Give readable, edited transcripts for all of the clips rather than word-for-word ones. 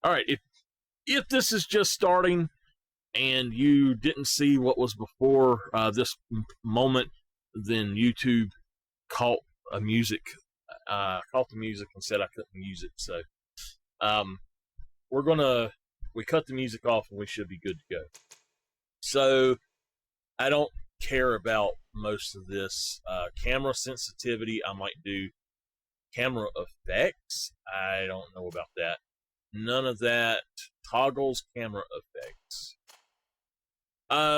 All right, if this is just starting and you didn't see what was before this moment, then YouTube caught the music and said I couldn't use it. So we cut the music off and we should be good to go. So I don't care about most of this. Camera sensitivity, I might do. Camera effects, I don't know about that. None of that. Toggles, camera effects.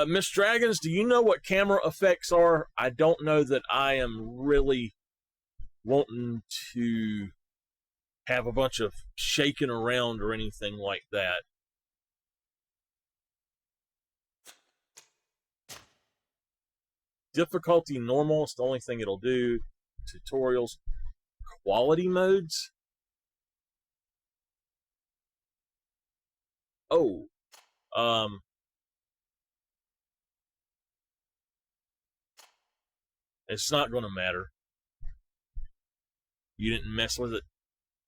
Miss Dragons, do you know what camera effects are? I don't know that I am really wanting to have a bunch of shaking around or anything like that. Difficulty normal is the only thing it'll do. Tutorials. Quality modes. Oh. It's not going to matter. You didn't mess with it.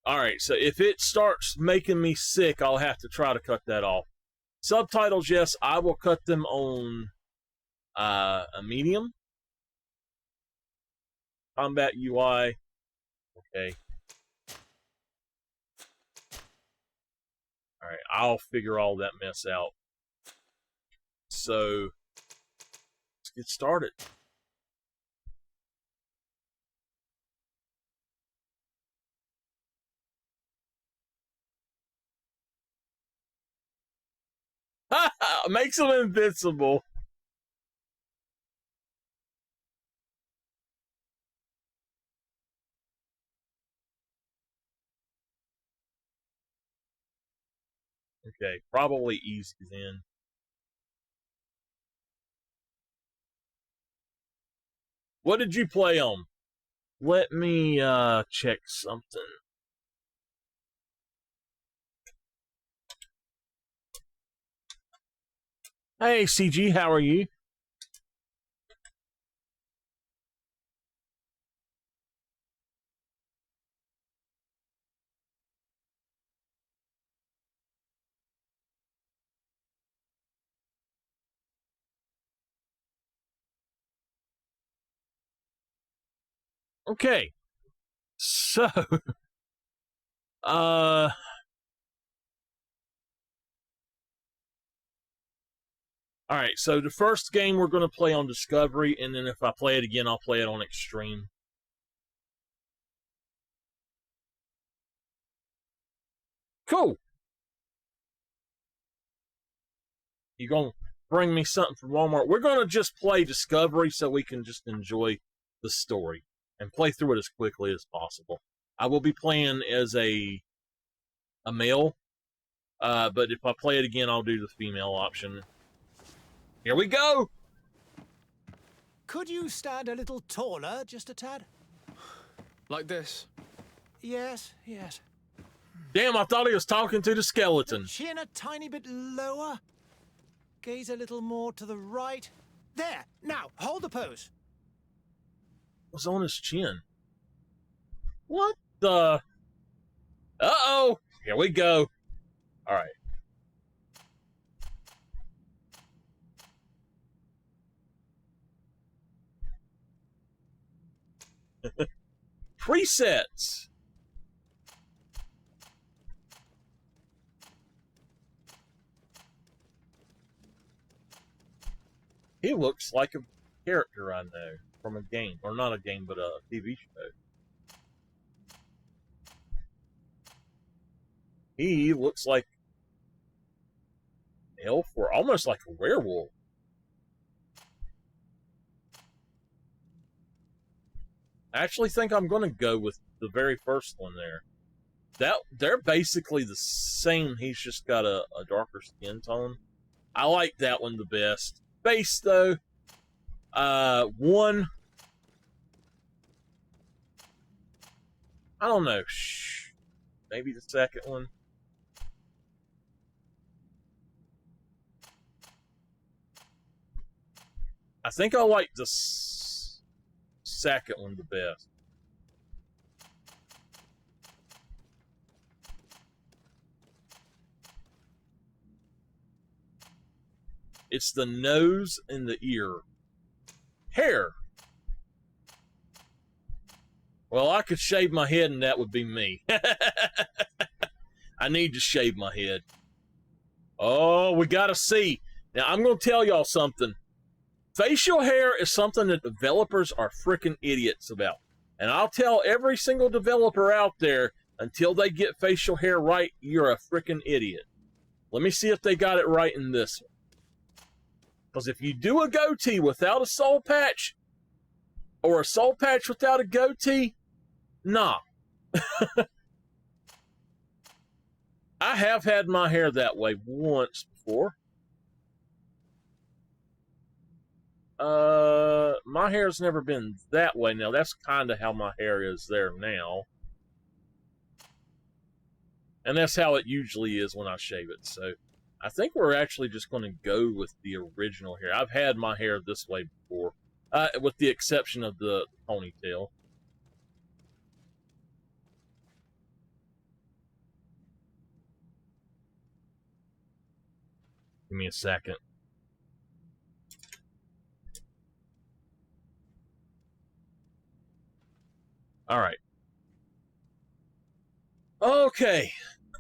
Alright, so if it starts making me sick, I'll have to try to cut that off. Subtitles, yes, I will cut them on a medium. Combat UI. Okay. Alright, I'll figure all that mess out. So, let's get started. Makes them invincible. Okay, probably easy then. What did you play on? Let me check something. Hey, CG, how are you? Okay. So, all right, so the first game we're going to play on Discovery, and then if I play it again, I'll play it on Extreme. Cool. You going to bring me something from Walmart? We're going to just play Discovery so we can just enjoy the story and play through it as quickly as possible. I will be playing as a male, but if I play it again, I'll do the female option. Here we go! Could you stand a little taller, just a tad? Like this? Yes, yes. Damn, I thought he was talking to the skeleton. Chin a tiny bit lower. Gaze a little more to the right. There! Now, hold the pose. What's on his chin? What the? Uh-oh! Here we go. Alright. Presets! He looks like a character I know from a game. Or not a game, but a TV show. He looks like an elf or almost like a werewolf. I actually think I'm going to go with the very first one there. They're basically the same. He's just got a darker skin tone. I like that one the best. Face, though, one. I don't know. Maybe the second one. I think I like the second one the best. It's the nose and the ear. Hair. Well, I could shave my head and that would be me. I need to shave my head. Oh, we gotta see. Now, I'm gonna tell y'all something. Facial hair is something that developers are freaking idiots about. And I'll tell every single developer out there, until they get facial hair right, you're a freaking idiot. Let me see if they got it right in this one. Because if you do a goatee without a soul patch, or a soul patch without a goatee, nah. I have had my hair that way once before. My hair's never been that way. Now, that's kind of how my hair is there now. And that's how it usually is when I shave it. So, I think we're actually just going to go with the original hair. I've had my hair this way before, with the exception of the ponytail. Give me a second. All right. Okay.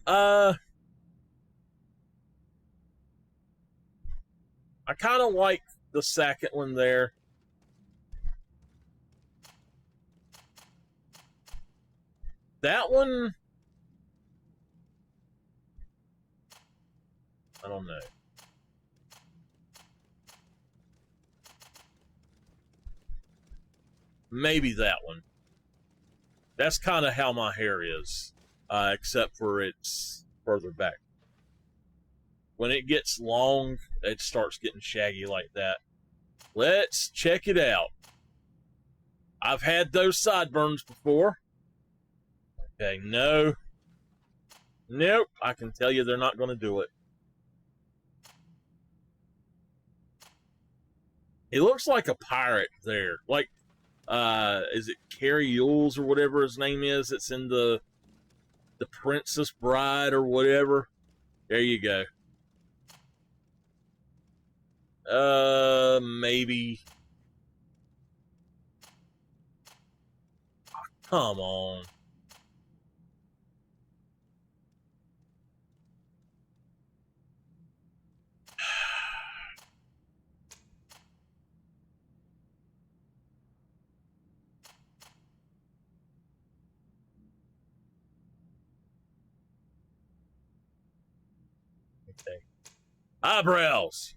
I kind of like the second one there. That one, I don't know. Maybe that one. That's kind of how my hair is, except for it's further back. When it gets long, it starts getting shaggy like that. Let's check it out. I've had those sideburns before. Okay, no. Nope, I can tell you they're not going to do it. He looks like a pirate there. Like, is it Carrie Yules or whatever his name is? It's in the Princess Bride or whatever. There you go. Maybe. Oh, come on. Okay. Eyebrows.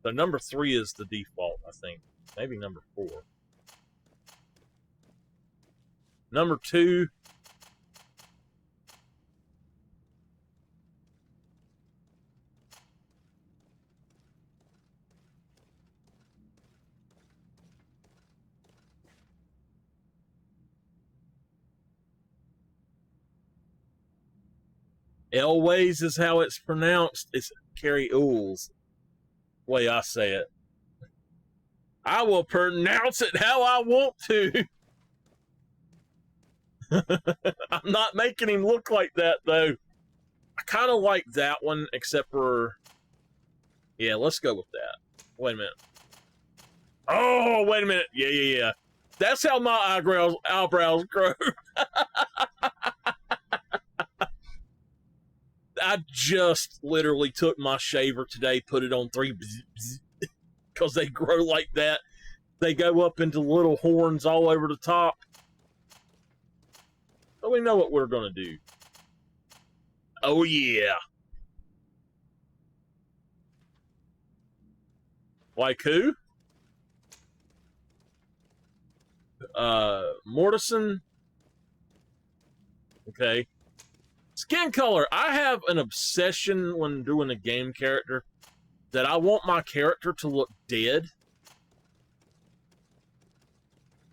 So number 3 is the default, I think. Maybe number 4. Number 2. Elways is how it's pronounced. It's Carrie Yules. Way I say it. I will pronounce it how I want to. I'm not making him look like that, though. I kind of like that one, except for... Yeah, let's go with that. Wait a minute. Oh, wait a minute. Yeah. That's how my eyebrows grow. I just literally took my shaver today, put it on 3, because they grow like that. They go up into little horns all over the top. So we know what we're going to do. Oh, yeah. Like who? Mortison. Okay. Skin color. I have an obsession when doing a game character that I want my character to look dead.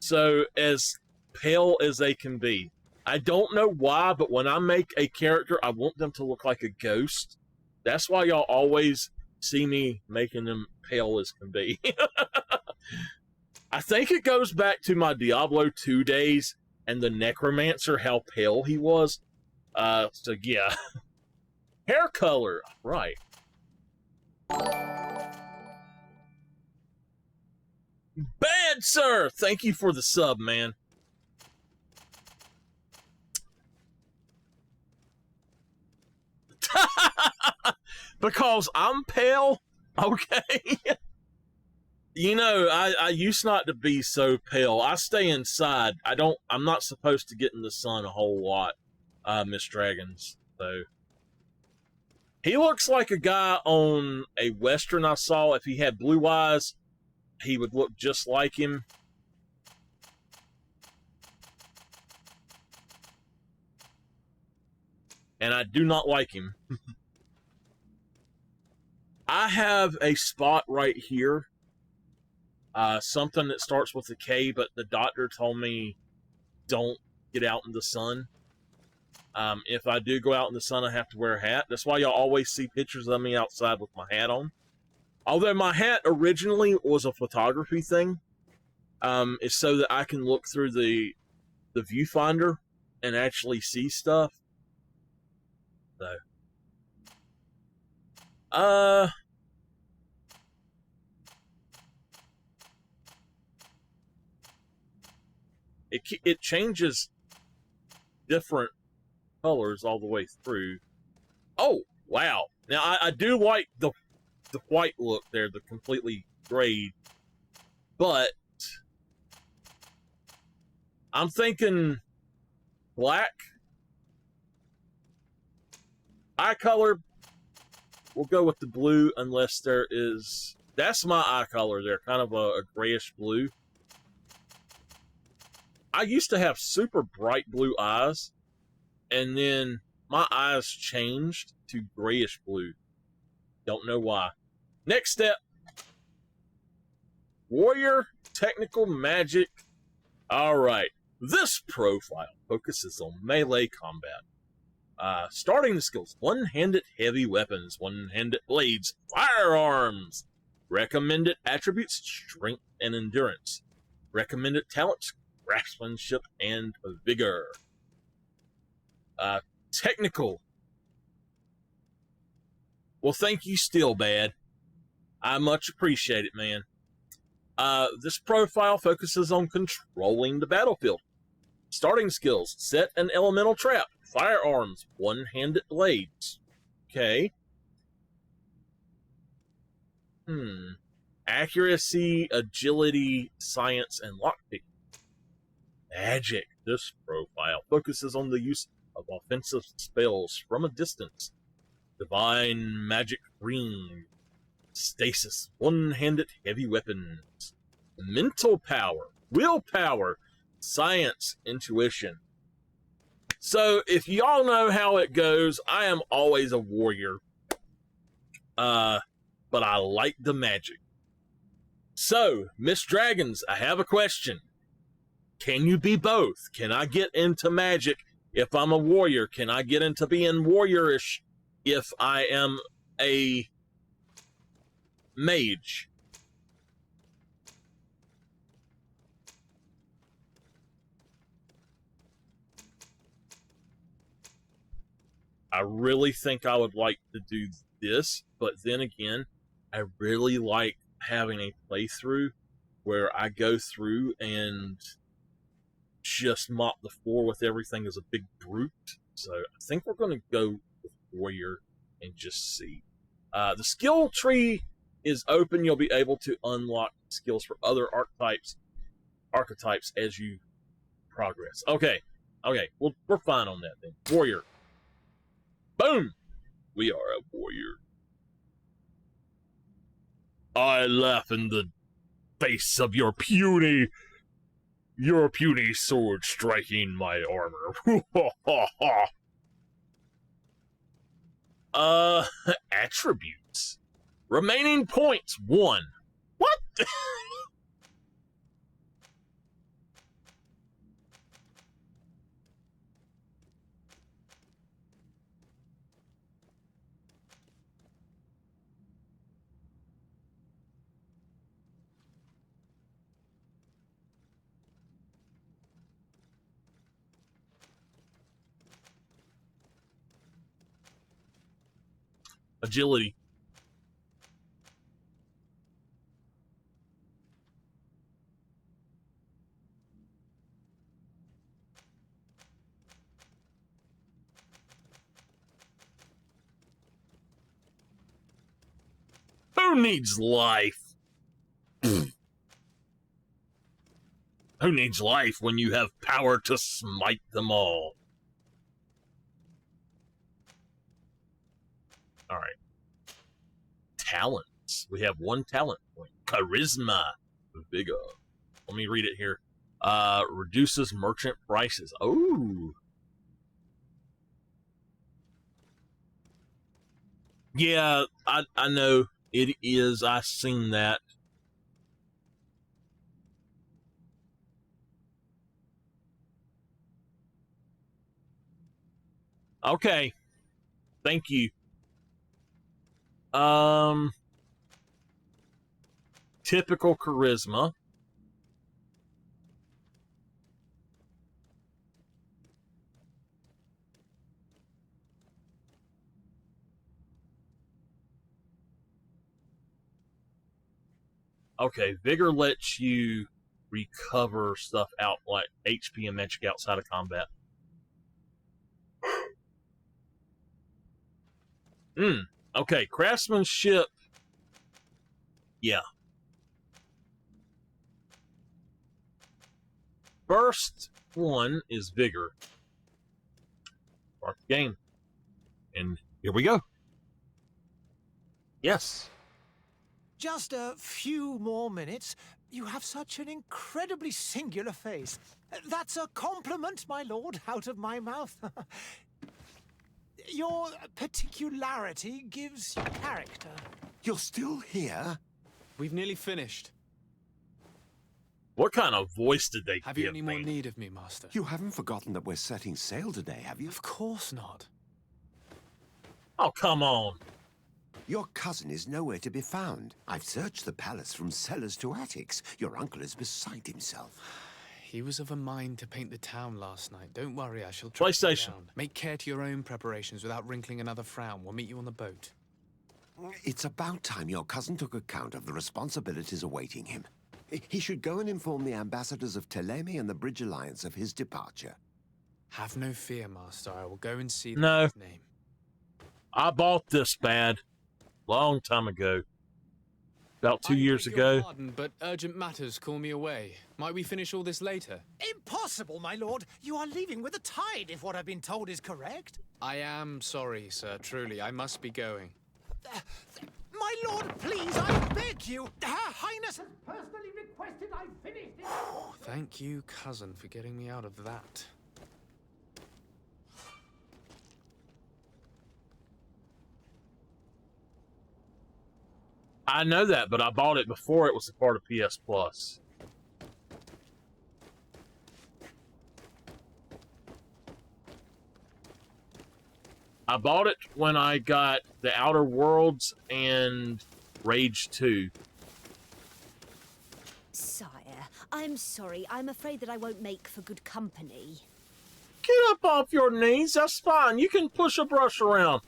So, as pale as they can be. I don't know why, but when I make a character, I want them to look like a ghost. That's why y'all always see me making them pale as can be. I think it goes back to my Diablo 2 days and the Necromancer, how pale he was. So yeah. Hair color, right. Bad sir! Thank you for the sub, man. Because I'm pale? Okay. You know, I used not to be so pale. I stay inside. I'm not supposed to get in the sun a whole lot, Miss Dragons. So he looks like a guy on a Western I saw. If he had blue eyes, he would look just like him. And I do not like him. I have a spot right here. Something that starts with a K, but the doctor told me don't get out in the sun. If I do go out in the sun, I have to wear a hat. That's why y'all always see pictures of me outside with my hat on. Although my hat originally was a photography thing, it's so that I can look through the viewfinder and actually see stuff. So, it changes different colors all the way through. Oh, wow. Now, I do like the white look there, the completely grayed, but I'm thinking black. Eye color, we'll go with the blue unless there is... That's my eye color there, kind of a grayish blue. I used to have super bright blue eyes, and then my eyes changed to grayish blue. Don't know why. Next step. Warrior, technical magic. Alright. This profile focuses on melee combat. Starting the skills: one-handed heavy weapons, one-handed blades, firearms. Recommended attributes: strength and endurance. Recommended talents: craftsmanship and vigor. Technical. Well, thank you, Still Bad. I much appreciate it, man. This profile focuses on controlling the battlefield. Starting skills: set an elemental trap. Firearms, one-handed blades. Okay. Accuracy, agility, science, and lockpicking. Magic. This profile focuses on the use of offensive spells from a distance. Divine magic ring. Stasis, one-handed heavy weapons. Mental power, willpower, science, intuition. So, if y'all know how it goes, I am always a warrior. But I like the magic. So, Miss Dragons, I have a question. Can you be both? Can I get into magic if I'm a warrior? Can I get into being warriorish if I am a mage? I really think I would like to do this, but then again, I really like having a playthrough where I go through and just mop the floor with everything as a big brute. So I think we're going to go with warrior and just see. The skill tree is open. You'll be able to unlock skills for other archetypes as you progress. Okay, well, we're fine on that then. Warrior. Boom! We are a warrior. I laugh in the face of your puny sword striking my armor. Attributes. Remaining points, 1. What? Agility. Who needs life? Who needs life when you have power to smite them all? All right. Talents. We have one talent point. Charisma. Big O. Let me read it here. Reduces merchant prices. Oh. Yeah, I know. It is. I've seen that. Okay. Thank you. Typical charisma. Okay, vigor lets you recover stuff out like HP and magic outside of combat. Okay, craftsmanship. Yeah. First one is vigor. Start the game. And here we go. Yes. Just a few more minutes. You have such an incredibly singular face. That's a compliment, my lord, out of my mouth. Your particularity gives you character. You're still here? We've nearly finished. What kind of voice did they Have you give any me? more need of me, Master? You haven't forgotten that we're setting sail today, have you? Of course not. Oh, come on. Your cousin is nowhere to be found. I've searched the palace from cellars to attics. Your uncle is beside himself. He was of a mind to paint the town last night. Don't worry, I shall track him PlayStation. down. Make care to your own preparations without wrinkling another frown. We'll meet you on the boat. It's about time your cousin took account of the responsibilities awaiting him. He should go and inform the ambassadors of Telemi and the Bridge Alliance of his departure. Have no fear, Master. I will go and see No. his name. I bought this bad long time ago. About 2 years beg your ago. Pardon, but urgent matters call me away. Might we finish all this later? Impossible, my lord. You are leaving with the tide, if what I've been told is correct. I am sorry, sir. Truly, I must be going. My lord, please, I beg you. Her Highness has personally requested I finish this. Thank you, cousin, for getting me out of that. I know that, but I bought it before it was a part of PS Plus. I bought it when I got The Outer Worlds and Rage 2. Sire, I'm sorry. I'm afraid that I won't make for good company. Get up off your knees, that's fine. You can push a brush around.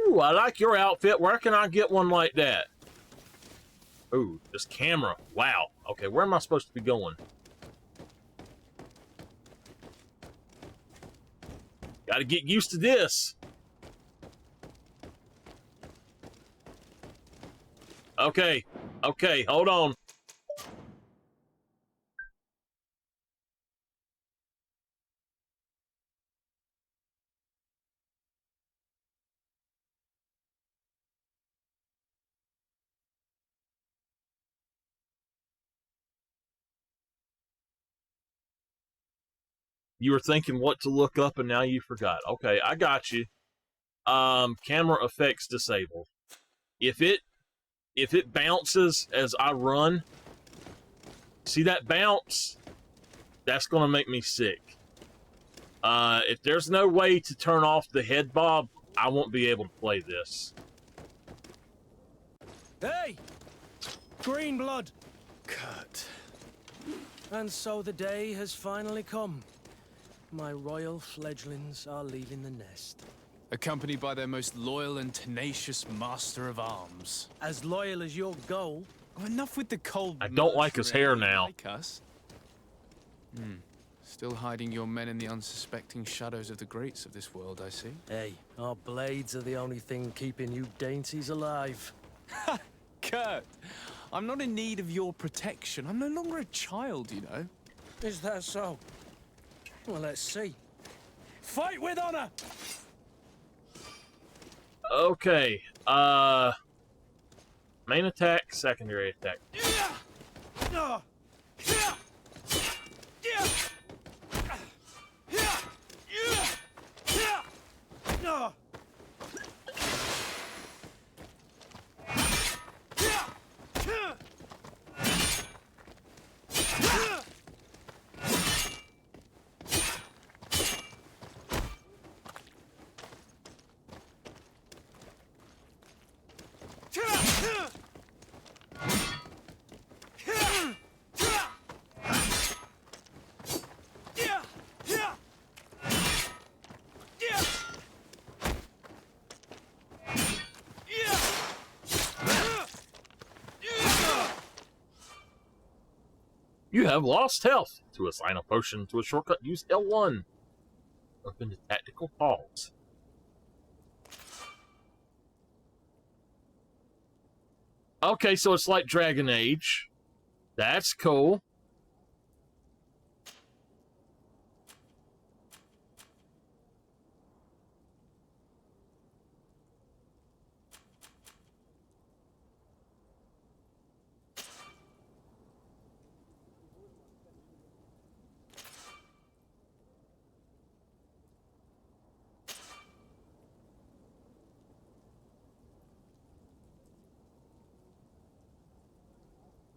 Ooh, I like your outfit. Where can I get one like that? Ooh, this camera. Wow. Okay, where am I supposed to be going? Gotta get used to this. Okay, hold on. You were thinking what to look up and now you forgot. Okay, I got you. Camera effects disabled. If it bounces as I run, see that bounce? That's gonna make me sick. If there's no way to turn off the head bob, I won't be able to play this. Hey! Green blood! Kurt. And so the day has finally come. My royal fledglings are leaving the nest. accompanied by their most loyal and tenacious master of arms. As loyal as your goal. Oh, enough with the cold. I don't like his hair now. Like us. Still hiding your men in the unsuspecting shadows of the greats of this world, I see. Hey, our blades are the only thing keeping you dainties alive. Kurt, I'm not in need of your protection. I'm no longer a child, you know. Is that so? Well, let's see. Fight with honor! Okay. Main attack, secondary attack. You have lost health. To assign a potion to a shortcut, use L1. Open the tactical pause. Okay, so it's like Dragon Age. That's cool.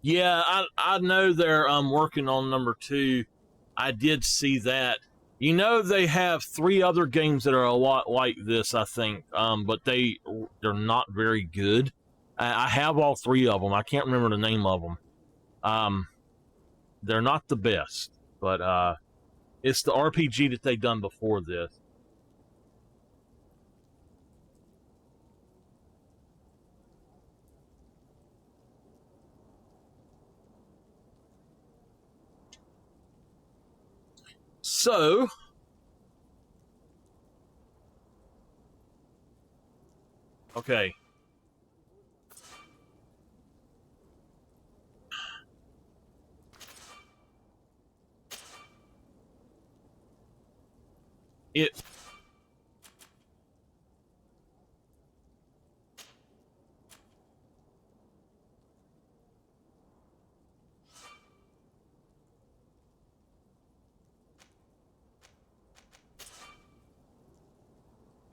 Yeah, I know they're working on number 2. I did see that. You know, they have 3 other games that are a lot like this, I think, but they're not very good. I have all 3 of them. I can't remember the name of them. They're not the best, but it's the RPG that they've done before this. So, okay.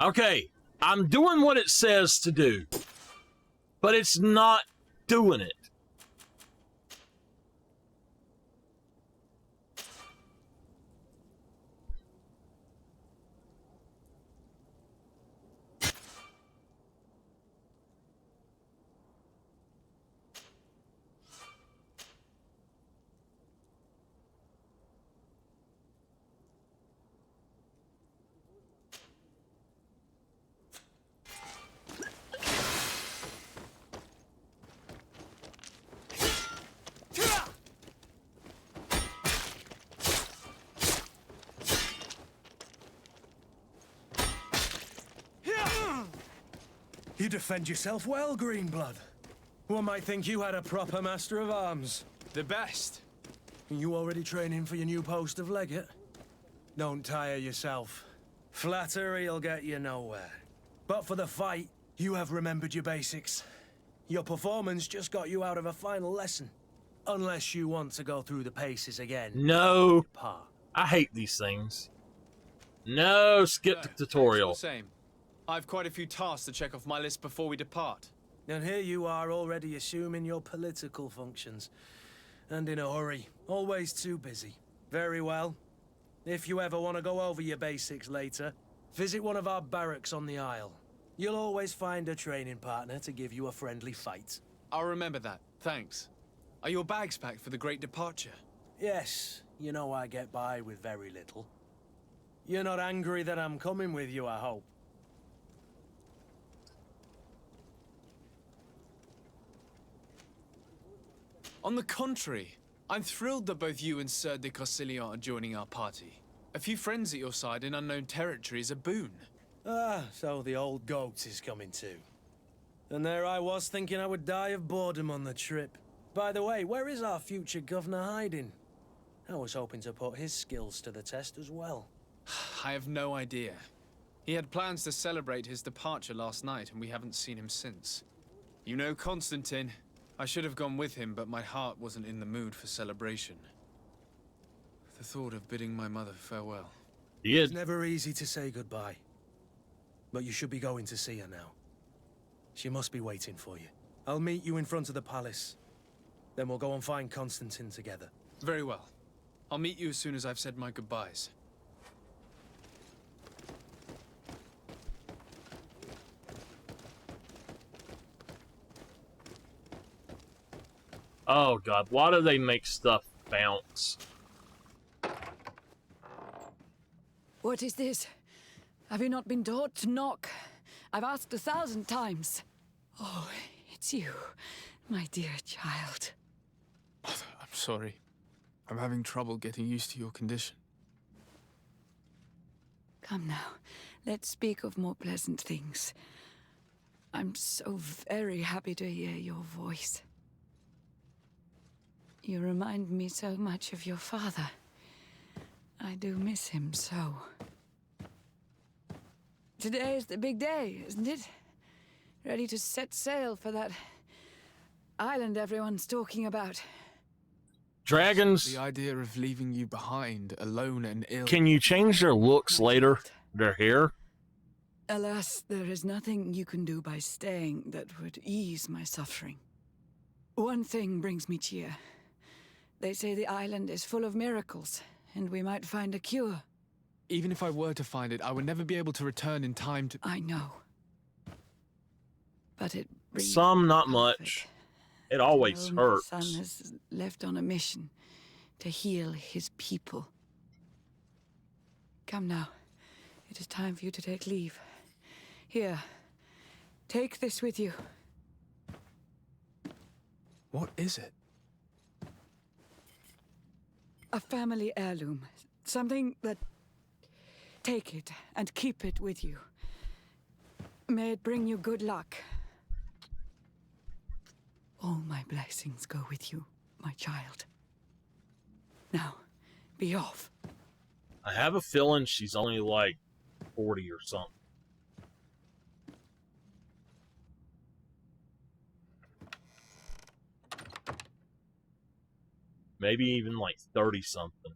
Okay, I'm doing what it says to do, but it's not doing it. You defend yourself well, Greenblood. One might think you had a proper master of arms. The best. You already training for your new post of legate? Don't tire yourself. Flattery'll get you nowhere. But for the fight, you have remembered your basics. Your performance just got you out of a final lesson. Unless you want to go through the paces again. No. Depart. I hate these things. No, skip the tutorial. Same. I've quite a few tasks to check off my list before we depart. And here you are already assuming your political functions. And in a hurry. Always too busy. Very well. If you ever want to go over your basics later, visit one of our barracks on the Isle. You'll always find a training partner to give you a friendly fight. I'll remember that. Thanks. Are your bags packed for the great departure? Yes, you know I get by with very little. You're not angry that I'm coming with you, I hope. On the contrary, I'm thrilled that both you and Sir de Costillion are joining our party. A few friends at your side in unknown territory is a boon. Ah, so the old goat is coming too. And there I was thinking I would die of boredom on the trip. By the way, where is our future governor hiding? I was hoping to put his skills to the test as well. I have no idea. He had plans to celebrate his departure last night, and we haven't seen him since. You know Constantine. I should have gone with him, but my heart wasn't in the mood for celebration. The thought of bidding my mother farewell. It's never easy to say goodbye. But you should be going to see her now. She must be waiting for you. I'll meet you in front of the palace. Then we'll go and find Constantine together. Very well. I'll meet you as soon as I've said my goodbyes. Oh god, why do they make stuff bounce? What is this? Have you not been taught to knock? I've asked 1,000 times. Oh, it's you, my dear child. Mother, I'm sorry. I'm having trouble getting used to your condition. Come now, let's speak of more pleasant things. I'm so very happy to hear your voice. You remind me so much of your father. I do miss him so. Today is the big day, isn't it? Ready to set sail for that island everyone's talking about. Dragons. The idea of leaving you behind, alone and ill. Can you change their looks later? Their hair? Alas, there is nothing you can do by staying that would ease my suffering. One thing brings me cheer. They say the island is full of miracles, and we might find a cure. Even if I were to find it, I would never be able to return in time to... I know. But it brings Some, not comfort. much. It always My hurts. son has left on a mission to heal his people. Come now. It is time for you to take leave. Here, take this with you. What is it? A family heirloom. Something that... Take it and keep it with you. May it bring you good luck. All my blessings go with you, my child. Now, be off. I have a feeling she's only like 40 or something. Maybe even like 30 something.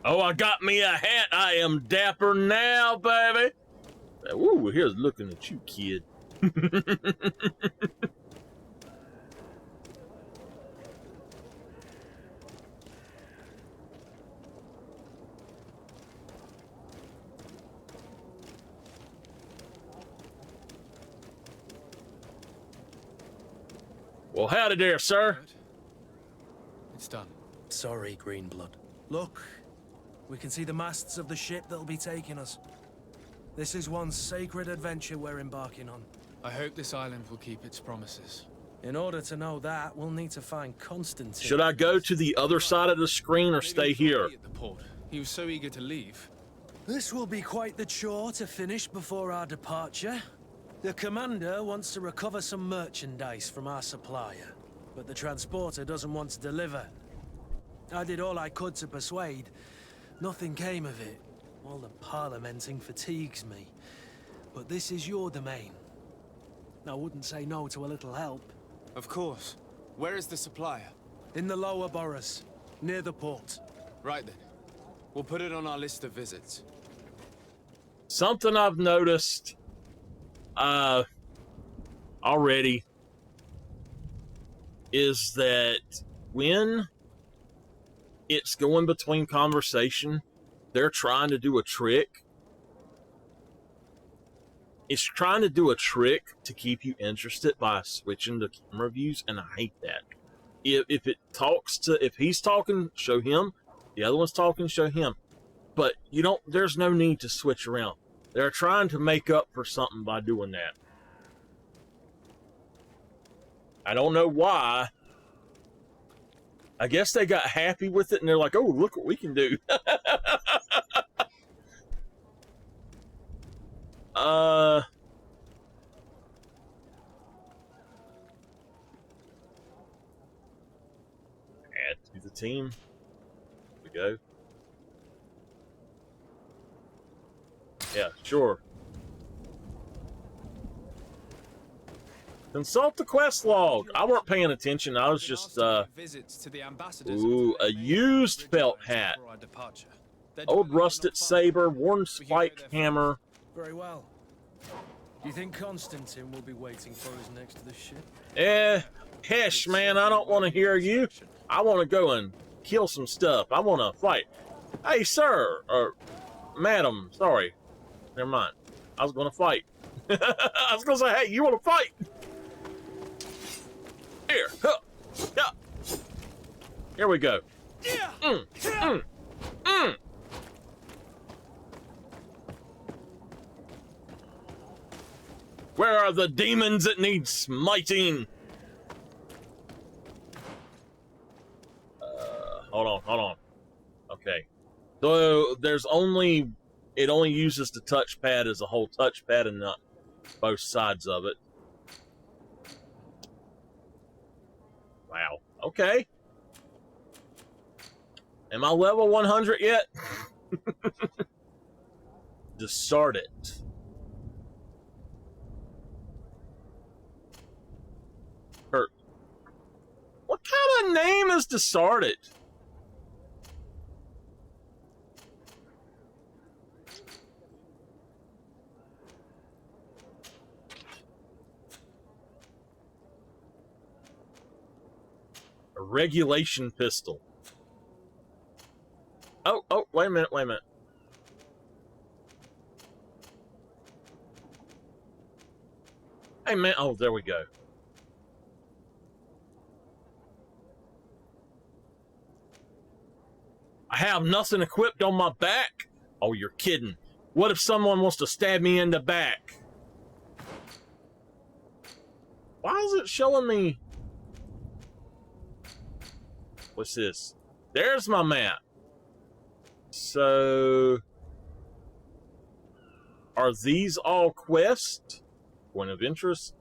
Oh, I got me a hat. I am dapper now, baby. Ooh, here's looking at you, kid. Well, howdy there, sir. It's done. Sorry, Greenblood. Look, we can see the masts of the ship that'll be taking us. This is one sacred adventure we're embarking on. I hope this island will keep its promises. In order to know that, we'll need to find Constantine. Should I go to the other side of the screen or stay here? At the port. He was so eager to leave. This will be quite the chore to finish before our departure. The commander wants to recover some merchandise from our supplier, but the transporter doesn't want to deliver. I did all I could to persuade. Nothing came of it. All the parliamenting fatigues me. But this is your domain. I wouldn't say no to a little help. Of course. Where is the supplier? In the lower boroughs, near the port. Right then. We'll put it on our list of visits. Something I've noticed already is that when it's going between conversation, they're trying to do a trick. It's trying to do a trick to keep you interested by switching to camera views, and I hate that. If he's talking, show him. The other one's talking, show him. But you don't, there's no need to switch around. They're trying to make up for something by doing that. I don't know why. I guess they got happy with it and they're like, oh, look what we can do. Add to the team. Here we go. Yeah, sure. Consult the quest log. I weren't paying attention. I was just, visits to the ambassadors ooh, a used felt hat. Old rusted saber, worn spike hammer. Very well. Do you think Constantine will be waiting for us next to the ship? Hesh, man, I don't want to hear you. I want to go and kill some stuff. I want to fight. Hey, sir, or madam, sorry. Never mind. I was going to fight. I was going to say, hey, you want to fight? Here. Huh. Yeah. Here we go. Where are the demons that need smiting? Hold on. Okay. So there's only, it only uses the touchpad as a whole touchpad and not both sides of it. Wow. Okay. Am I level 100 yet? Discard it. Hurt. What kind of name is discard it? A regulation pistol. Oh, wait a minute. Hey, man. Oh, there we go. I have nothing equipped on my back? Oh, you're kidding. What if someone wants to stab me in the back? Why is it showing me? What's this? There's my map. So, are these all quests? Point of interest?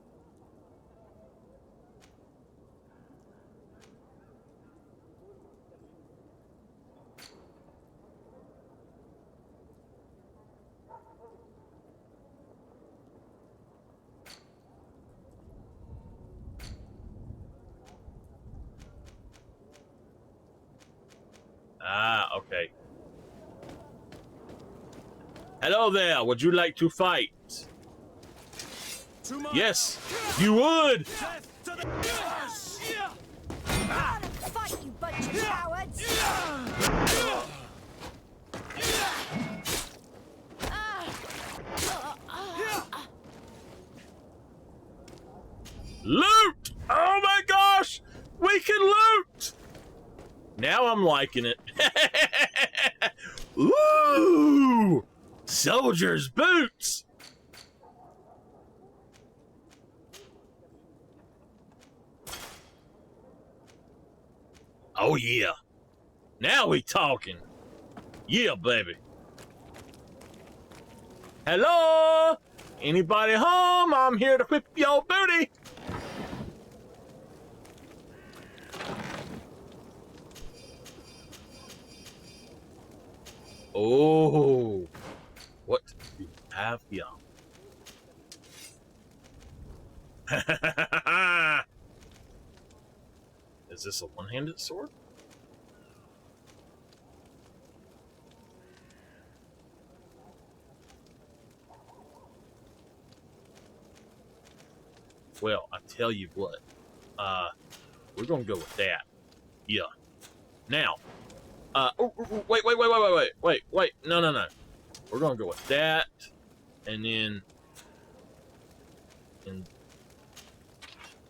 Ah, okay. Hello there, would you like to fight? Yes, you would! Fight, you bunch of cowards! Loot! Oh my gosh! We can loot! Now I'm liking it. Ooh! Soldier's boots! Oh yeah. Now we talking. Yeah, baby. Hello? Anybody home? I'm here to whip your booty. Oh, what do you have here? Is this a one-handed sword? Well, I tell you what, we're gonna go with that. Yeah. Now, wait, no. We're gonna go with that, and then, and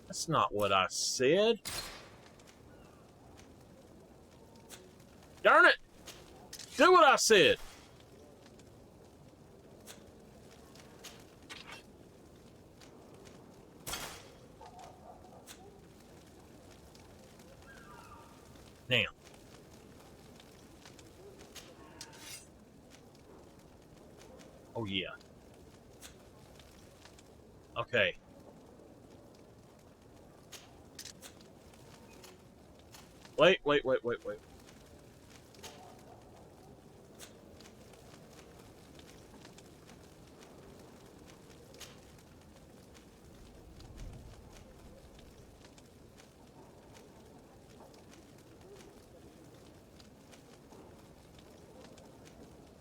that's not what I said. Darn it! Do what I said. Oh, yeah. Okay. Wait.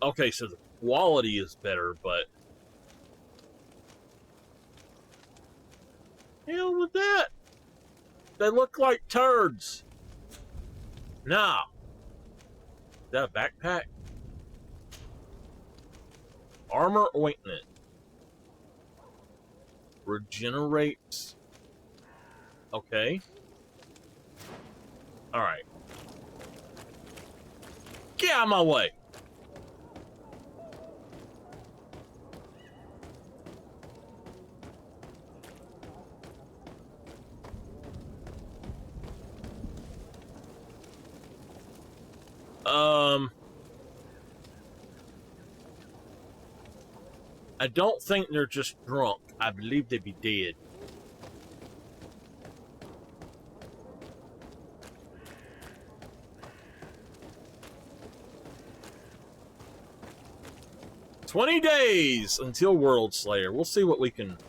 Okay, so the quality is better, but hell with that. They look like turds. Nah. Is that a backpack? Armor ointment. Regenerates. Okay. Alright. Get out of my way. I don't think they're just drunk. I believe they'd be dead. "20 days until World Slayer." We'll see what we can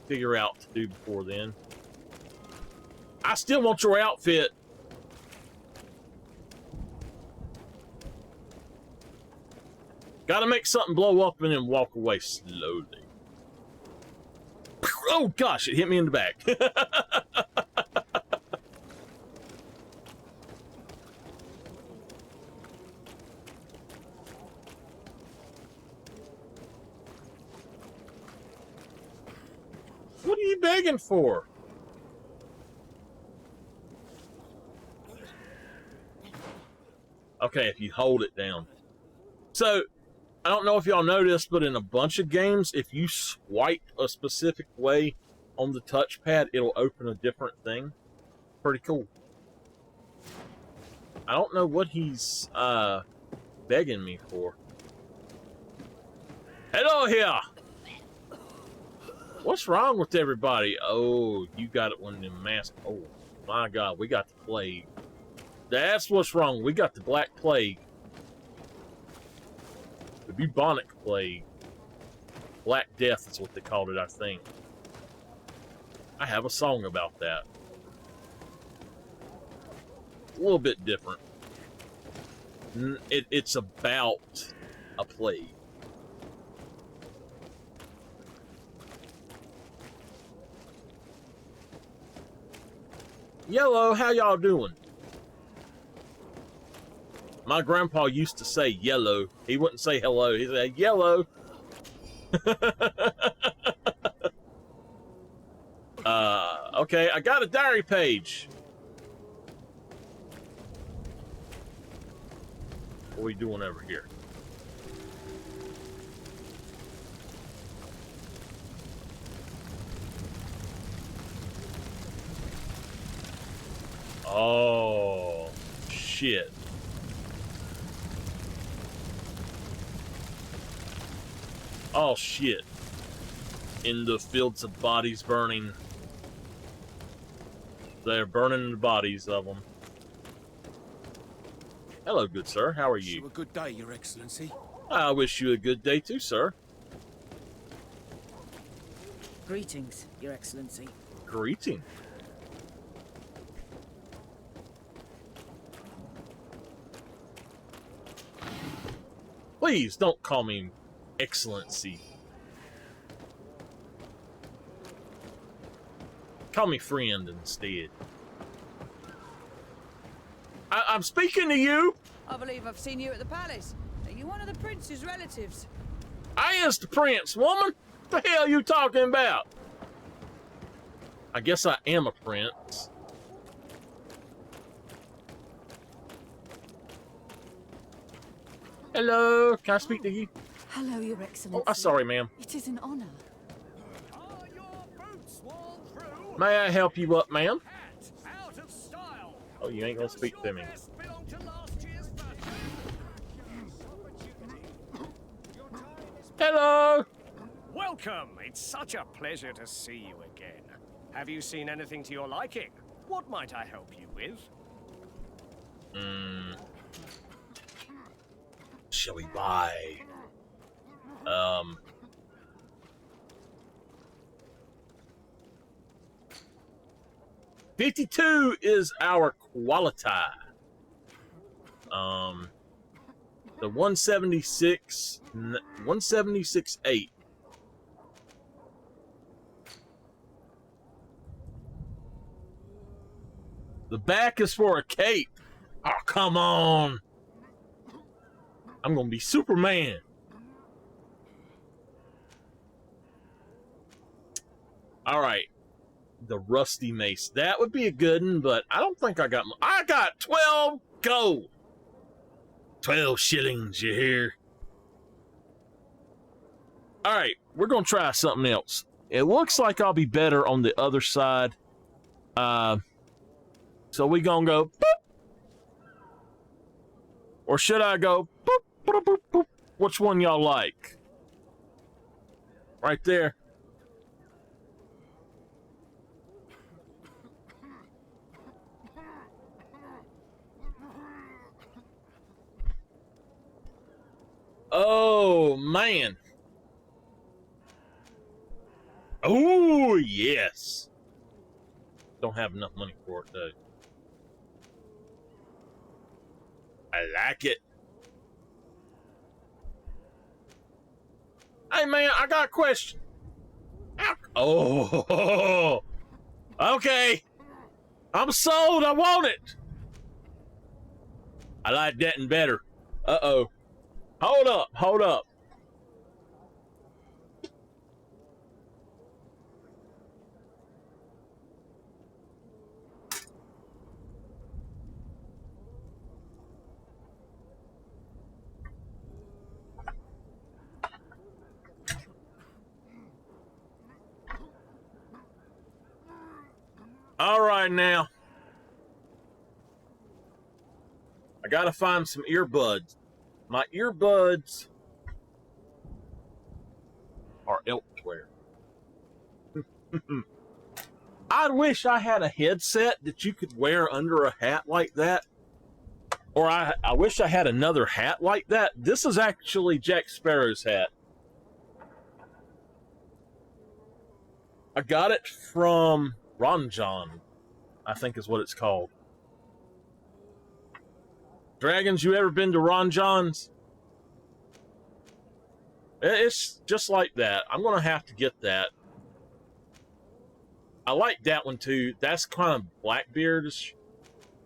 figure out to do before then. I still want your outfit. Gotta make something blow up and then walk away slowly. Oh gosh, it hit me in the back. What are you begging for? Okay, if you hold it down. So, I don't know if y'all noticed, but in a bunch of games, if you swipe a specific way on the touchpad, it'll open a different thing. Pretty cool. I don't know what he's begging me for. Hello here! What's wrong with everybody? Oh, you got it when the mask. Oh, my God, we got the plague. That's what's wrong. We got the Black Plague. The bubonic plague. Black Death is what they called it, I think. I have a song about that. A little bit different. It's about a plague. Yellow, how y'all doing? My grandpa used to say yellow. He wouldn't say hello. He'd say yellow. Okay, I got a diary page. What are we doing over here? Oh, shit. Oh, shit. In the fields of bodies burning. They're burning the bodies of them. Hello, good sir. How are you? A good day, Your Excellency. I wish you a good day too, sir. Greetings, Your Excellency. Greeting. Please don't call me Excellency. Call me friend instead. I'm speaking to you. I believe I've seen you at the palace. Are you one of the prince's relatives? I is the prince, woman. What the hell are you talking about? I guess I am a prince. Hello, can I speak to you? Hello, Your Excellency. Oh, sorry, ma'am. It is an honor. Are your boots worn through? May I help you up, ma'am? Hat out of style. Oh, you ain't gonna speak to me. Belong to last year's fashion. Hello. Welcome! It's such a pleasure to see you again. Have you seen anything to your liking? What might I help you with? Shall we buy? 52 is our quality. The 176.8. The back is for a cape. Oh, come on. I'm gonna be Superman. All right. The rusty mace. That would be a good one, but I don't think I got... I got 12 gold. 12 shillings, you hear? All right, we're going to try something else. It looks like I'll be better on the other side. So we going to go... boop. Or should I go... boop, boop, boop, boop? Which one y'all like? Right there. Oh, man. Oh, yes. Don't have enough money for it, though. I like it. Hey, man, I got a question. Oh, okay. I'm sold. I want it. I like that and better. Uh-oh. Hold up, hold up. All right, now. I gotta find some earbuds. My earbuds are elsewhere. I wish I had a headset that you could wear under a hat like that. Or I wish I had another hat like that. This is actually Jack Sparrow's hat. I got it from Ranjan, I think is what it's called. Dragons, you ever been to Ranjan's? It's just like that. I'm going to have to get that. I like that one too. That's kind of Blackbeardish,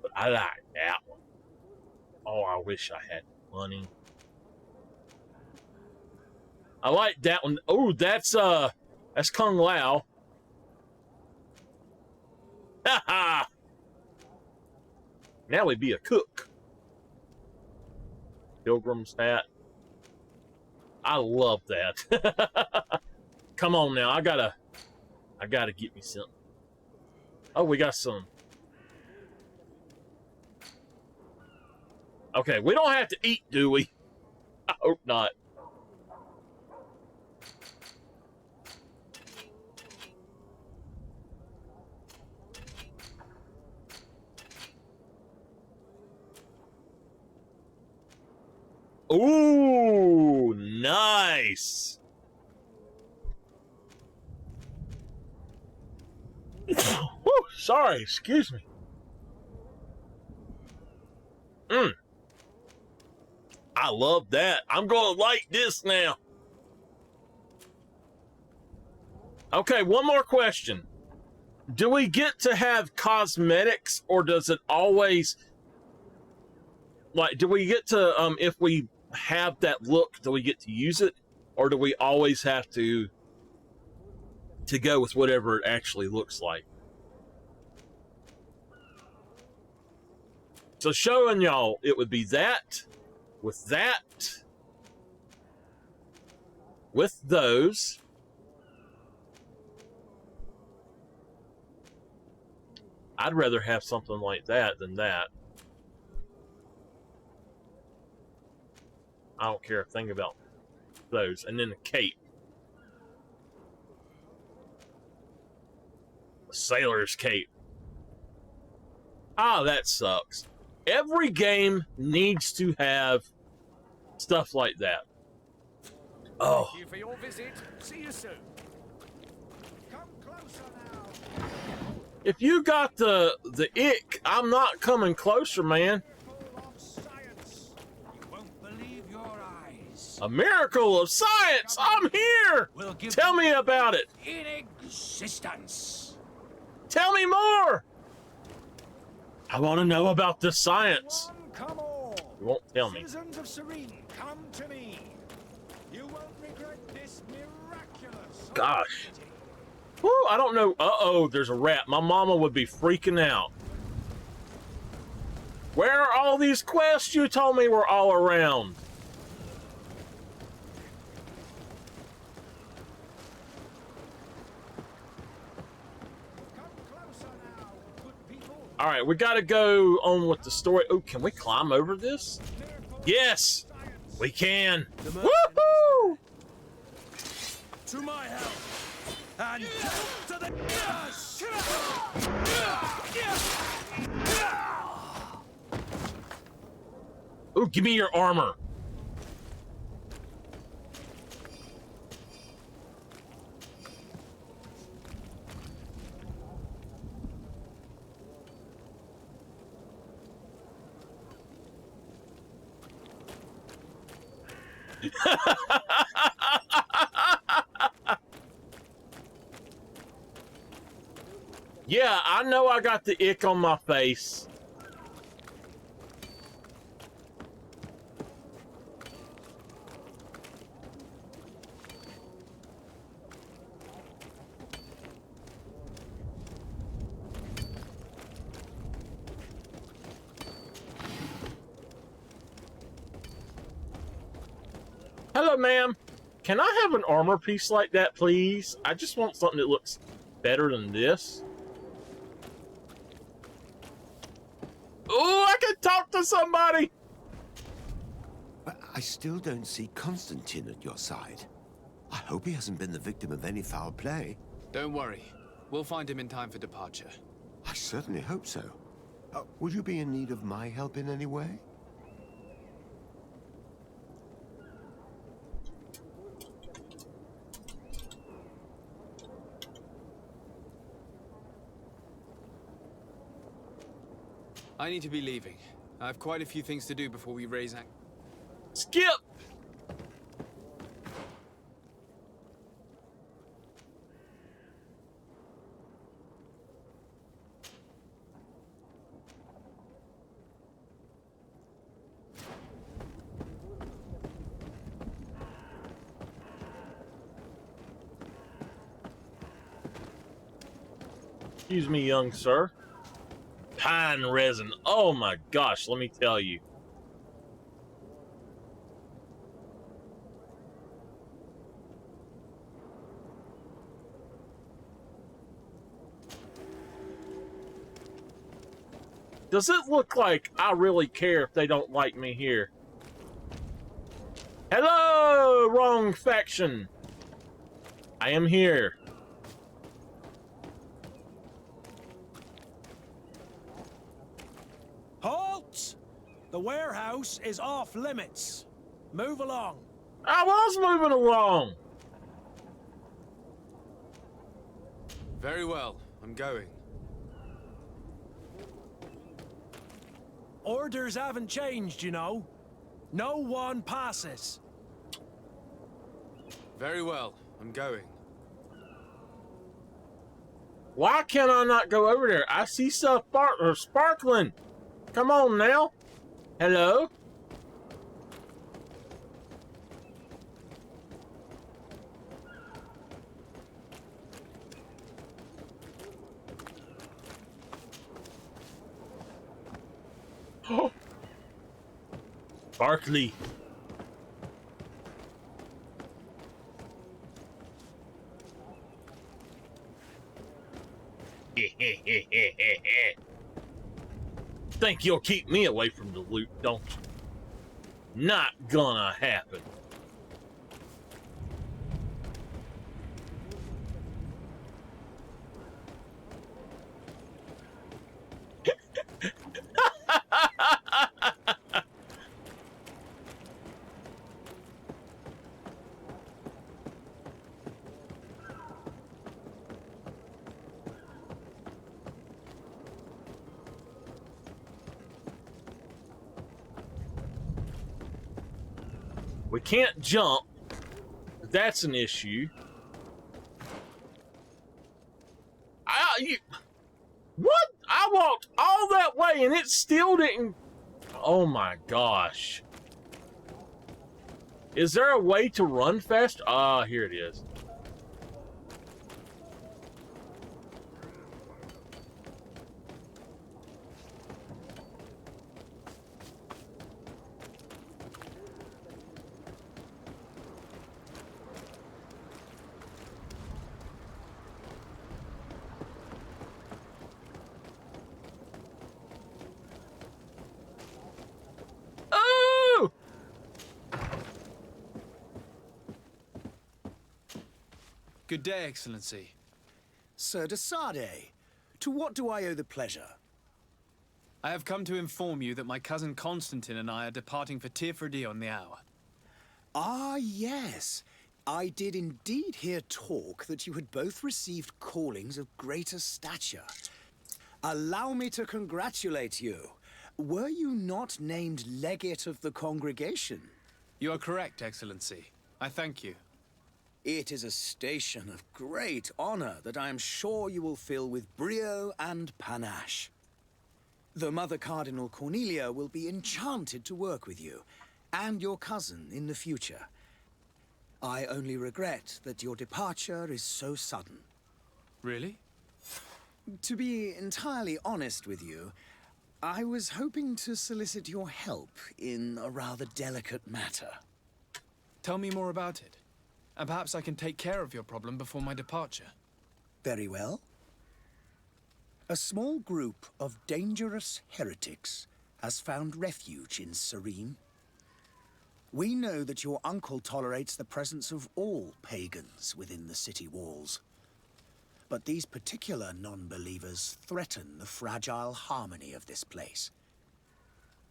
but I like that one. Oh, I wish I had money. I like that one. Oh, that's Kung Lao. Ha ha! Now we'd be a cook. Pilgrim's hat. I love that. Come on now, I gotta get me something. Oh, we got some. Okay, we don't have to eat, do we? I hope not. Ooh, nice. Whew, sorry, excuse me. I love that. I'm going to like this now. Okay, one more question. Do we get to have cosmetics, or does it always... Like, do we get to, if we have that look, do we get to use it? Or do we always have to go with whatever it actually looks like? So showing y'all, it would be that, with those. I'd rather have something like that than that. I don't care a thing about those, and then a cape. A sailor's cape. Ah, that sucks. Every game needs to have stuff like that. Oh. Thank you for your visit. See you soon. Come closer now. If you got the ick, I'm not coming closer, man. A miracle of science! I'm here! Tell me about it! In existence. Tell me more! I want to know about the science. Come on. You won't tell me. Citizens of Serene, come to me. You won't regret this miraculous. Gosh. Woo, I don't know. Uh-oh, there's a rat. My mama would be freaking out. Where are all these quests you told me were all around? All right, we got to go on with the story. Oh, can we climb over this? Yes, we can. Woohoo! To my help! And to the... Ooh, give me your armor. Yeah, I know I got the ick on my face. Hello, ma'am. Can I have an armor piece like that, please? I just want something that looks better than this. Oh, I can talk to somebody! But I still don't see Constantine at your side. I hope he hasn't been the victim of any foul play. Don't worry. We'll find him in time for departure. I certainly hope so. Would you be in need of my help in any way? I need to be leaving. I have quite a few things to do before we raise act. Skip! Excuse me, young sir. Pine resin. Oh my gosh, let me tell you. Does it look like I really care if they don't like me here? Hello, wrong faction. I am here. Halt! The warehouse is off limits. Move along. I was moving along. Very well. I'm going. Orders haven't changed, you know. No one passes. Very well. I'm going. Why can't I not go over there? I see stuff sparkling. Come on now. Hello? Oh. Barkley. Think you'll keep me away from the loot, don't you? Not gonna happen. We can't jump. That's an issue. What? I walked all that way and it still didn't... Oh my gosh. Is there a way to run faster? Ah, here it is. Oh! Good day, Excellency. Sir de Sardet, to what do I owe the pleasure? I have come to inform you that my cousin Constantine and I are departing for Tirfredi on the hour. Ah, yes. I did indeed hear talk that you had both received callings of greater stature. Allow me to congratulate you. Were you not named legate of the congregation? You are correct, Excellency. I thank you. It is a station of great honor that I am sure you will fill with brio and panache. The Mother Cardinal Cornelia will be enchanted to work with you, and your cousin in the future. I only regret that your departure is so sudden. Really? To be entirely honest with you, I was hoping to solicit your help in a rather delicate matter. Tell me more about it, and perhaps I can take care of your problem before my departure. Very well. A small group of dangerous heretics has found refuge in Serene. We know that your uncle tolerates the presence of all pagans within the city walls. But these particular non-believers threaten the fragile harmony of this place.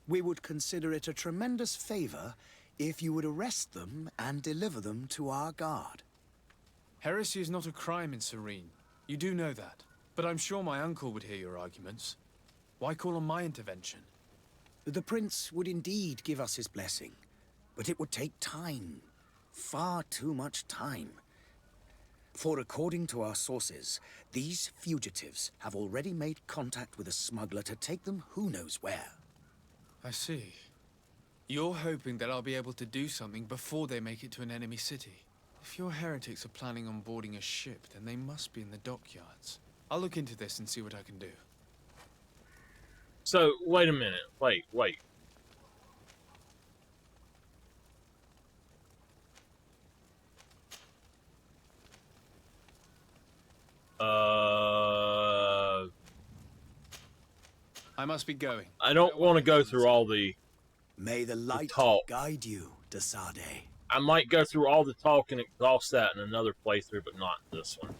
We would consider it a tremendous favor if you would arrest them and deliver them to our guard. Heresy is not a crime in Serene. You do know that. But I'm sure my uncle would hear your arguments. Why call on my intervention? The prince would indeed give us his blessing, but it would take time. Far too much time. For according to our sources, these fugitives have already made contact with a smuggler to take them who knows where. I see. You're hoping that I'll be able to do something before they make it to an enemy city. If your heretics are planning on boarding a ship, then they must be in the dockyards. I'll look into this and see what I can do. So, wait a minute. Wait. I must be going. I don't want to go through all the... May the light talk. guide you, de Sardet. I might go through all the talk and exhaust that in another playthrough, but not this one.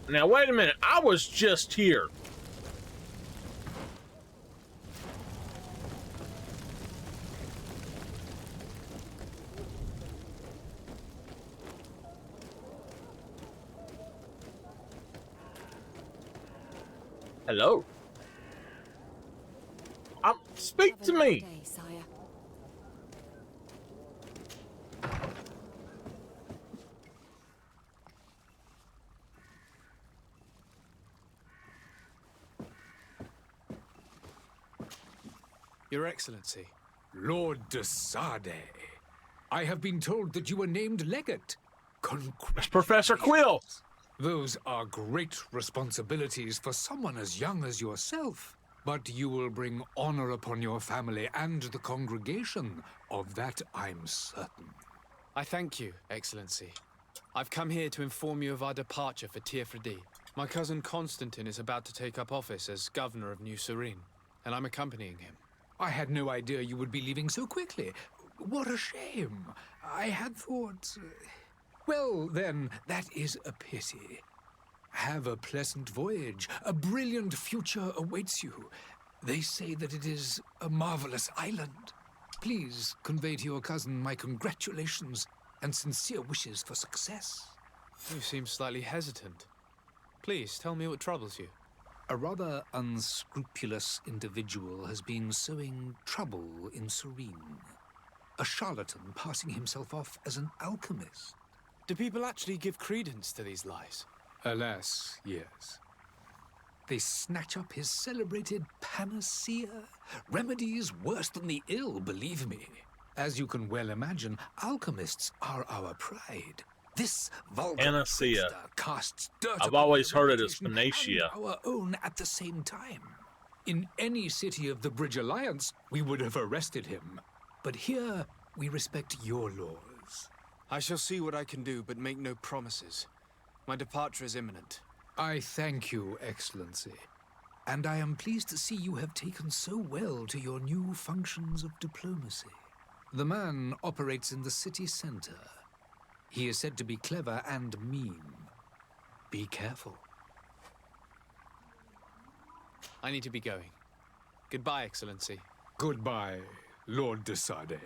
Now, wait a minute. I was just here. Hello. Speak to me. Day, sire. Your Excellency. Lord de Sardet, I have been told that you were named legate. It's Professor Quill. Those are great responsibilities for someone as young as yourself. But you will bring honor upon your family and the congregation. Of that, I'm certain. I thank you, Excellency. I've come here to inform you of our departure for Tirfredi. My cousin Constantine is about to take up office as governor of New Serene, and I'm accompanying him. I had no idea you would be leaving so quickly. What a shame. I had thought... Well, then, that is a pity. Have a pleasant voyage. A brilliant future awaits you. They say that it is a marvelous island. Please convey to your cousin my congratulations and sincere wishes for success. You seem slightly hesitant. Please, tell me what troubles you. A rather unscrupulous individual has been sowing trouble in Serene. A charlatan passing himself off as an alchemist. Do people actually give credence to these lies? Alas, yes. They snatch up his celebrated panacea. Remedies worse than the ill, believe me. As you can well imagine, alchemists are our pride. This vulgar Panacea. trickster casts dirt I've upon always their heard it as reputation panacea. and our own at the same time. In any city of the Bridge Alliance, we would have arrested him. But here, we respect your laws. I shall see what I can do, but make no promises. My departure is imminent. I thank you, Excellency. And I am pleased to see you have taken so well to your new functions of diplomacy. The man operates in the city center. He is said to be clever and mean. Be careful. I need to be going. Goodbye, Excellency. Goodbye, Lord de Sade.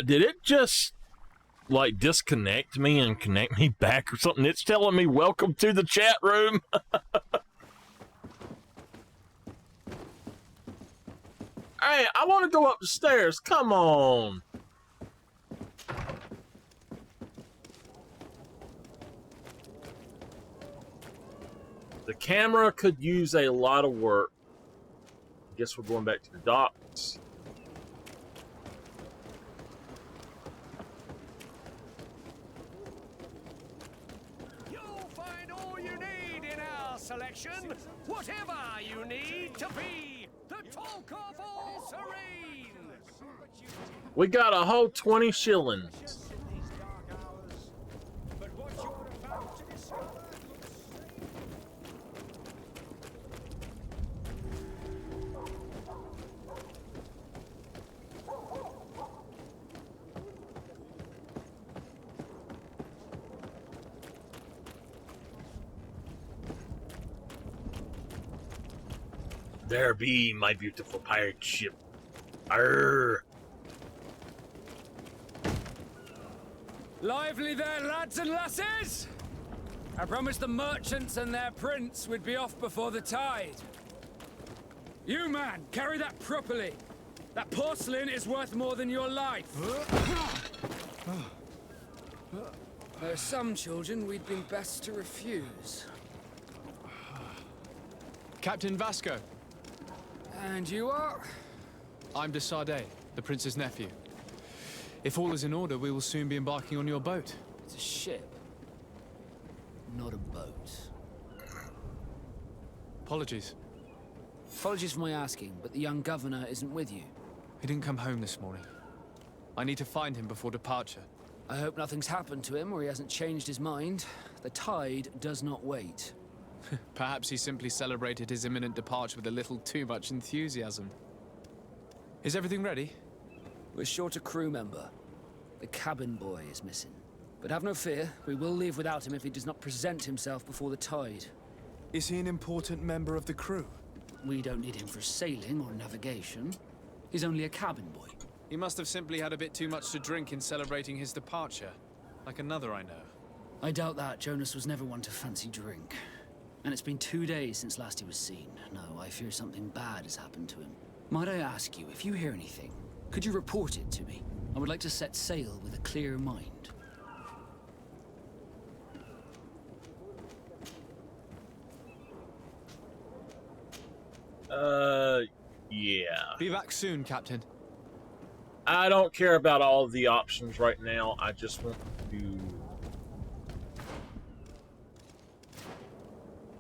Did it just, like, disconnect me and connect me back or something? It's telling me, welcome to the chat room. Hey, I want to go up the stairs. Come on. The camera could use a lot of work. I guess we're going back to the docks. You'll find all you need in our selection. Whatever you need to be the talk of all Serene. We got a whole 20 shillings. There be my beautiful pirate ship. Arr! Lively there, lads and lasses! I promised the merchants and their prince we'd be off before the tide. You, man, carry that properly. That porcelain is worth more than your life. There are some children we'd been best to refuse. Captain Vasco. And you are? I'm de Sade, the prince's nephew. If all is in order, we will soon be embarking on your boat. It's a ship, not a boat. Apologies. Apologies for my asking, but the young governor isn't with you. He didn't come home this morning. I need to find him before departure. I hope nothing's happened to him or he hasn't changed his mind. The tide does not wait. Perhaps he simply celebrated his imminent departure with a little too much enthusiasm. Is everything ready? We're short a crew member. The cabin boy is missing. But have no fear, we will leave without him if he does not present himself before the tide. Is he an important member of the crew? We don't need him for sailing or navigation. He's only a cabin boy. He must have simply had a bit too much to drink in celebrating his departure. Like another I know. I doubt that. Jonas was never one to fancy drink. And it's been 2 days since last he was seen. No, I fear something bad has happened to him. Might I ask you, if you hear anything, could you report it to me? I would like to set sail with a clear mind. Yeah. Be back soon, Captain. I don't care about all of the options right now. I just want to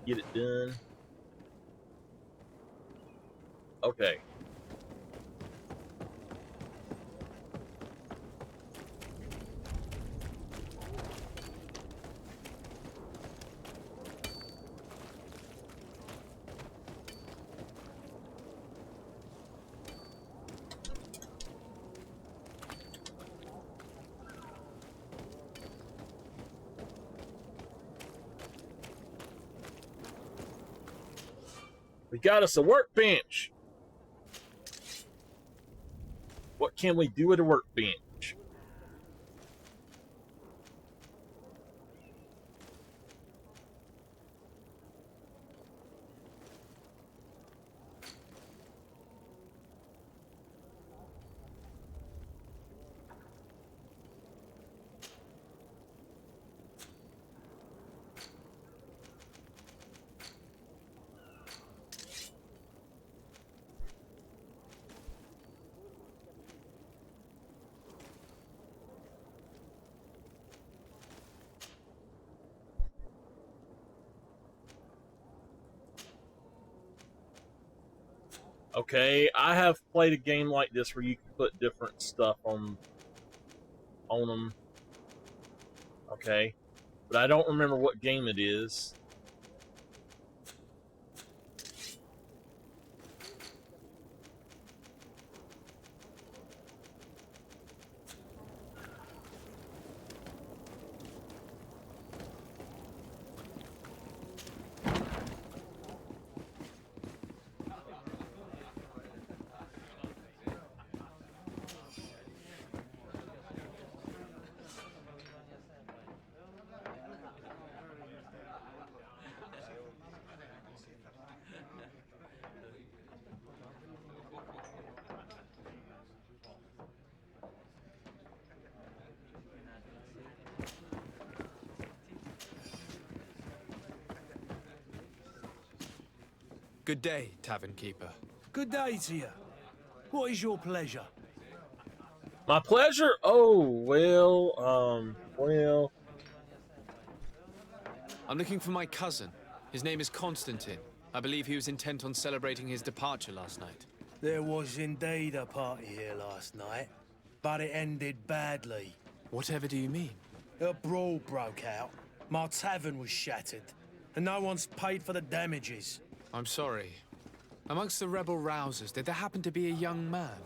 get it done. Okay. We got us a workbench. What can we do with a workbench? Okay, I have played a game like this where you can put different stuff on them. Okay, but I don't remember what game it is. Good day, tavern keeper. Good day to you. What is your pleasure? My pleasure? Oh, well... I'm looking for my cousin. His name is Constantine. I believe he was intent on celebrating his departure last night. There was indeed a party here last night, but it ended badly. Whatever do you mean? A brawl broke out. My tavern was shattered, and no one's paid for the damages. I'm sorry. Amongst the rebel rousers, did there happen to be a young man?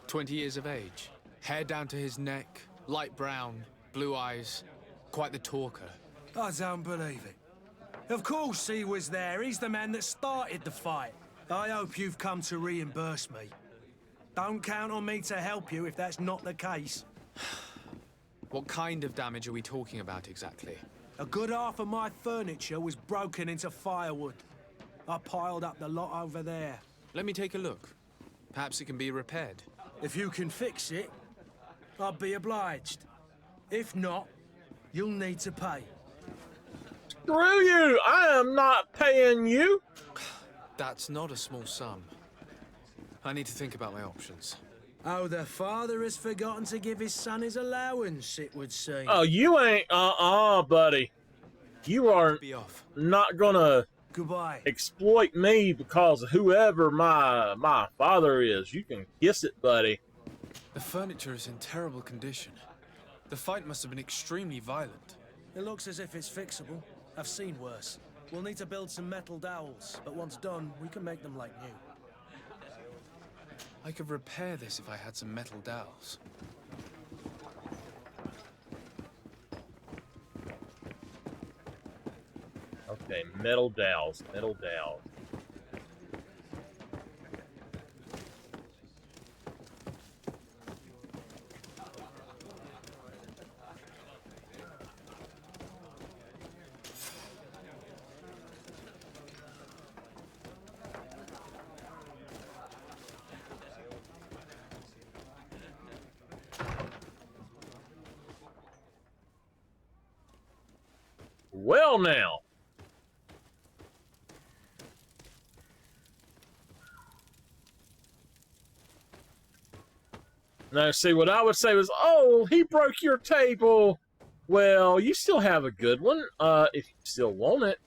20 years of age. Hair down to his neck, light brown, blue eyes. Quite the talker. I don't believe it. Of course he was there. He's the man that started the fight. I hope you've come to reimburse me. Don't count on me to help you if that's not the case. What kind of damage are we talking about exactly? A good half of my furniture was broken into firewood. I piled up the lot over there. Let me take a look. Perhaps it can be repaired. If you can fix it, I'll be obliged. If not, you'll need to pay. Screw you! I am not paying you! That's not a small sum. I need to think about my options. Oh, the father has forgotten to give his son his allowance, it would seem. Oh, you ain't... buddy. You are not gonna... Goodbye. Exploit me because of whoever my father is. You can kiss it, buddy. The furniture is in terrible condition. The fight must have been extremely violent. It looks as if it's fixable. I've seen worse. We'll need to build some metal dowels, but once done, we can make them like new. I could repair this if I had some metal dowels. Okay, metal dowels, metal dowels. Well now. Now, see, what I would say was, oh, he broke your table. Well, you still have a good one. If you still want it,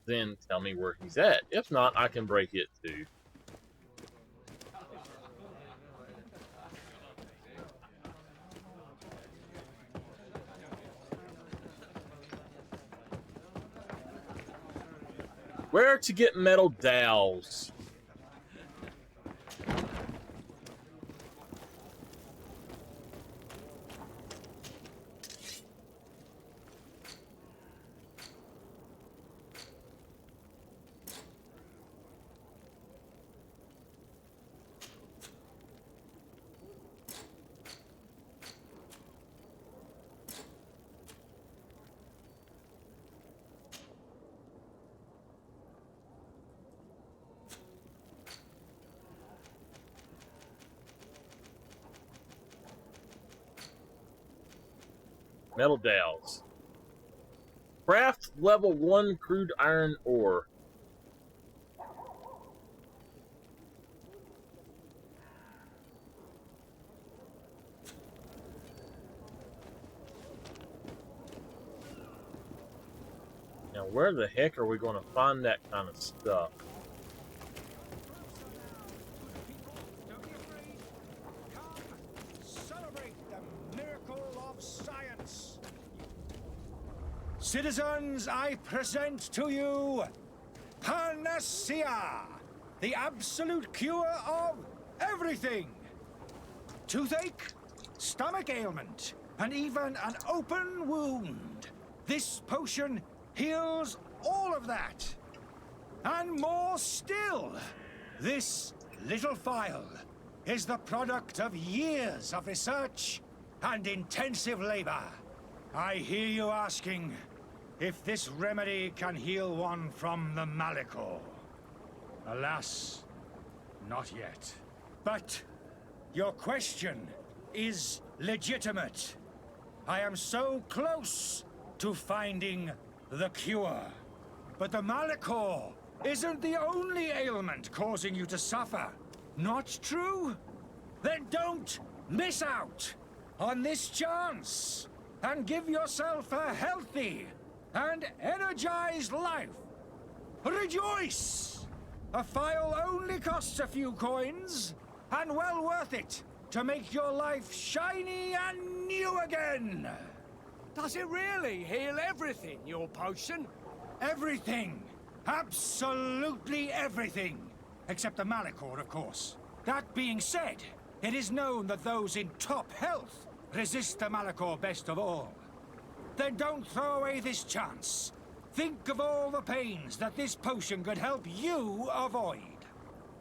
then tell me where he's at. If not, I can break it too. Where to get metal dowels? Metal dowels. Craft level 1 crude iron ore. Now, where the heck are we going to find that kind of stuff? Citizens, I present to you Panacea, the absolute cure of everything. Toothache, stomach ailment, and even an open wound. This potion heals all of that. And more still, this little phial is the product of years of research and intensive labor. I hear you asking if this remedy can heal one from the Malachor. Alas, not yet. But your question is legitimate. I am so close to finding the cure. But the Malachor isn't the only ailment causing you to suffer. Not true? Then don't miss out on this chance and give yourself a healthy and energized life. Rejoice! A phial only costs a few coins, and well worth it to make your life shiny and new again. Does it really heal everything, your potion? Everything. Absolutely everything. Except the Malachor, of course. That being said, it is known that those in top health resist the Malachor best of all. Then don't throw away this chance. Think of all the pains that this potion could help you avoid.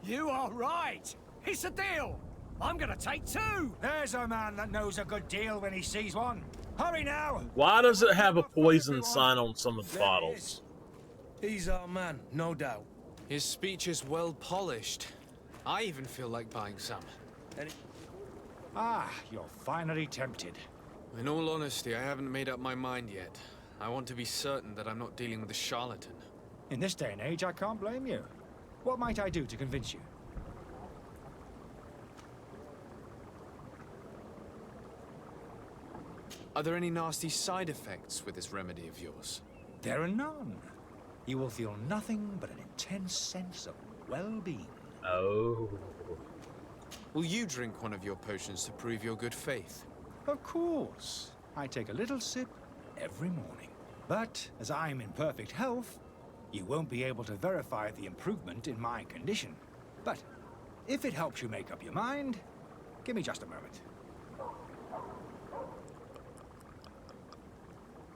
You are right. It's a deal. I'm gonna take 2. There's a man that knows a good deal when he sees one. Hurry now. Why does it have a poison sign on some of the bottles? He's our man, no doubt. His speech is well polished. I even feel like buying some. Ah, you're finally tempted. In all honesty, I haven't made up my mind yet. I want to be certain that I'm not dealing with a charlatan. In this day and age, I can't blame you. What might I do to convince you? Are there any nasty side effects with this remedy of yours? There are none. You will feel nothing but an intense sense of well-being. Oh. Will you drink one of your potions to prove your good faith? Of course. I take a little sip every morning. But as I'm in perfect health, you won't be able to verify the improvement in my condition. But if it helps you make up your mind, give me just a moment.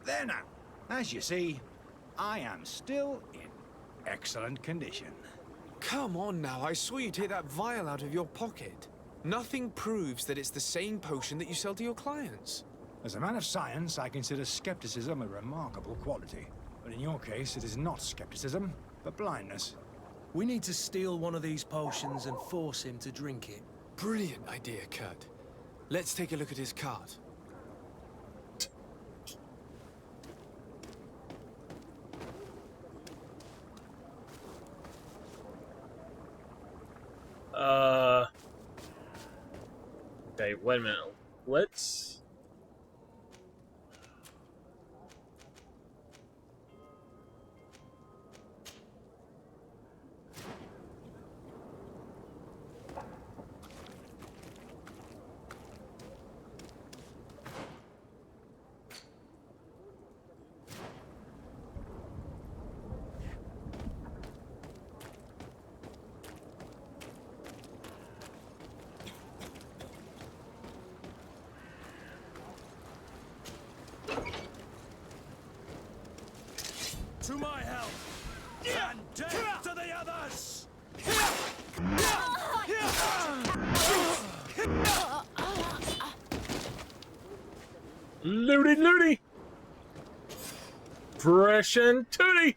There now. As you see, I am still in excellent condition. Come on now, I saw you take that vial out of your pocket. Nothing proves that it's the same potion that you sell to your clients. As a man of science, I consider skepticism a remarkable quality. But in your case, it is not skepticism, but blindness. We need to steal one of these potions and force him to drink it. Brilliant idea, Kurt. Let's take a look at his cart. Okay, wait a minute. Let's... To my help! And death to the others! Looty looty! Fresh and tooty!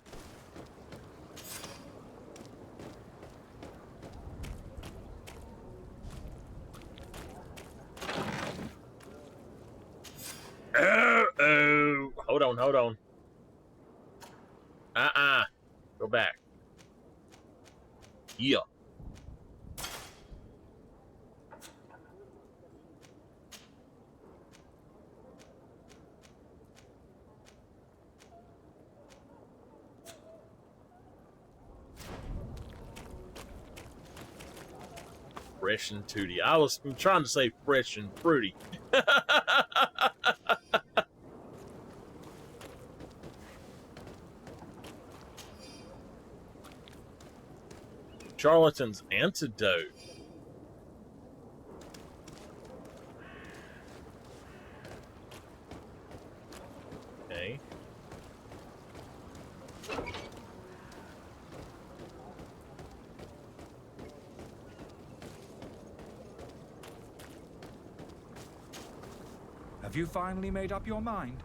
Oh, hold on. Go back. Yeah. Fresh and tooty. I was trying to say fresh and fruity. Charlatan's antidote. Okay. Have you finally made up your mind?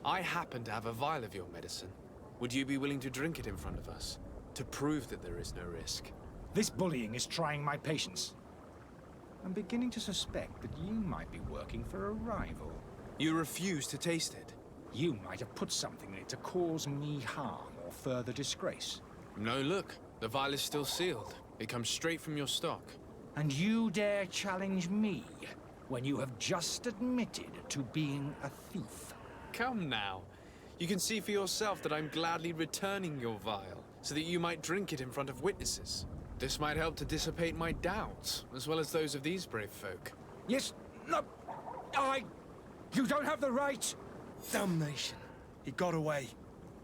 I happen to have a vial of your medicine. Would you be willing to drink it in front of us? To prove that there is no risk? This bullying is trying my patience. I'm beginning to suspect that you might be working for a rival. You refuse to taste it? You might have put something in it to cause me harm or further disgrace. No, look. The vial is still sealed. It comes straight from your stock. And you dare challenge me when you have just admitted to being a thief? Come now. You can see for yourself that I'm gladly returning your vial, so that you might drink it in front of witnesses. This might help to dissipate my doubts, as well as those of these brave folk. Yes, no, you don't have the right! Damnation. He got away.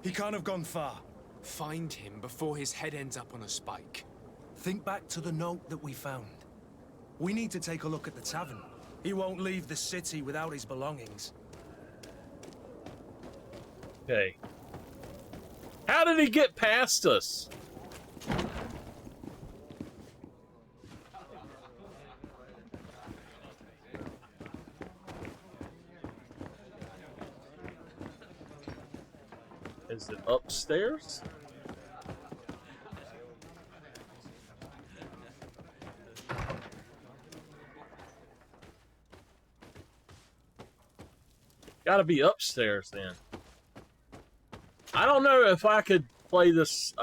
He can't have gone far. Find him before his head ends up on a spike. Think back to the note that we found. We need to take a look at the tavern. He won't leave the city without his belongings. Okay. How did he get past us? Is it upstairs? Gotta be upstairs then. I don't know if I could play this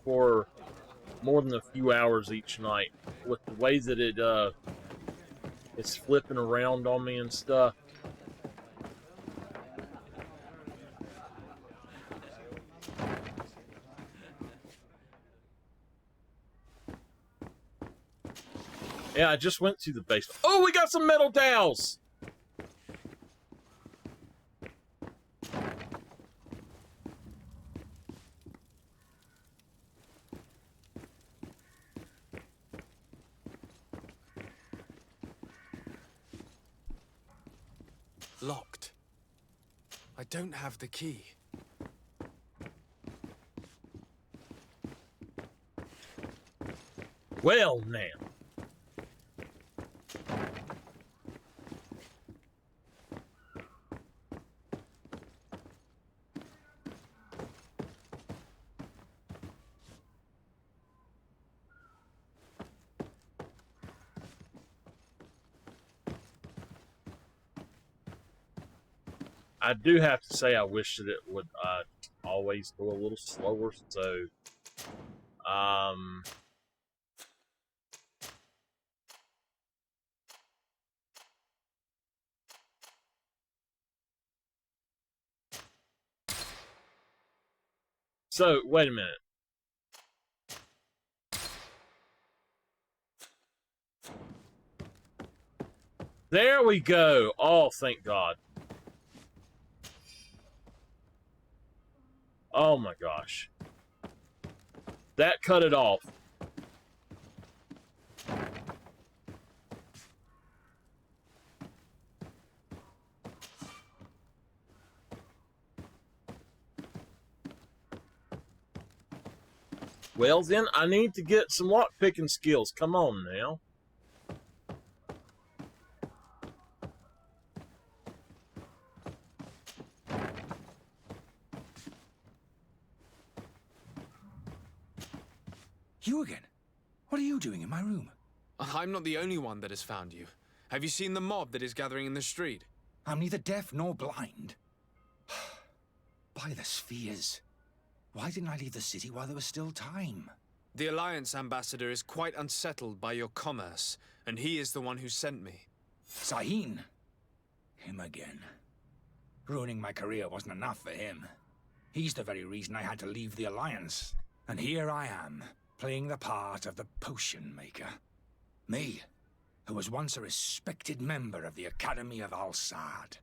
for more than a few hours each night with the way that it's flipping around on me and stuff. Yeah, I just went to the basement. Oh, we got some metal dowels! Locked. I don't have the key. Well, now. I do have to say I wish that it would always go a little slower, so so wait a minute. There we go. Oh, thank God. Oh my gosh. That cut it off. Well then, I need to get some lockpicking skills. Come on now. You again? What are you doing in my room? I'm not the only one that has found you. Have you seen the mob that is gathering in the street? I'm neither deaf nor blind. By the spheres. Why didn't I leave the city while there was still time? The Alliance ambassador is quite unsettled by your commerce, and he is the one who sent me. Sahin? Him again. Ruining my career wasn't enough for him. He's the very reason I had to leave the Alliance. And here I am, playing the part of the potion maker. Me, who was once a respected member of the Academy of Al-Sad.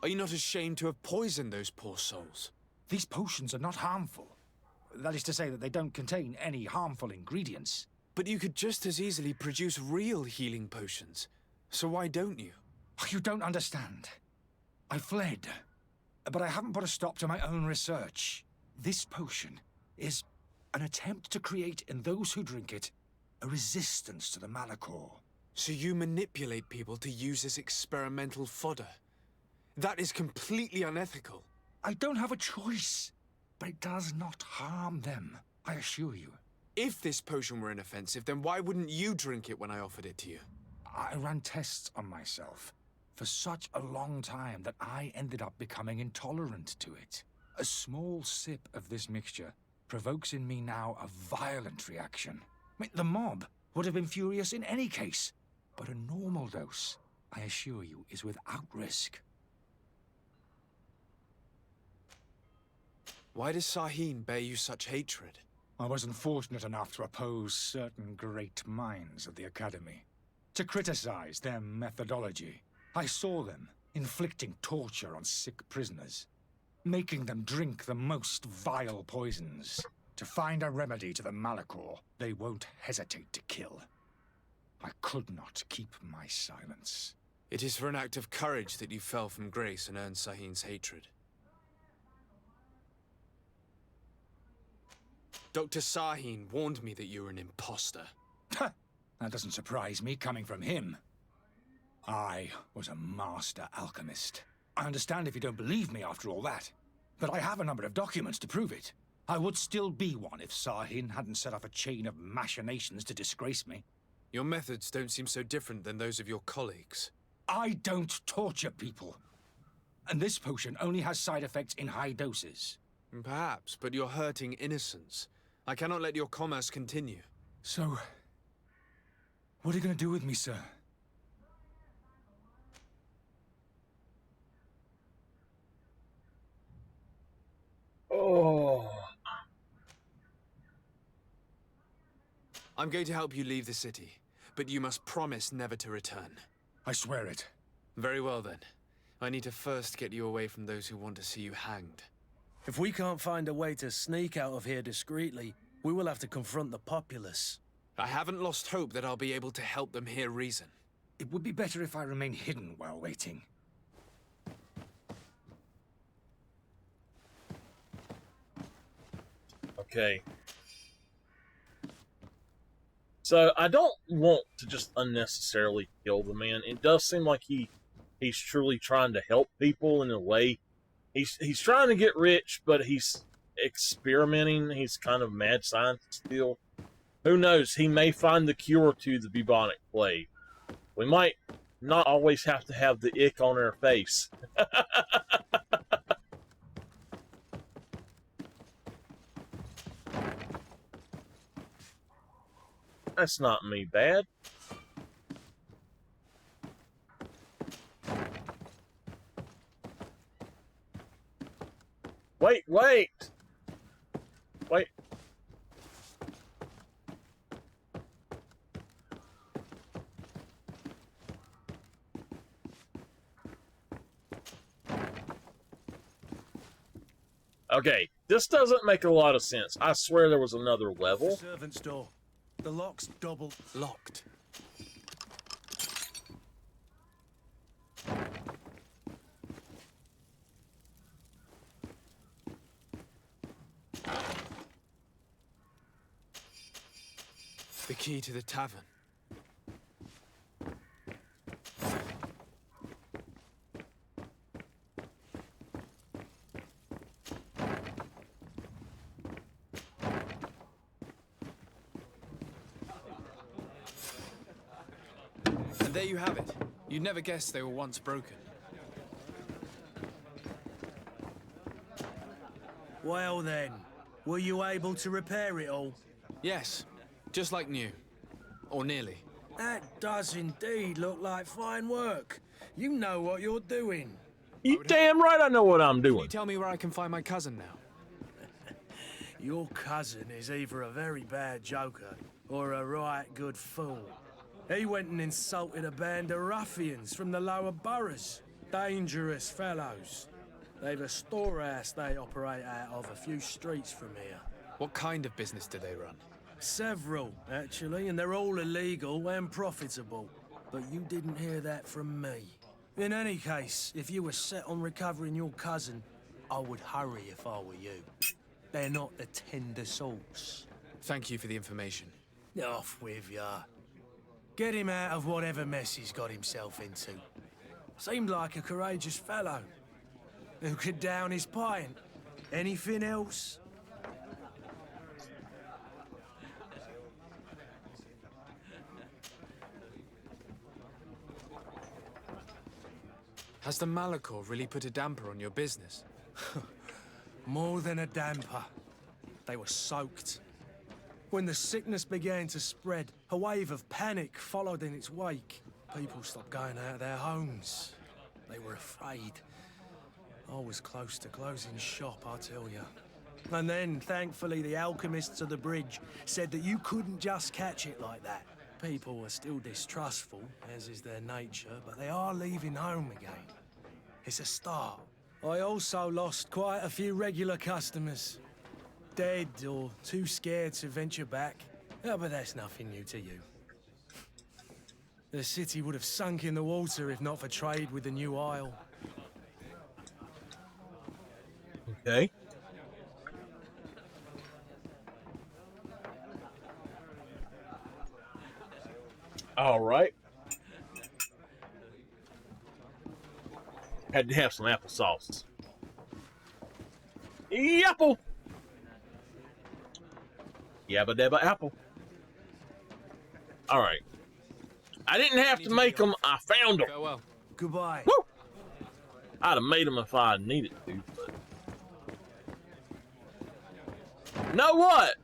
Are you not ashamed to have poisoned those poor souls? These potions are not harmful. That is to say that they don't contain any harmful ingredients. But you could just as easily produce real healing potions. So why don't you? You don't understand. I fled, but I haven't put a stop to my own research. This potion is an attempt to create in those who drink it a resistance to the Malachor. So you manipulate people to use as experimental fodder? That is completely unethical. I don't have a choice, but it does not harm them, I assure you. If this potion were inoffensive, then why wouldn't you drink it when I offered it to you? I ran tests on myself for such a long time that I ended up becoming intolerant to it. A small sip of this mixture provokes in me now a violent reaction. I mean, the mob would have been furious in any case, but a normal dose, I assure you, is without risk. Why does Sahin bear you such hatred? I wasn't fortunate enough to oppose certain great minds at the Academy, to criticize their methodology. I saw them inflicting torture on sick prisoners, making them drink the most vile poisons. To find a remedy to the Malachor, they won't hesitate to kill. I could not keep my silence. It is for an act of courage that you fell from grace and earned Sahin's hatred. Dr. Sahin warned me that you were an imposter. That doesn't surprise me, coming from him. I was a master alchemist. I understand if you don't believe me after all that, but I have a number of documents to prove it. I would still be one if Sahin hadn't set up a chain of machinations to disgrace me. Your methods don't seem so different than those of your colleagues. I don't torture people. And this potion only has side effects in high doses. Perhaps, but you're hurting innocents. I cannot let your commerce continue. So, what are you going to do with me, sir? Oh. I'm going to help you leave the city, but you must promise never to return. I swear it. Very well then. I need to first get you away from those who want to see you hanged. If we can't find a way to sneak out of here discreetly, we will have to confront the populace. I haven't lost hope that I'll be able to help them hear reason. It would be better if I remain hidden while waiting. Okay. So I don't want to just unnecessarily kill the man. It does seem like he's truly trying to help people in a way. He's trying to get rich, but he's experimenting. He's kind of mad scientist still. Who knows? He may find the cure to the bubonic plague. We might not always have to have the ick on our face. That's not me bad. Wait. Okay, this doesn't make a lot of sense. I swear there was another level. The servant's door. The lock's double locked. The key to the tavern. And there you have it. You'd never guess they were once broken. Well then, were you able to repair it all? Yes, just like new. Or nearly. That does indeed look like fine work. You know what you're doing. You damn right I know what I'm doing. Can you tell me where I can find my cousin now? Your cousin is either a very bad joker or a right good fool. He went and insulted a band of ruffians from the lower boroughs. Dangerous fellows. They've a storehouse they operate out of a few streets from here. What kind of business do they run? Several, actually, and they're all illegal and profitable. But you didn't hear that from me. In any case, if you were set on recovering your cousin, I would hurry if I were you. They're not the tender sorts. Thank you for the information. Off with ya. Get him out of whatever mess he's got himself into. Seemed like a courageous fellow. Who could down his pint? Anything else? Has the Malachor really put a damper on your business? More than a damper. They were soaked. When the sickness began to spread, a wave of panic followed in its wake. People stopped going out of their homes. They were afraid. I was close to closing shop, I tell you. And then, thankfully, the alchemists of the bridge said that you couldn't just catch it like that. People were still distrustful, as is their nature, but they are leaving home again. It's a start. I also lost quite a few regular customers. Dead or too scared to venture back. Oh, but that's nothing new to you. The city would have sunk in the water if not for trade with the New Isle. Okay. All right. Had to have some applesauce. Apple. Yabba dabba apple. All right. I didn't have to make them. I found them. Farewell. Goodbye. Woo! I'd have made them if I needed to, but... Know what?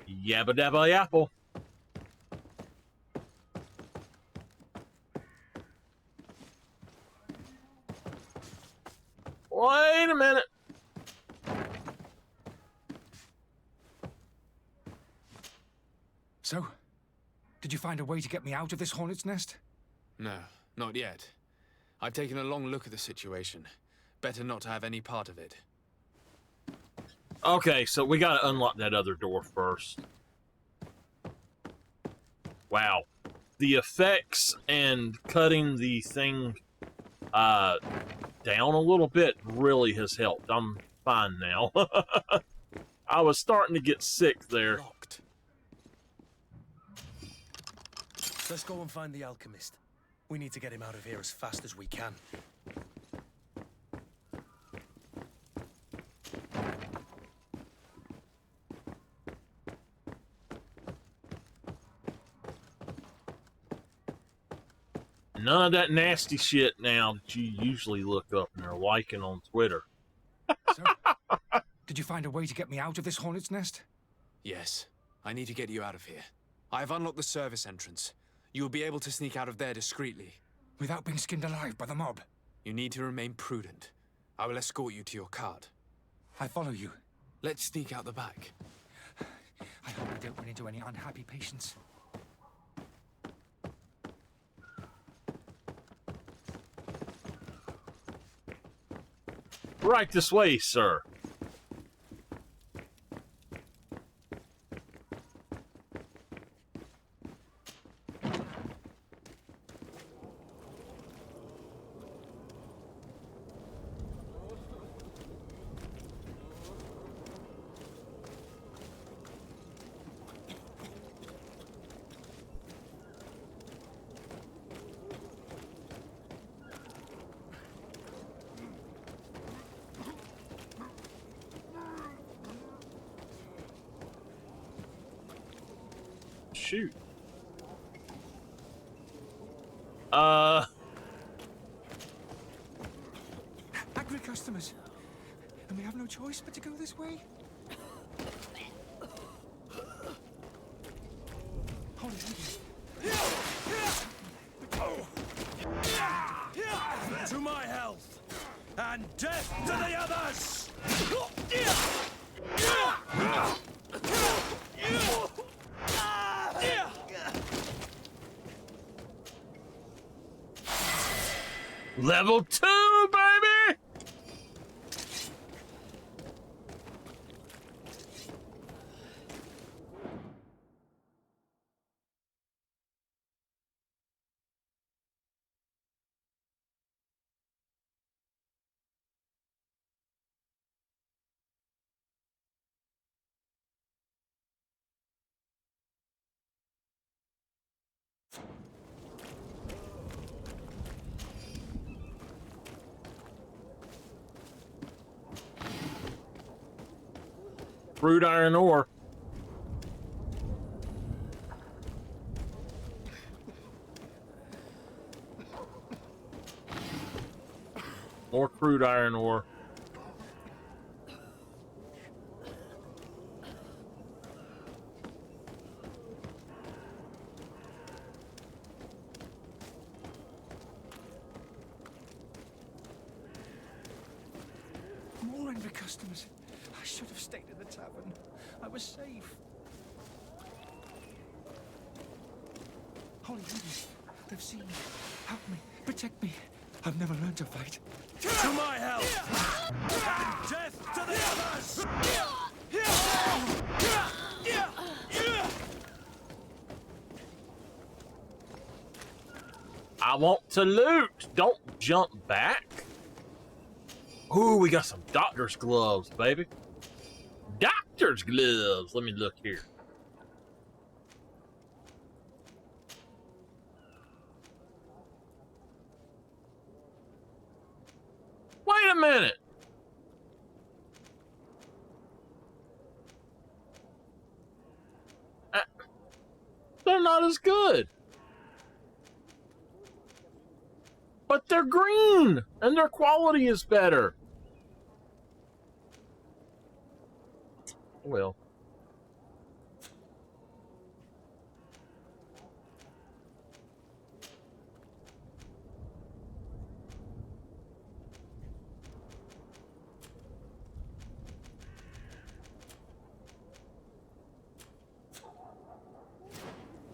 Yabba dabba apple. Wait a minute. So, did you find a way to get me out of this hornet's nest? No, not yet. I've taken a long look at the situation. Better not to have any part of it. Okay, so we gotta unlock that other door first. Wow. The effects and cutting the thing down a little bit really has helped. I'm fine now. I was starting to get sick there. Locked. Let's go and find the alchemist. We need to get him out of here as fast as we can. None of that nasty shit now that you usually look up and are liking on Twitter. So, did you find a way to get me out of this hornet's nest? Yes. I need to get you out of here. I have unlocked the service entrance. You will be able to sneak out of there discreetly. Without being skinned alive by the mob? You need to remain prudent. I will escort you to your cart. I follow you. Let's sneak out the back. I hope we don't run into any unhappy patients. Right this way, sir. Shoot. Angry customers. And we have no choice but to go this way? Hold it. To my health, and death to the others! Level 2, baby! Crude iron ore. More crude iron ore. More angry customers. I should have stayed in the tavern. I was safe. Holy goodness, they've seen me. Help me, protect me. I've never learned to fight. To my help! Death to the others! I want to loot. Don't jump back. Ooh, we got some doctor's gloves, baby. Doctor's gloves. Let me look here. Wait a minute. They're not as good. But they're green, and their quality is better. Well.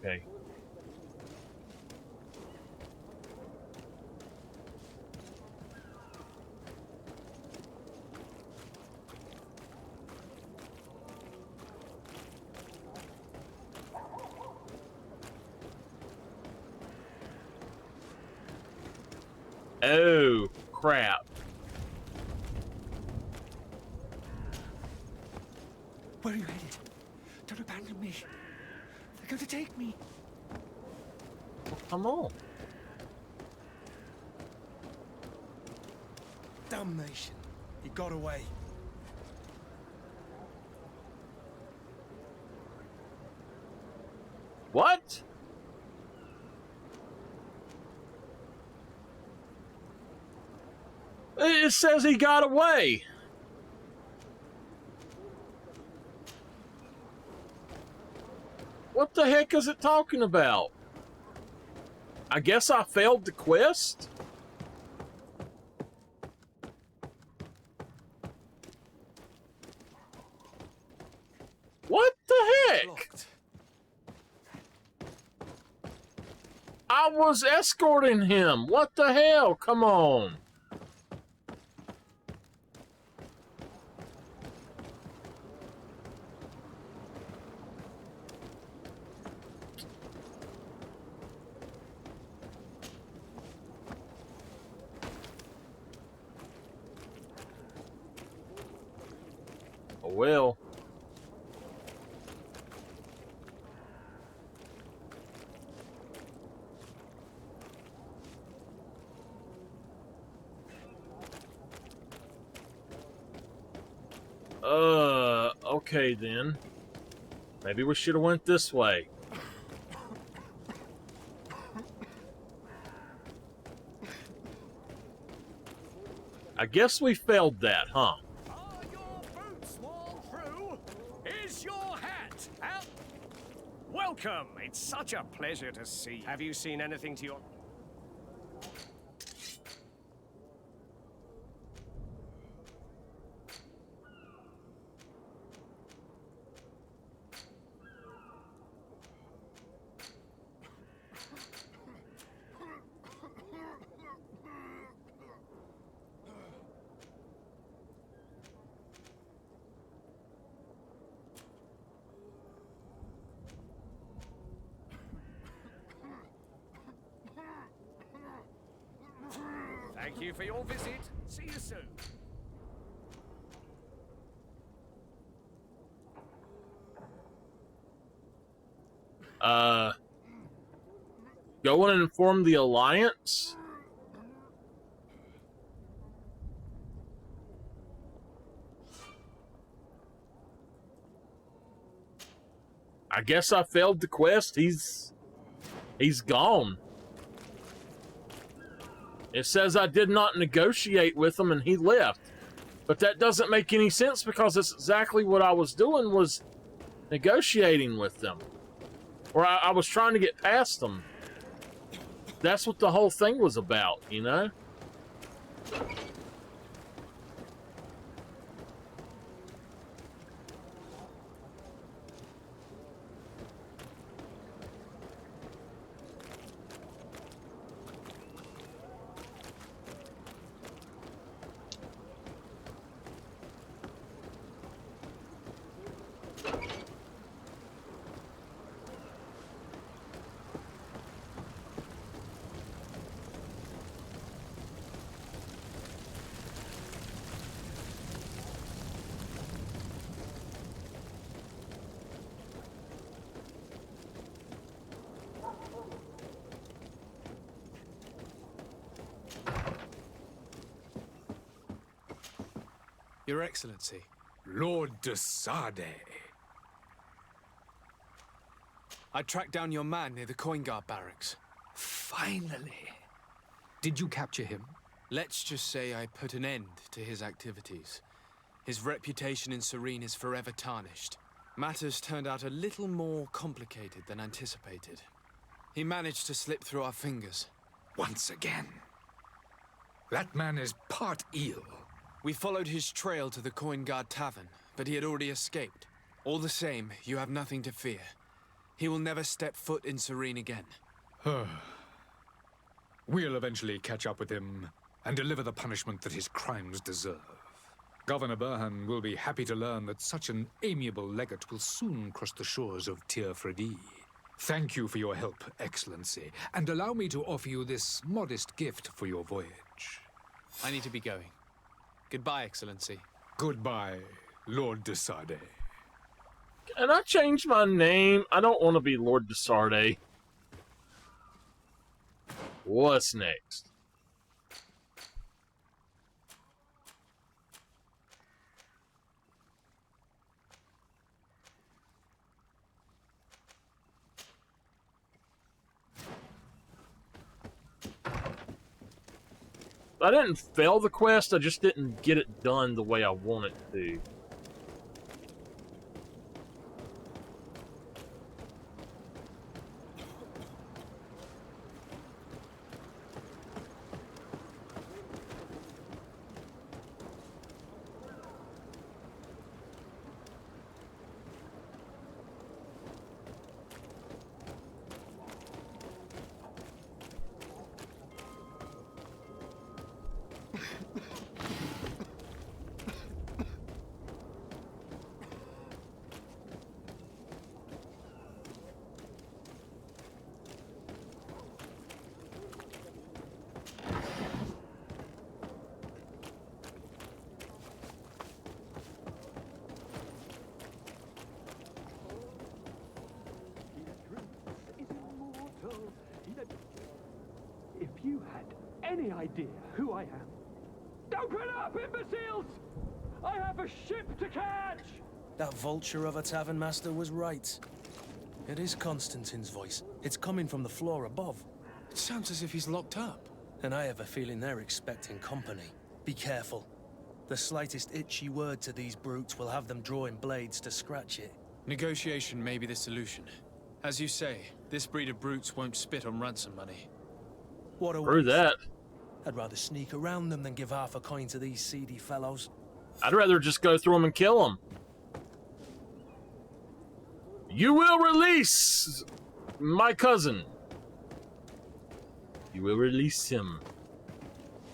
Okay. Oh, crap. Where are you headed? Don't abandon me. They're going to take me. Well, come on. Damnation. He got away. What? It says he got away. What the heck is it talking about? I guess I failed the quest? What the heck? I was escorting him. What the hell? Come on. Oh, well. Okay then. Maybe we should have went this way. I guess we failed that, huh? Are your boots worn through? Is your hat out? Welcome. It's such a pleasure to see. Have you seen anything to your... Thank you for your visit. See you soon. Go and inform the Alliance? I guess I failed the quest. He's gone. It says I did not negotiate with him and he left. But that doesn't make any sense because that's exactly what I was doing, was negotiating with them. Or I was trying to get past them. That's what the whole thing was about, you know? Your Excellency. Lord de Sade. I tracked down your man near the Coin Guard barracks. Finally. Did you capture him? Let's just say I put an end to his activities. His reputation in Serene is forever tarnished. Matters turned out a little more complicated than anticipated. He managed to slip through our fingers. Once again. That man is part eel. We followed his trail to the Coin Guard Tavern, but he had already escaped. All the same, you have nothing to fear. He will never step foot in Serene again. We'll eventually catch up with him and deliver the punishment that his crimes deserve. Governor Burhan will be happy to learn that such an amiable legate will soon cross the shores of Tir Fredi. Thank you for your help, Excellency, and allow me to offer you this modest gift for your voyage. I need to be going. Goodbye, Excellency. Goodbye, Lord de Sade. Can I change my name? I don't want to be Lord de Sade. What's next? I didn't fail the quest, I just didn't get it done the way I want it to. If you had any idea who I am... Open up, imbeciles! I have a ship to catch! That vulture of a tavern master was right. It is Constantine's voice. It's coming from the floor above. It sounds as if he's locked up. And I have a feeling they're expecting company. Be careful. The slightest itchy word to these brutes will have them drawing blades to scratch it. Negotiation may be the solution. As you say, this breed of brutes won't spit on ransom money. What a Heard waste. that. I'd rather sneak around them than give half a coin to these seedy fellows. I'd rather just go through them and kill them. You will release my cousin. You will release him,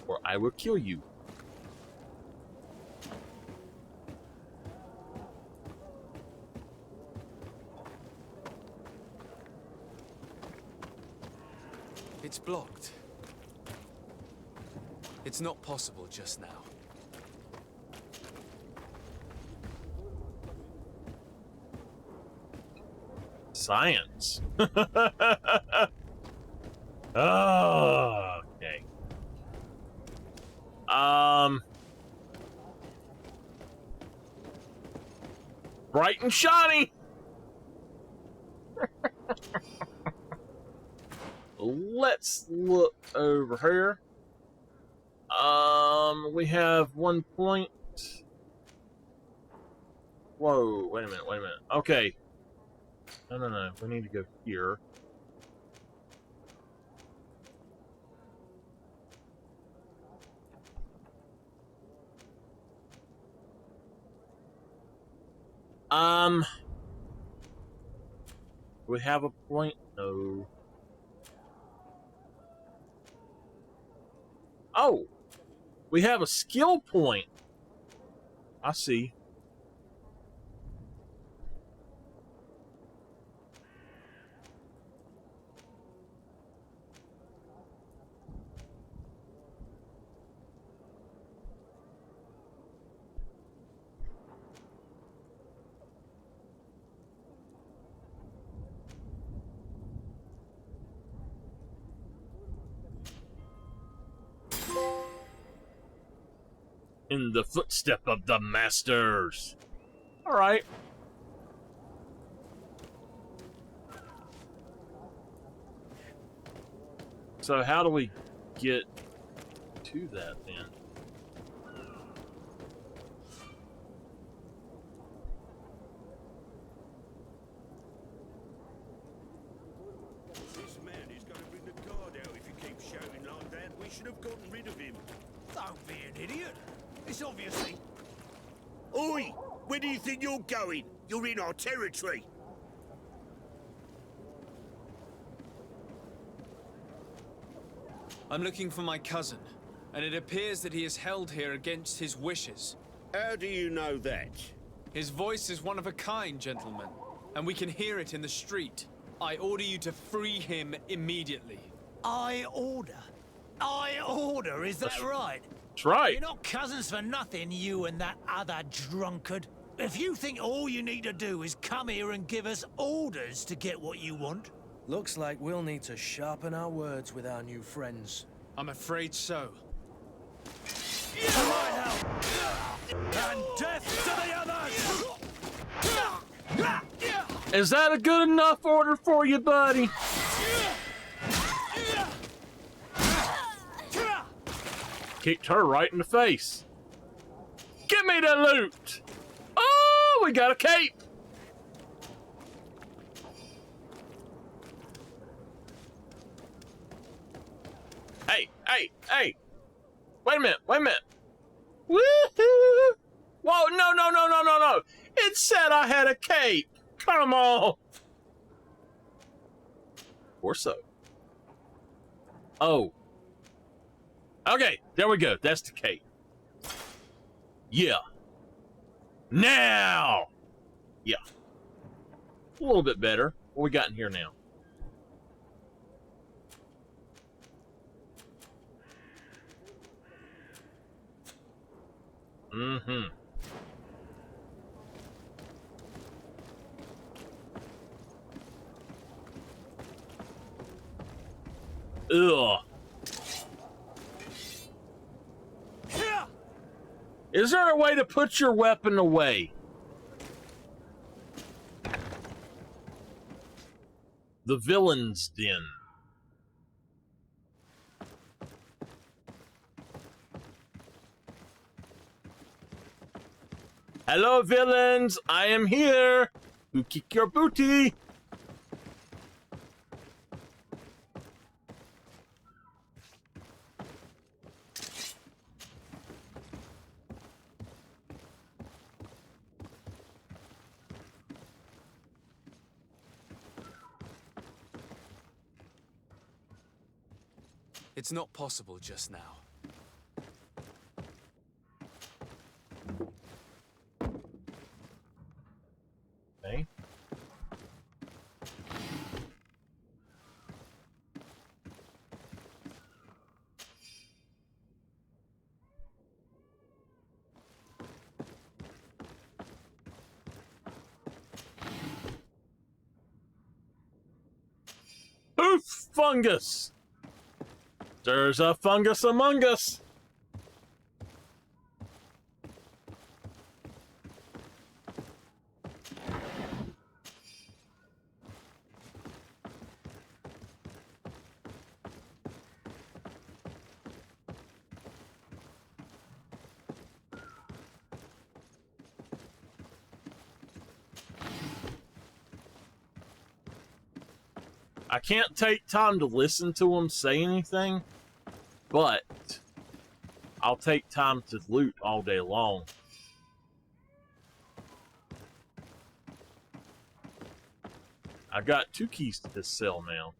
or I will kill you. It's blocked. It's not possible just now. Science. Oh, okay. Bright and shiny. Let's look over here. We have 1 point. Whoa, wait a minute. Okay. No. We need to go here. We have a point? No. Oh! We have a skill point. I see. In the footstep of the masters. All right. So how do we get to that then? This man is going to bring the guard out if you keep shouting like that. We should have gotten rid of him. Don't be an idiot. It's obviously... Oi! Where do you think you're going? You're in our territory. I'm looking for my cousin, and it appears that he is held here against his wishes. How do you know that? His voice is one of a kind, gentlemen, and we can hear it in the street. I order you to free him immediately. I order? Is that right? That's right. You're not cousins for nothing, you and that other drunkard. If you think all you need to do is come here and give us orders to get what you want... Looks like we'll need to sharpen our words with our new friends. I'm afraid so. And death to the others! Is that a good enough order for you, buddy? Kicked her right in the face. Give me the loot! Oh, we got a cape! Hey! Wait a minute! Woohoo! Whoa, no! It said I had a cape! Come on! Or so. Oh. Okay, there we go. That's the cape. Yeah. Now! Yeah. A little bit better. What we got in here now? Mm-hmm. Ugh. Is there a way to put your weapon away? The villain's den. Hello, villains! I am here to kick your booty! It's not possible just now. Okay. fungus. There's a fungus among us. I can't take time to listen to him say anything, but I'll take time to loot all day long. I got 2 keys to this cell now.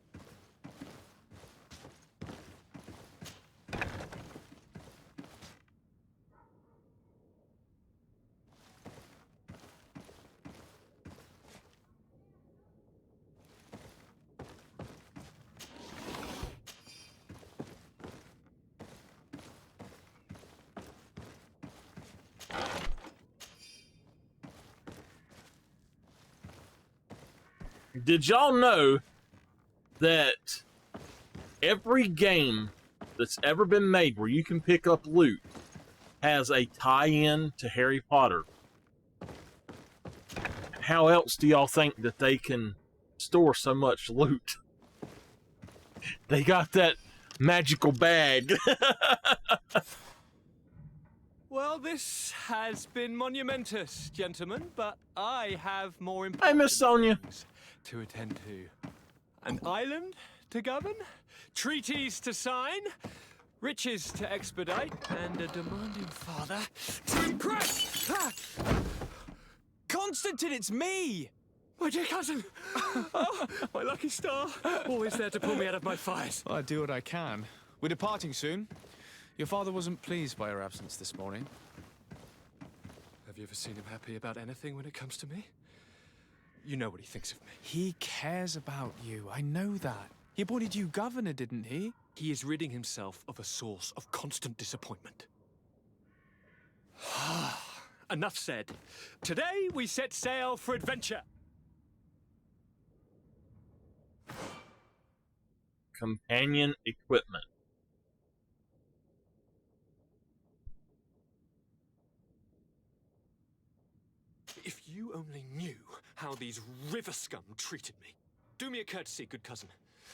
Did y'all know that every game that's ever been made where you can pick up loot has a tie-in to Harry Potter? How else do y'all think that they can store so much loot? They got that magical bag. Well, this has been monumentous, gentlemen, but I have more important Miss Sonia. things to attend to. An island to govern, treaties to sign, riches to expedite, and a demanding father to impress. Constantine, it's me! My dear cousin! Oh, my lucky star. Always there to pull me out of my fires. I do what I can. We're departing soon. Your father wasn't pleased by your absence this morning. Have you ever seen him happy about anything when it comes to me? You know what he thinks of me. He cares about you. I know that. He appointed you governor, didn't he? He is ridding himself of a source of constant disappointment. Enough said. Today we set sail for adventure. Companion equipment. If you only knew how these river scum treated me. Do me a courtesy, good cousin.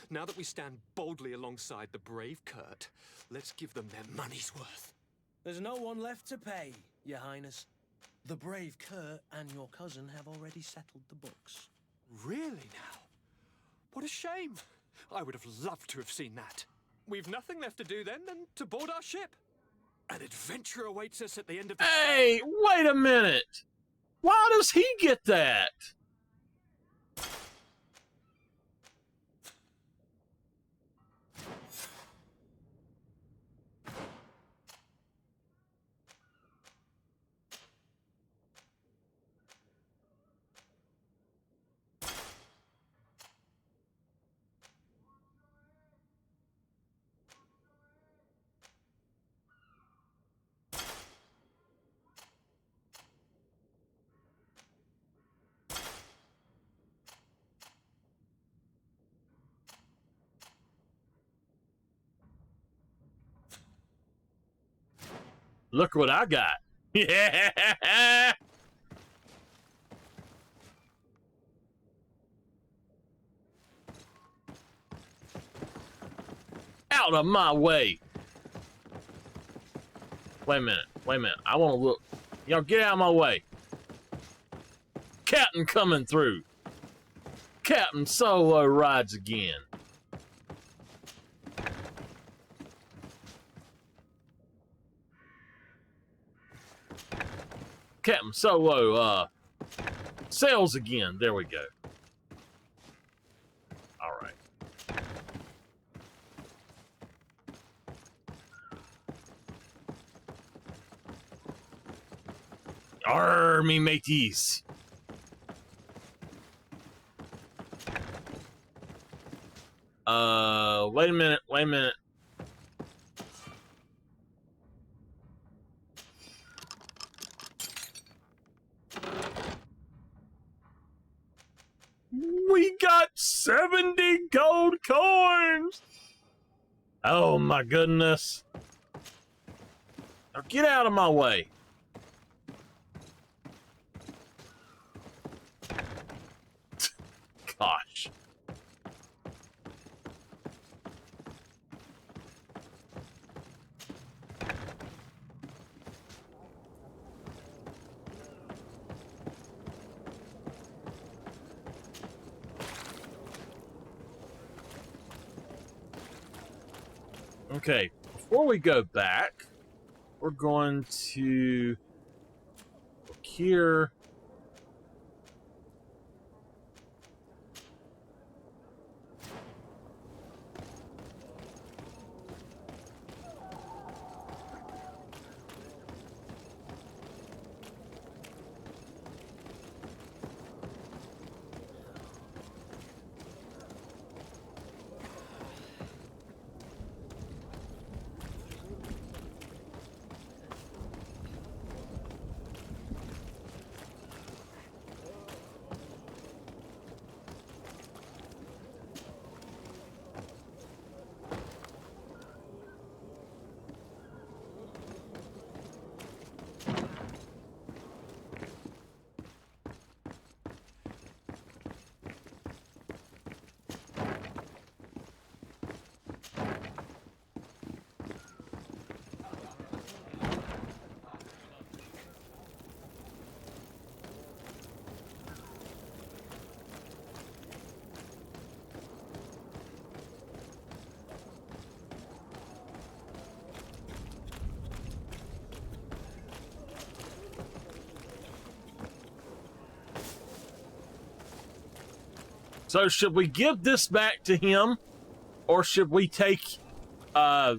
Now that we stand boldly alongside the brave Kurt, let's give them their money's worth. There's no one left to pay, Your Highness. The brave Kurt and your cousin have already settled the books. Really now? What a shame. I would have loved to have seen that. We've nothing left to do then than to board our ship. An adventure awaits us at the end of the... Hey, wait a minute. Why does he get that? Look what I got. Yeah. Out of my way. Wait a minute. I want to look. Y'all get out of my way. Captain coming through. Captain Solo rides again. Captain Solo, sails again. There we go. All right. Arr, me mateys. Wait a minute. We got 70 gold coins! Oh my goodness. Now get out of my way. Gosh. Okay, before we go back, we're going to look here. So should we give this back to him, or should we take, or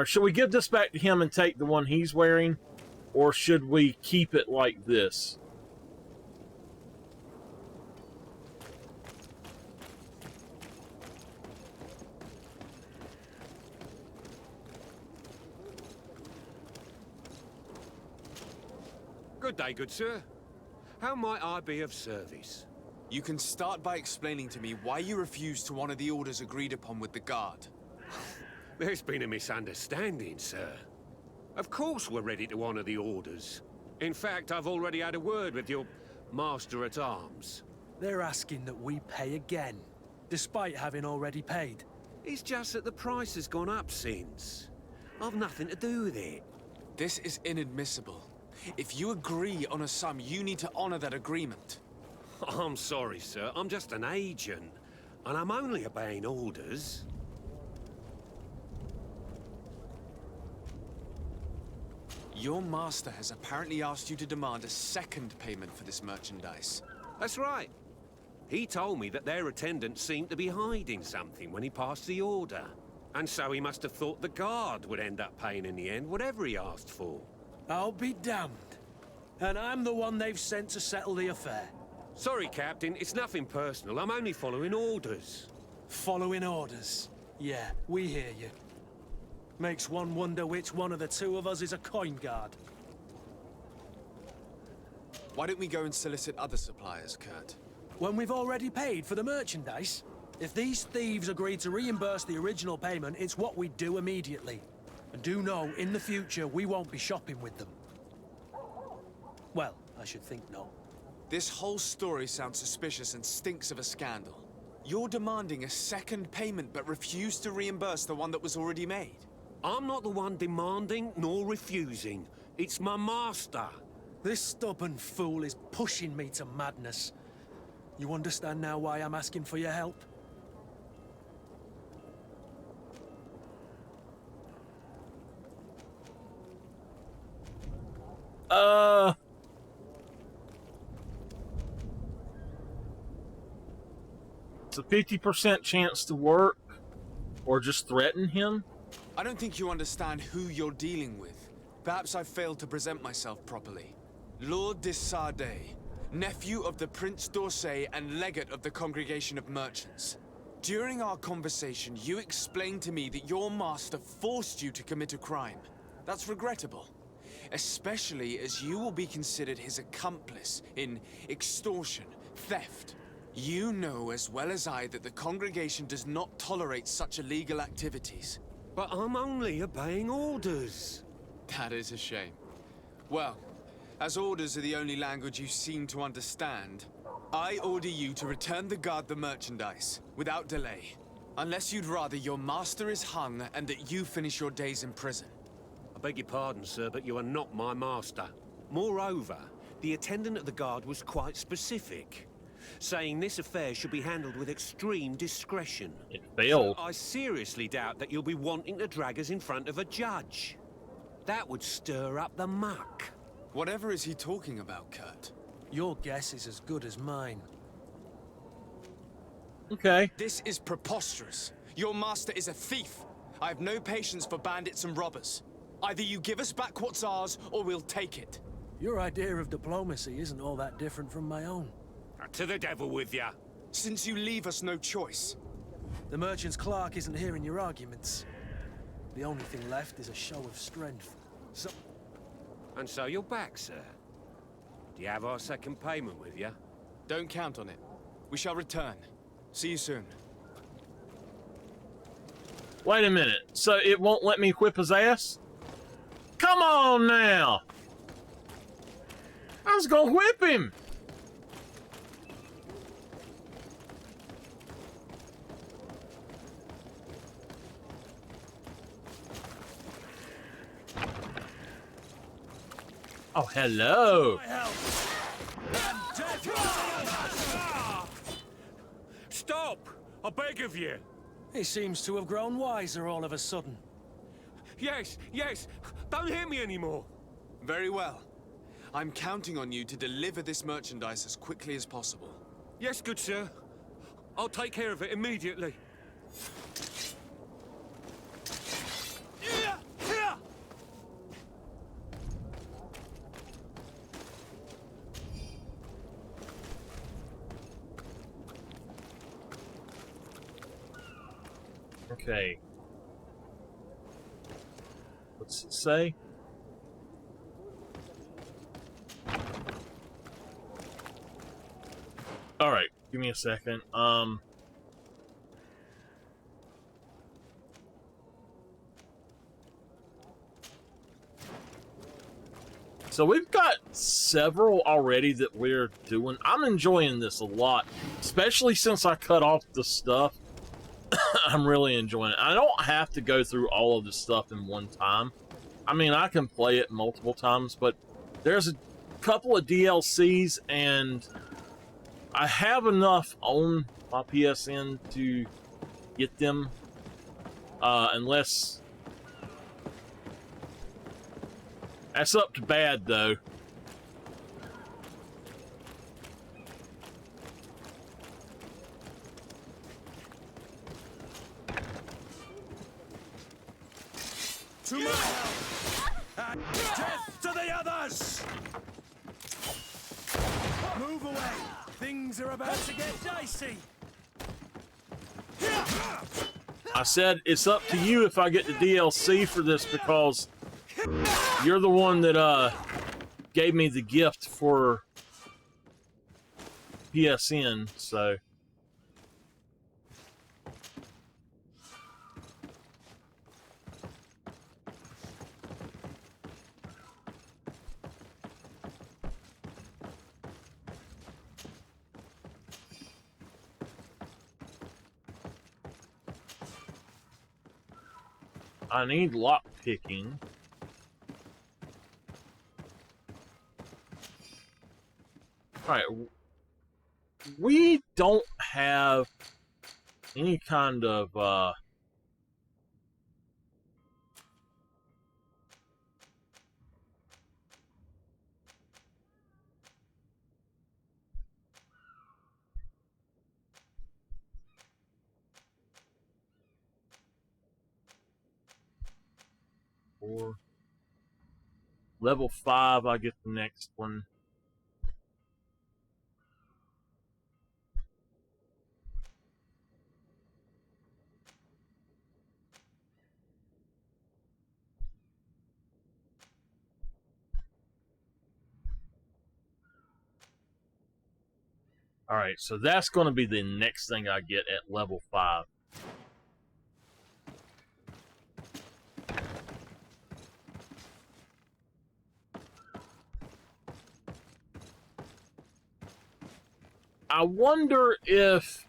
should we give this back to him and take the one he's wearing, or should we keep it like this? Good day, good sir. How might I be of service? You can start by explaining to me why you refused to honor the orders agreed upon with the guard. There's been a misunderstanding, sir. Of course we're ready to honor the orders. In fact, I've already had a word with your master-at-arms. They're asking that we pay again, despite having already paid. It's just that the price has gone up since. I've nothing to do with it. This is inadmissible. If you agree on a sum, you need to honor that agreement. I'm sorry, sir. I'm just an agent, and I'm only obeying orders. Your master has apparently asked you to demand a second payment for this merchandise. That's right. He told me that their attendant seemed to be hiding something when he passed the order. And so he must have thought the guard would end up paying in the end, whatever he asked for. I'll be damned. And I'm the one they've sent to settle the affair. Sorry, Captain. It's nothing personal. I'm only following orders. Following orders? Yeah, we hear you. Makes one wonder which one of the two of us is a coin guard. Why don't we go and solicit other suppliers, Kurt? When we've already paid for the merchandise? If these thieves agree to reimburse the original payment, it's what we do immediately. And do know, in the future, we won't be shopping with them. Well, I should think not. This whole story sounds suspicious and stinks of a scandal. You're demanding a second payment but refuse to reimburse the one that was already made. I'm not the one demanding nor refusing. It's my master. This stubborn fool is pushing me to madness. You understand now why I'm asking for your help? It's a 50% chance to work, or just threaten him? I don't think you understand who you're dealing with. Perhaps I failed to present myself properly. Lord de Sardet, nephew of the Prince d'Orsay and legate of the Congregation of Merchants. During our conversation, you explained to me that your master forced you to commit a crime. That's regrettable, especially as you will be considered his accomplice in extortion, theft. You know as well as I that the congregation does not tolerate such illegal activities. But I'm only obeying orders. That is a shame. Well, as orders are the only language you seem to understand, I order you to return the guard the merchandise, without delay. Unless you'd rather your master is hung and that you finish your days in prison. I beg your pardon, sir, but you are not my master. Moreover, the attendant at the guard was quite specific, saying this affair should be handled with extreme discretion. It failed. So I seriously doubt that you'll be wanting to drag us in front of a judge. That would stir up the muck. Whatever is he talking about, Kurt? Your guess is as good as mine. Okay. This is preposterous. Your master is a thief. I have no patience for bandits and robbers. Either you give us back what's ours, or we'll take it. Your idea of diplomacy isn't all that different from my own. To the devil with ya. Since you leave us no choice. The merchant's clerk isn't hearing your arguments. The only thing left is a show of strength. And so you're back, sir. Do you have our second payment with you? Don't count on it. We shall return. See you soon. Wait a minute. So it won't let me whip his ass? Come on now! I was gonna whip him! Oh, hello! Stop! I beg of you! He seems to have grown wiser all of a sudden. Yes, yes! Don't hit me anymore! Very well. I'm counting on you to deliver this merchandise as quickly as possible. Yes, good sir. I'll take care of it immediately. Okay. What's it say? Alright, give me a second. So we've got several already that we're doing. I'm enjoying this a lot, especially since I cut off the stuff. I'm really enjoying it. I don't have to go through all of the stuff in one time. I mean, I can play it multiple times, but there's a couple of DLCs, and I have enough on my PSN to get them, unless... That's up to bad, though. Too much help! And death to the others! Move away! Things are about to get dicey! I said it's up to you if I get the DLC for this, because you're the one that gave me the gift for PSN, so... I need lock picking. Alright, we don't have any kind of, level 5, I get the next one. Alright, so that's going to be the next thing I get at level 5. I wonder if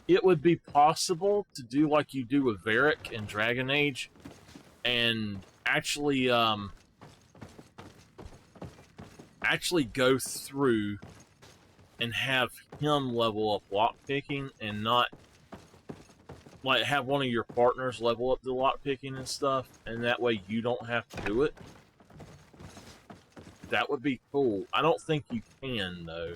it would be possible to do like you do with Varric in Dragon Age and actually go through and have him level up lockpicking and not like have one of your partners level up the lockpicking and stuff, and that way you don't have to do it. That would be cool. I don't think you can though.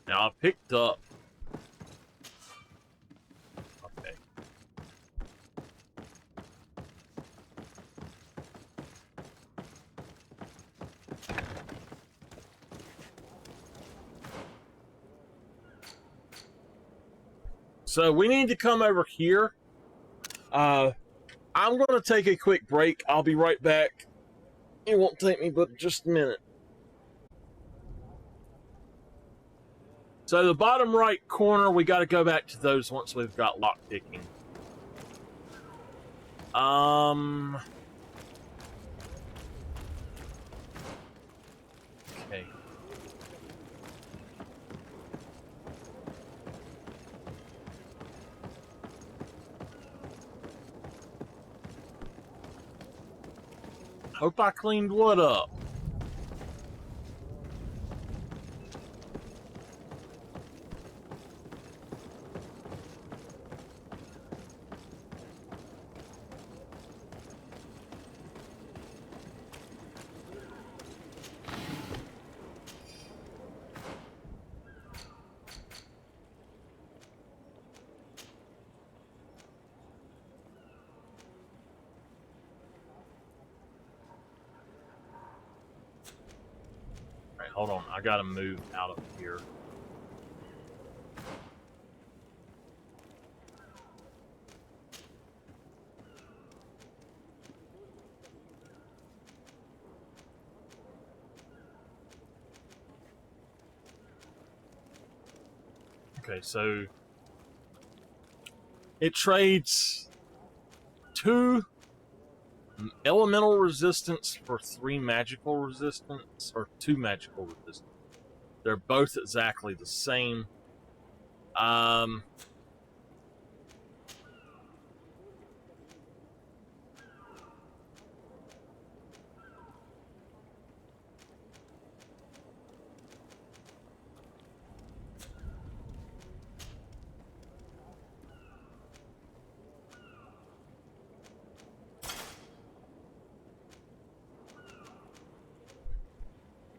Now I picked up. Okay. So we need to come over here. I'm going to take a quick break. I'll be right back. It won't take me but just a minute. So the bottom right corner, we got to go back to those once we've got lockpicking. Okay. Hope I cleaned wood up. Hold on, I gotta move out of here. Okay, so it trades 2 elemental resistance for 3 magical resistance, or 2 magical resistance. They're both exactly the same.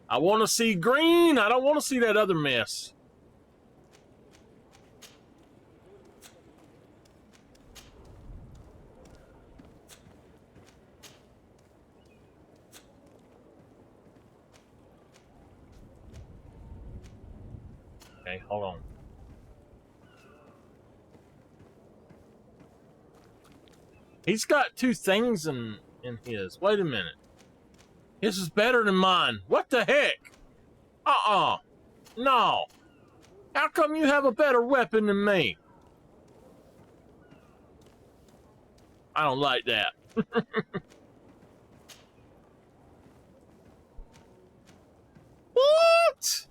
I want to see green. I don't want to see that other mess. Okay, hold on. He's got 2 things in his. Wait a minute. His is better than mine. What the heck? No. How come you have a better weapon than me? I don't like that. What?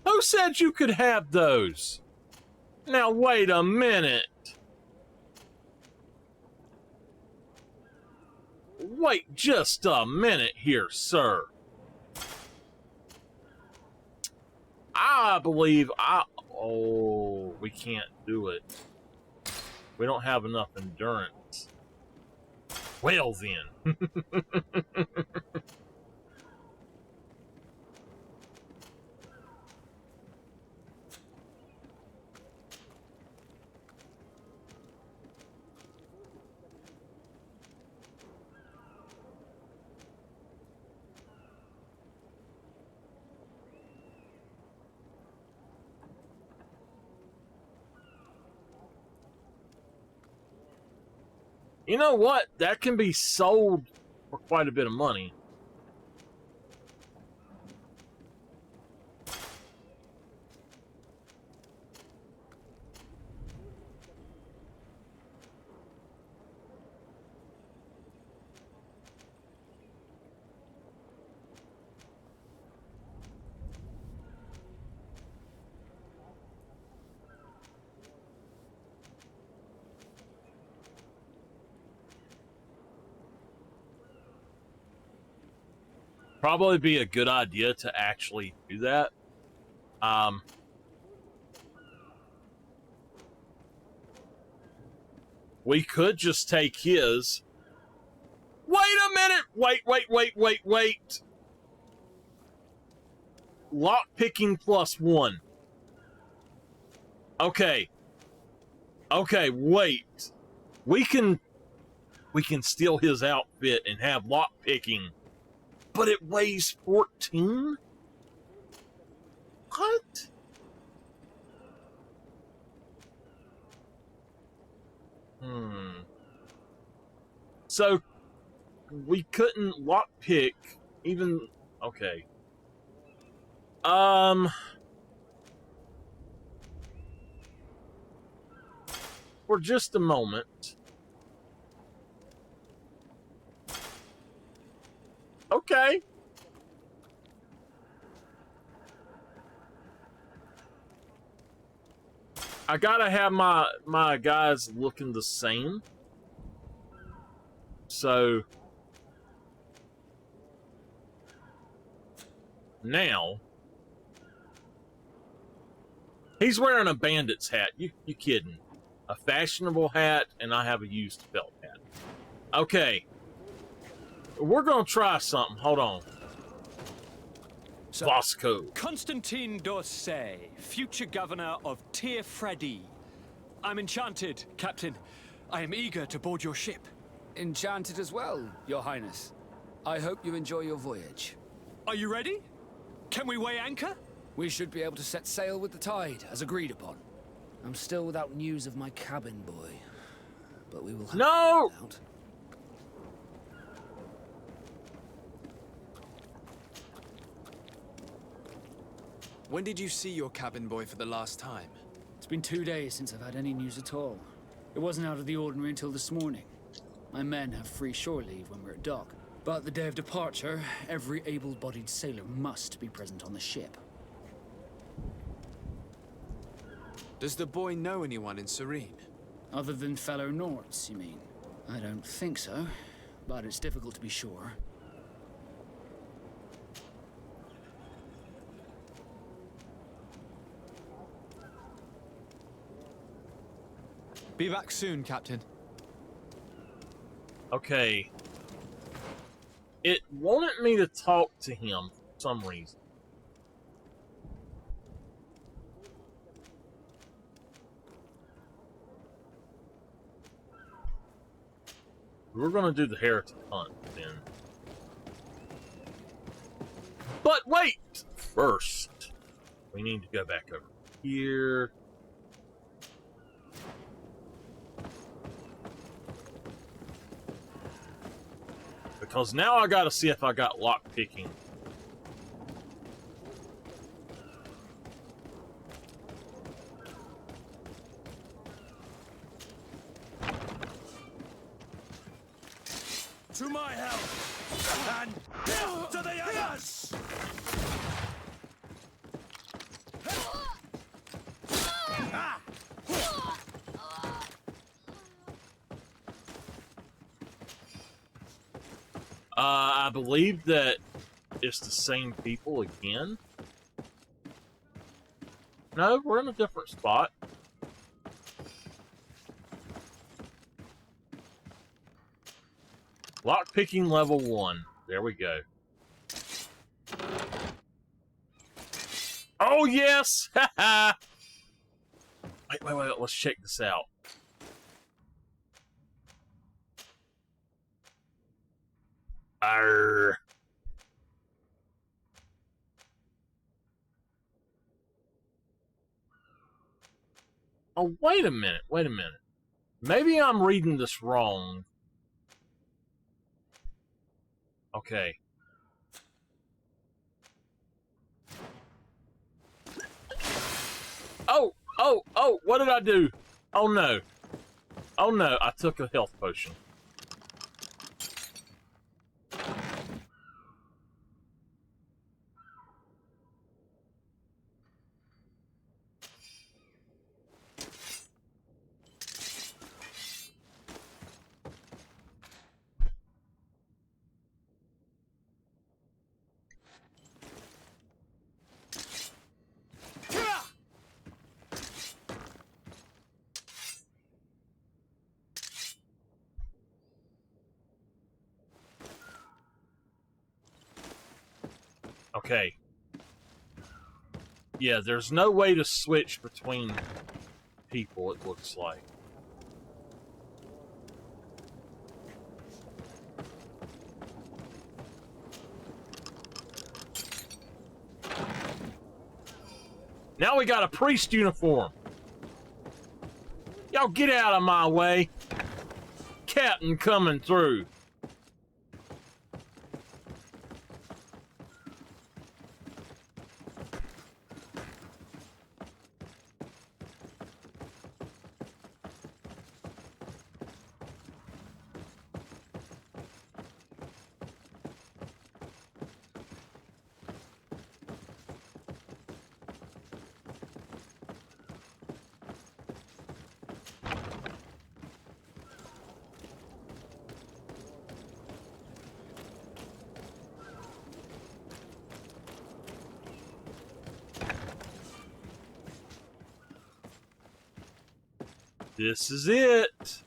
Who said you could have those? Now wait a minute. Wait just a minute here, sir. I believe oh, we can't do it. We don't have enough endurance. Well then. You know what? That can be sold for quite a bit of money. Probably be a good idea to actually do that. We could just take his. Wait a minute! Wait. Lockpicking +1. Okay, wait. We can steal his outfit and have lockpicking. But it weighs 14? What? So, we couldn't lockpick even... Okay. For just a moment. Okay. I gotta have my guys looking the same. So now he's wearing a bandit's hat. You kidding? A fashionable hat, and I have a used felt hat. Okay. We're gonna try something. Hold on. Vasco. Constantine d'Orsay, future governor of Tir Freddy. I'm enchanted, Captain. I am eager to board your ship. Enchanted as well, Your Highness. I hope you enjoy your voyage. Are you ready? Can we weigh anchor? We should be able to set sail with the tide, as agreed upon. I'm still without news of my cabin boy, but we will have to find out. When did you see your cabin boy for the last time? It's been 2 days since I've had any news at all. It wasn't out of the ordinary until this morning. My men have free shore leave when we're at dock. But the day of departure, every able-bodied sailor must be present on the ship. Does the boy know anyone in Serene? Other than fellow Nords, you mean? I don't think so, but it's difficult to be sure. Be back soon, Captain. Okay. It wanted me to talk to him for some reason. We're gonna do the heretic hunt then. But wait! First, we need to go back over here. Because now I gotta see if I got lockpicking. To my help! And death to the others! I believe that it's the same people again. No, we're in a different spot. Lockpicking level 1. There we go. Oh, yes! Haha! Wait. Let's check this out. Arr. Oh, wait a minute. Maybe I'm reading this wrong. Okay. Oh, what did I do? Oh no, I took a health potion. Okay. Yeah, there's no way to switch between people, it looks like. Now we got a priest uniform. Y'all get out of my way. Captain coming through. This is it.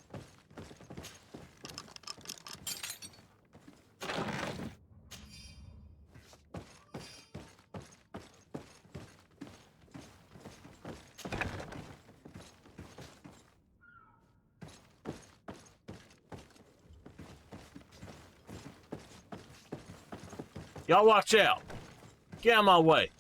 Y'all watch out. Get out of my way.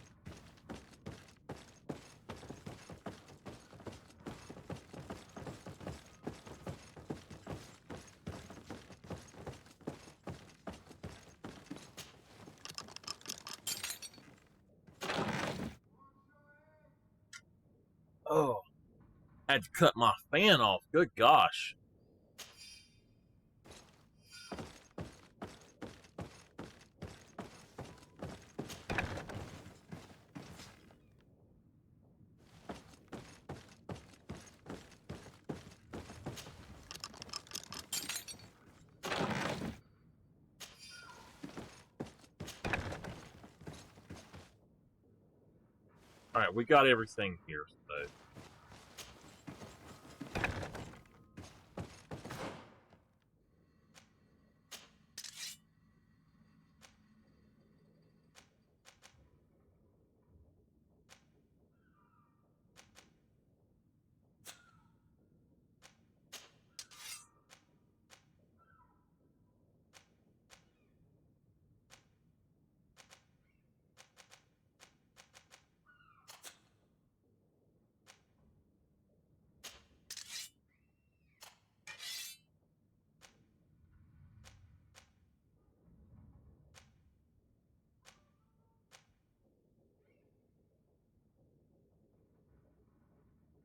Oh, had to cut my fan off. Good gosh. All right, we got everything here, so.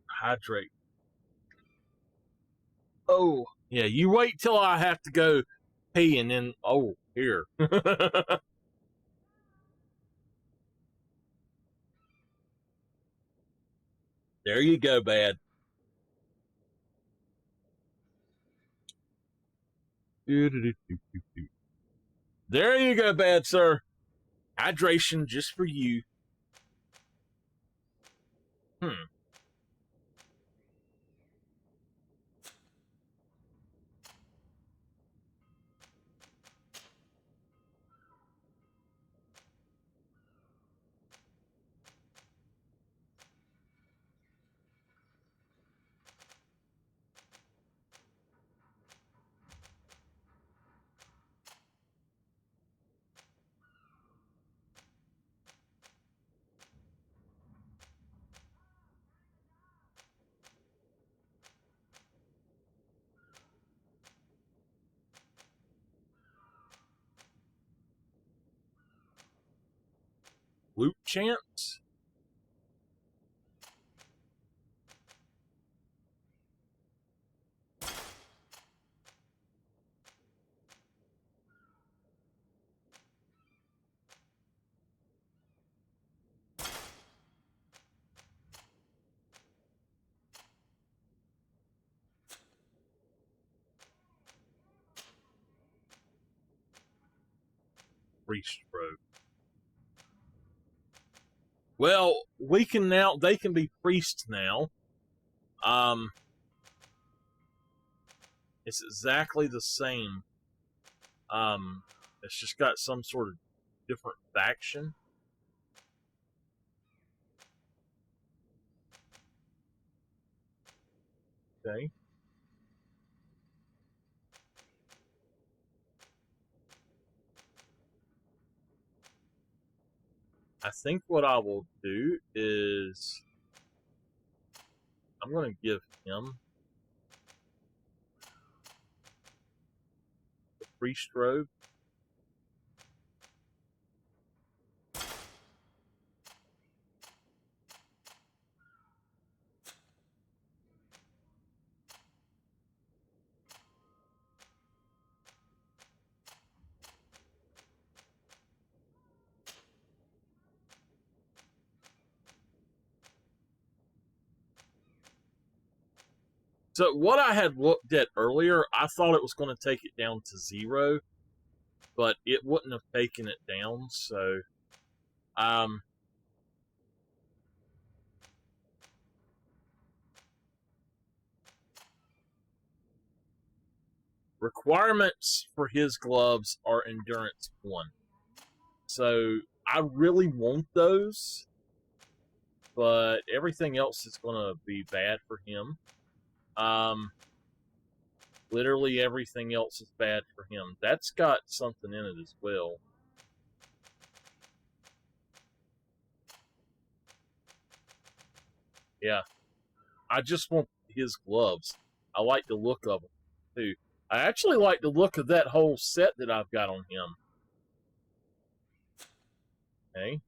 Hydrate. Oh, yeah, you wait till I have to go pee and then, oh, here. There you go, bad. There you go, bad sir. Hydration just for you. Loot chance? Priest robe. Well, we can now, they can be priests now. It's exactly the same. It's just got some sort of different faction. Okay. I think what I will do is I'm going to give him the priest robe. So what I had looked at earlier, I thought it was going to take it down to 0, but it wouldn't have taken it down. So, requirements for his gloves are endurance 1. So I really want those, but everything else is going to be bad for him. Literally everything else is bad for him. That's got something in it as well. Yeah. I just want his gloves. I like the look of them, too. I actually like the look of that whole set that I've got on him. Okay.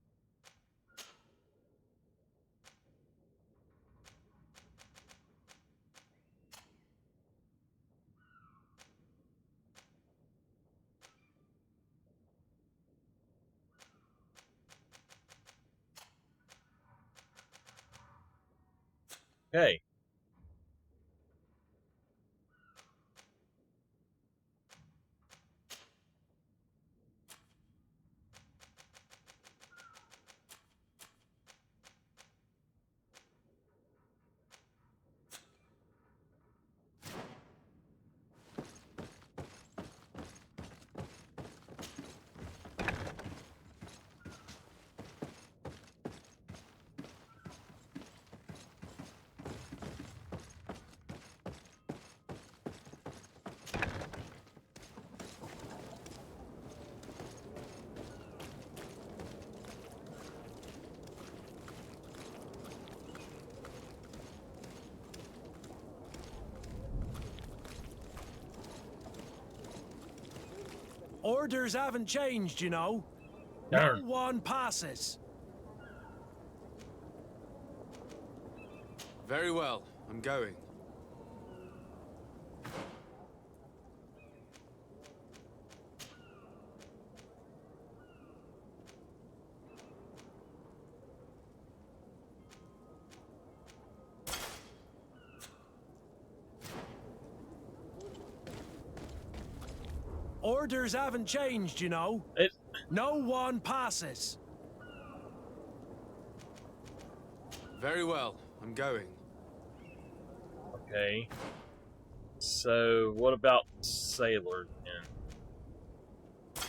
Okay. Orders haven't changed, you know. Darn. No one passes. Very well. I'm going. Orders haven't changed, you know. No one passes. Very well. I'm going. Okay. So, what about sailors then?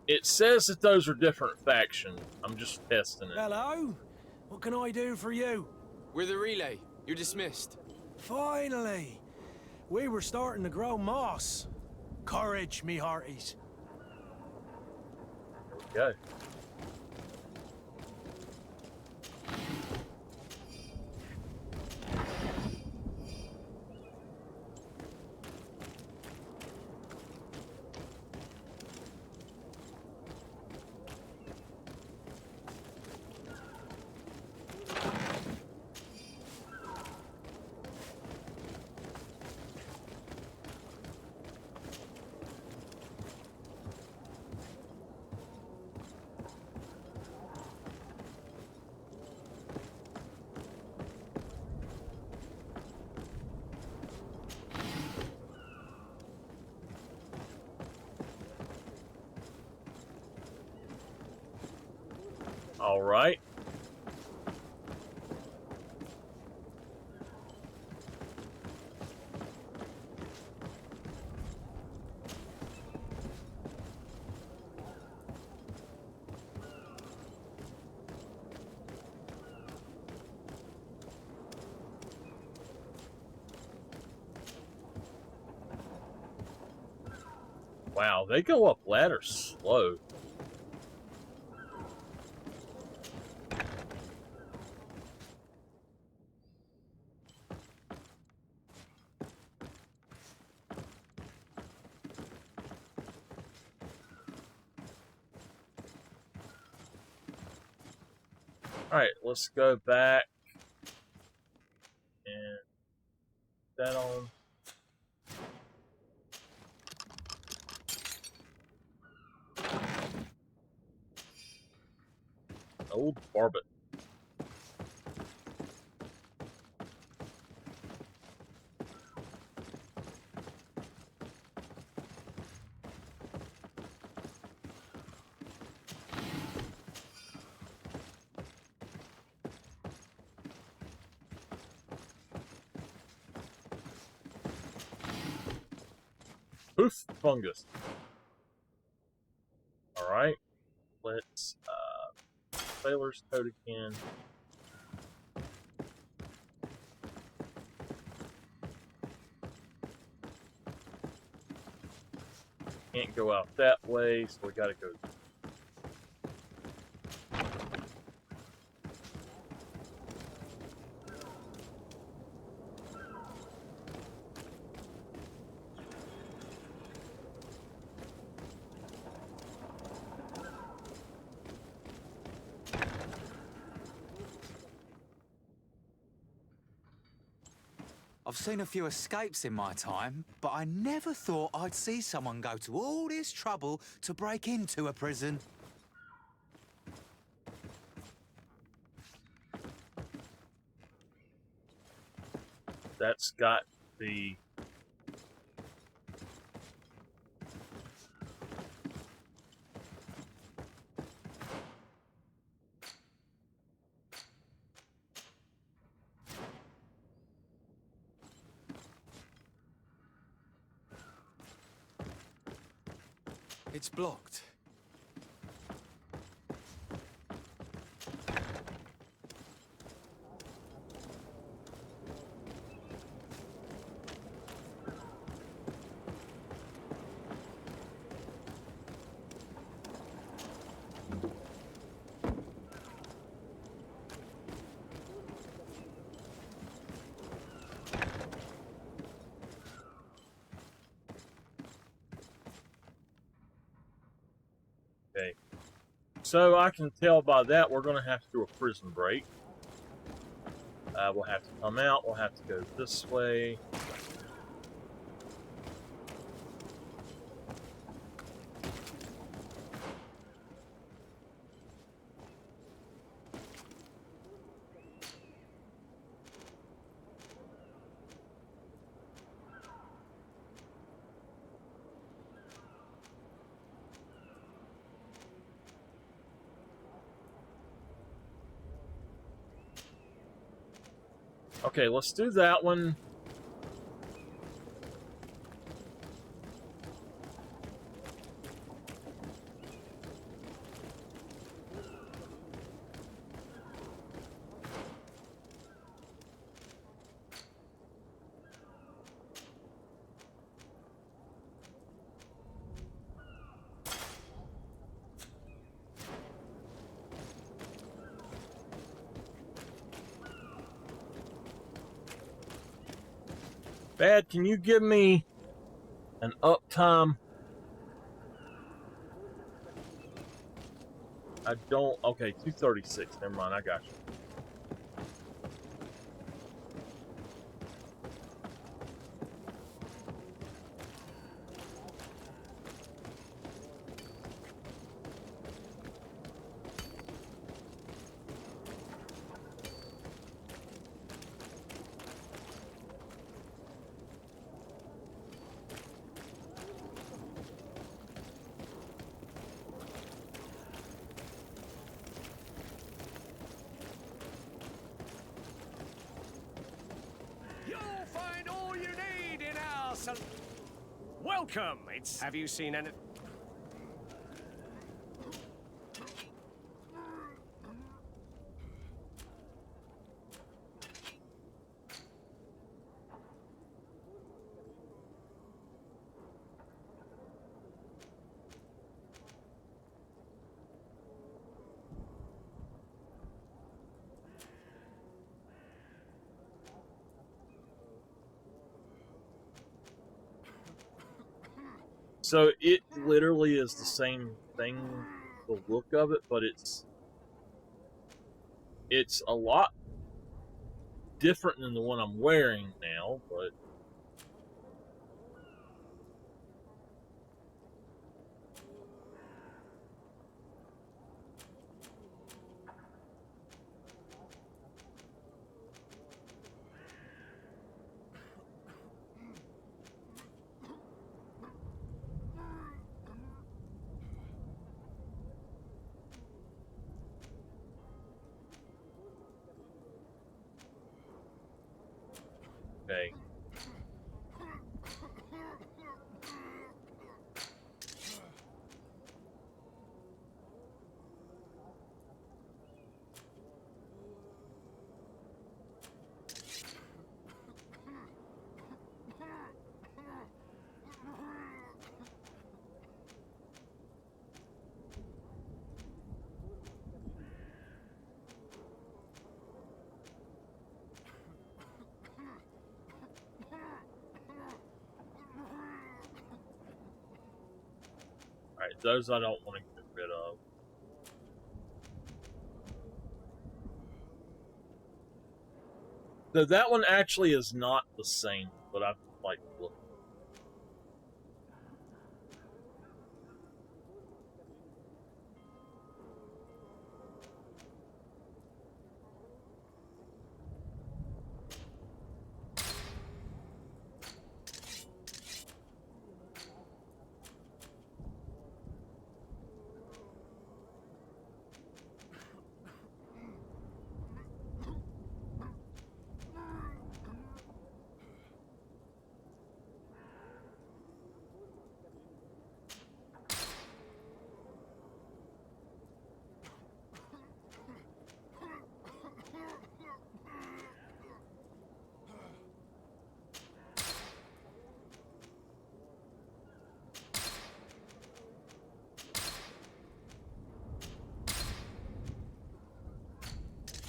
It says that those are different factions. I'm just testing it. Hello? What can I do for you? We're the relay. You're dismissed. Finally! We were starting to grow moss. Courage, me hearties. Go. All right. Wow, they go up ladders slow. Alright, let's go back and put that on. Old barbet. Poof fungus. Alright, let's sailor's coat again. Can't go out that way, so we gotta go. I've seen a few escapes in my time, but I never thought I'd see someone go to all this trouble to break into a prison. That's got the It's blocked. okay. So I can tell by that we're going to have to do a prison break. We'll have to come out. We'll have to go this way. Okay, let's do that one. Dad, can you give me an uptime? I don't. Okay, 236. Never mind. I got you. You'll find all you need in our Welcome. Have you seen any? So it literally is the same thing, the look of it, but it's a lot different than the one I'm wearing now, but okay. Alright, those I don't want to get rid of. So that one actually is not the same, but I like the look.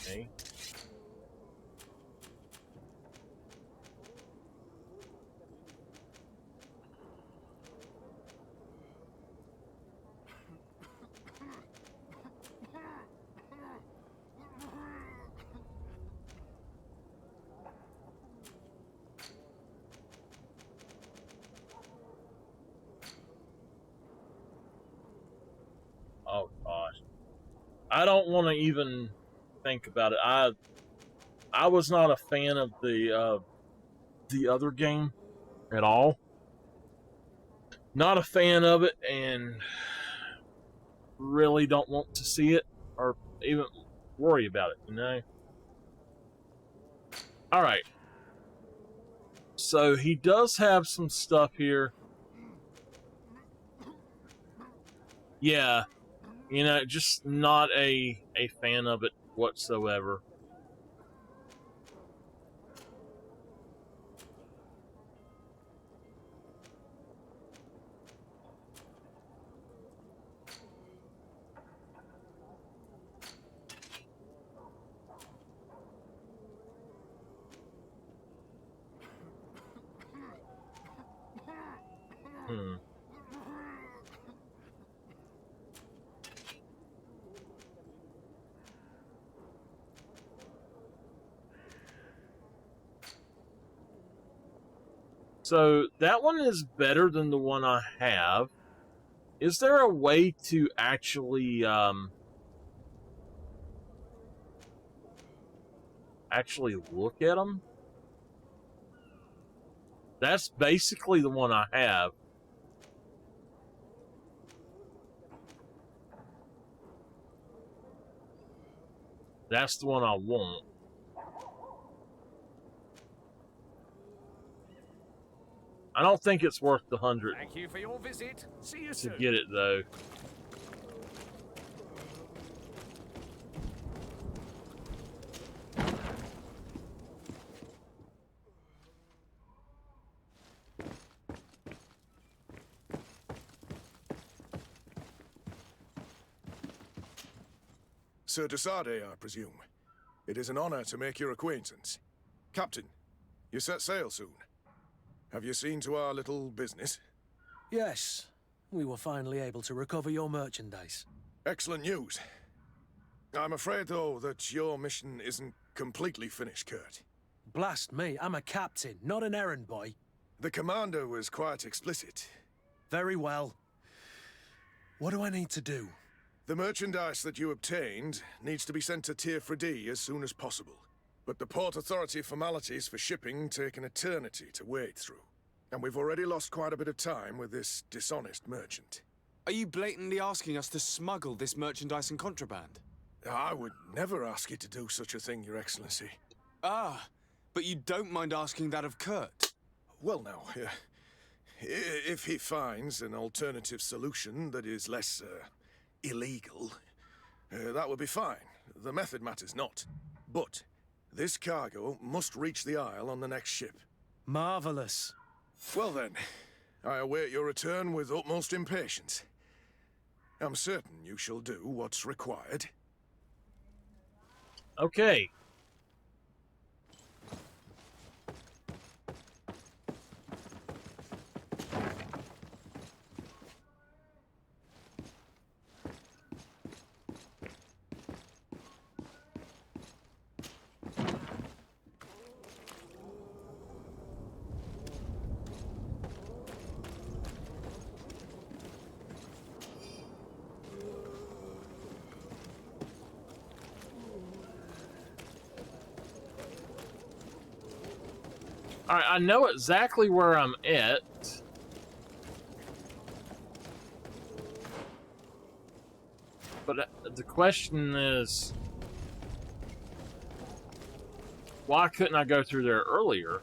Okay. Oh gosh, I don't want to even think about it. I was not a fan of the other game at all. Not a fan of it, and really don't want to see it or even worry about it. You know, All right. So he does have some stuff here. Yeah. You know, just not a fan of it whatsoever. Hmm. So that one is better than the one I have. Is there a way to actually look at them? That's basically the one I have. That's the one I want. I don't think it's worth the 100. Thank you for your visit. See you To soon. get it though. Sir Desade, I presume. It is an honor to make your acquaintance. Captain, you set sail soon. Have you seen to our little business? Yes. We were finally able to recover your merchandise. Excellent news. I'm afraid, though, that your mission isn't completely finished, Kurt. Blast me, I'm a captain, not an errand boy. The commander was quite explicit. Very well. What do I need to do? The merchandise that you obtained needs to be sent to Tier 4D as soon as possible. But the Port Authority formalities for shipping take an eternity to wade through. And we've already lost quite a bit of time with this dishonest merchant. Are you blatantly asking us to smuggle this merchandise and contraband? I would never ask you to do such a thing, Your Excellency. Ah, but you don't mind asking that of Kurt? Well, now, if he finds an alternative solution that is less, illegal, that would be fine. The method matters not. But this cargo must reach the Isle on the next ship. Marvelous. Well then, I await your return with utmost impatience. I'm certain you shall do what's required. Okay. Alright, I know exactly where I'm at. But the question is, why couldn't I go through there earlier?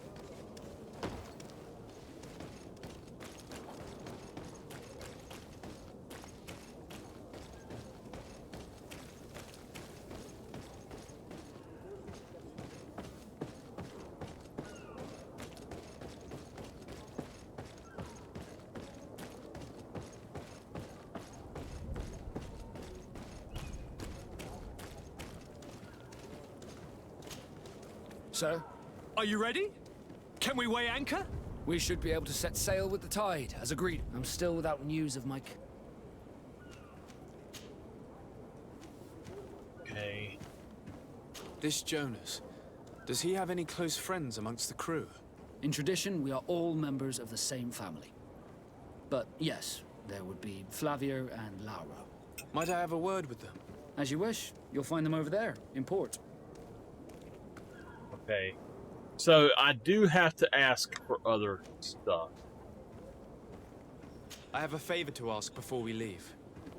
So, are you ready? Can we weigh anchor? We should be able to set sail with the tide, as agreed. I'm still without news of Mike. Okay. This Jonas, does he have any close friends amongst the crew? In tradition, we are all members of the same family. But yes, there would be Flavio and Laura. Might I have a word with them? As you wish. You'll find them over there, in port. Okay. So I do have to ask for other stuff. I have a favor to ask before we leave.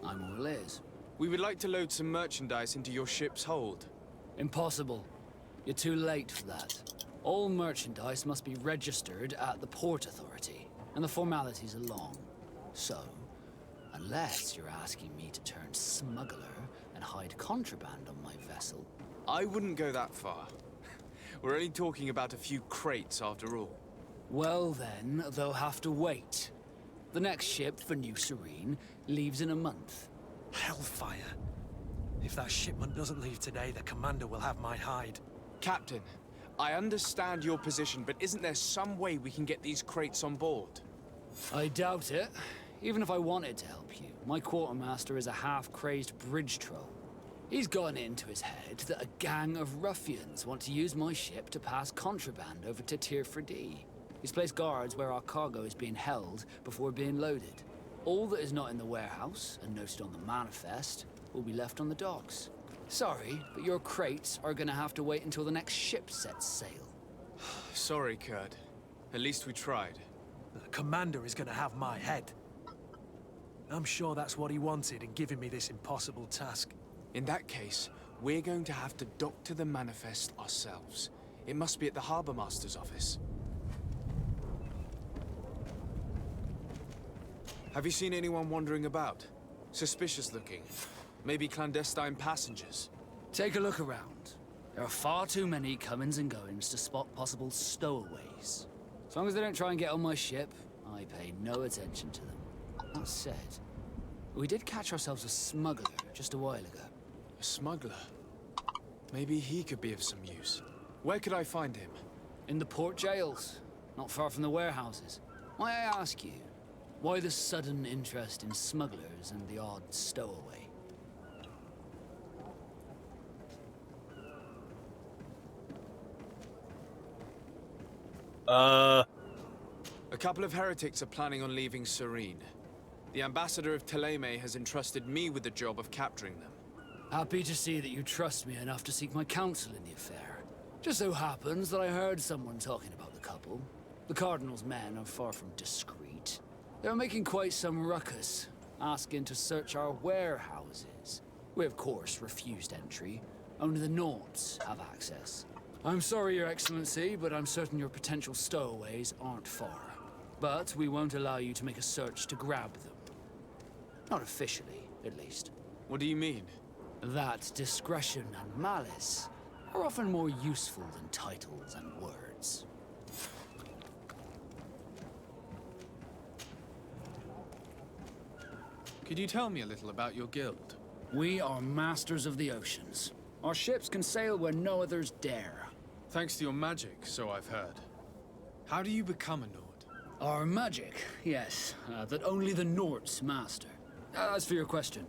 I'm all ears. We would like to load some merchandise into your ship's hold. Impossible. You're too late for that. All merchandise must be registered at the Port Authority, and the formalities are long. So, unless you're asking me to turn smuggler and hide contraband on my vessel... I wouldn't go that far. We're only talking about a few crates after all. Well then, they'll have to wait. The next ship for New Serene leaves in a month. Hellfire. If that shipment doesn't leave today, the commander will have my hide. Captain, I understand your position, but isn't there some way we can get these crates on board? I doubt it. Even if I wanted to help you, my quartermaster is a half-crazed bridge troll. He's gotten it into his head that a gang of ruffians want to use my ship to pass contraband over to Tier 4D. He's placed guards where our cargo is being held before being loaded. All that is not in the warehouse, and noted on the manifest, will be left on the docks. Sorry, but your crates are gonna have to wait until the next ship sets sail. Sorry, Kurt. At least we tried. The commander is gonna have my head. I'm sure that's what he wanted in giving me this impossible task. In that case, we're going to have to dock to the manifest ourselves. It must be at the Harbour Master's office. Have you seen anyone wandering about? Suspicious looking. Maybe clandestine passengers. Take a look around. There are far too many comings and goings to spot possible stowaways. As long as they don't try and get on my ship, I pay no attention to them. That said, we did catch ourselves a smuggler just a while ago. A smuggler? Maybe he could be of some use. Where could I find him? In the port jails, not far from the warehouses. May I ask you, why the sudden interest in smugglers and the odd stowaway? A couple of heretics are planning on leaving Serene. The ambassador of Thélème has entrusted me with the job of capturing them. Happy to see that you trust me enough to seek my counsel in the affair. Just so happens that I heard someone talking about the couple. The Cardinal's men are far from discreet. They're making quite some ruckus, asking to search our warehouses. We, of course, refused entry. Only the Nords have access. I'm sorry, Your Excellency, but I'm certain your potential stowaways aren't far. But we won't allow you to make a search to grab them. Not officially, at least. What do you mean? That discretion and malice are often more useful than titles and words. Could you tell me a little about your guild? We are masters of the oceans. Our ships can sail where no others dare. Thanks to your magic, so I've heard. How do you become a Nord? Our magic, yes, that only the Nords master. As for your question,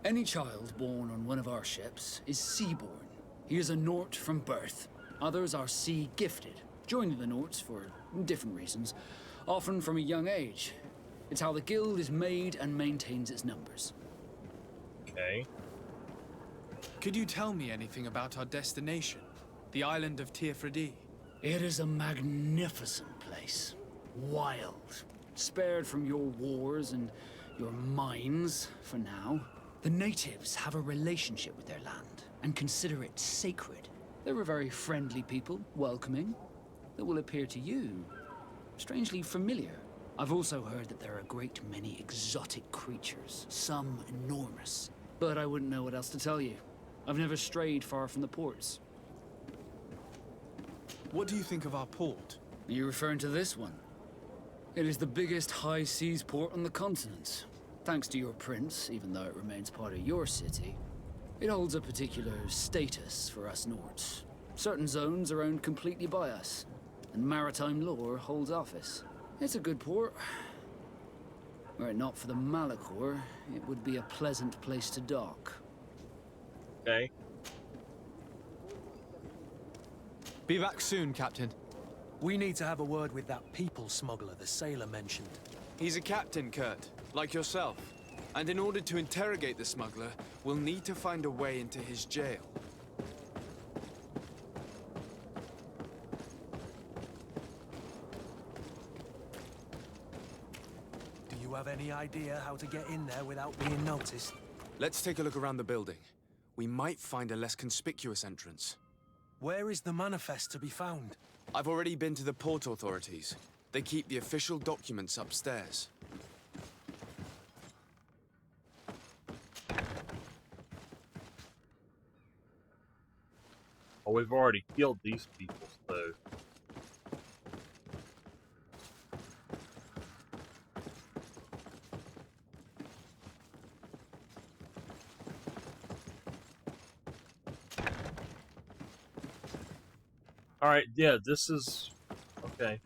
any child born on one of our ships is seaborn. He is a Nord from birth. Others are sea-gifted, joining the Nords for different reasons, often from a young age. It's how the guild is made and maintains its numbers. Okay. Could you tell me anything about our destination? The island of Tier 4D? It is a magnificent place. Wild. Spared from your wars and your mines, for now. The natives have a relationship with their land and consider it sacred. They're a very friendly people, welcoming, that will appear to you strangely familiar. I've also heard that there are a great many exotic creatures, some enormous. But I wouldn't know what else to tell you. I've never strayed far from the ports. What do you think of our port? Are you referring to this one? It is the biggest high seas port on the continent. Thanks to your prince, even though it remains part of your city, it holds a particular status for us Nords. Certain zones are owned completely by us, and maritime law holds office. It's a good port. Were it not for the Malachor, it would be a pleasant place to dock. Okay. Be back soon, Captain. We need to have a word with that people smuggler the sailor mentioned. He's a captain, Kurt, like yourself. And in order to interrogate the smuggler, we'll need to find a way into his jail. Do you have any idea how to get in there without being noticed? Let's take a look around the building. We might find a less conspicuous entrance. Where is the manifest to be found? I've already been to the port authorities. They keep the official documents upstairs. Oh, we've already killed these people, so... Alright, yeah, this is... okay.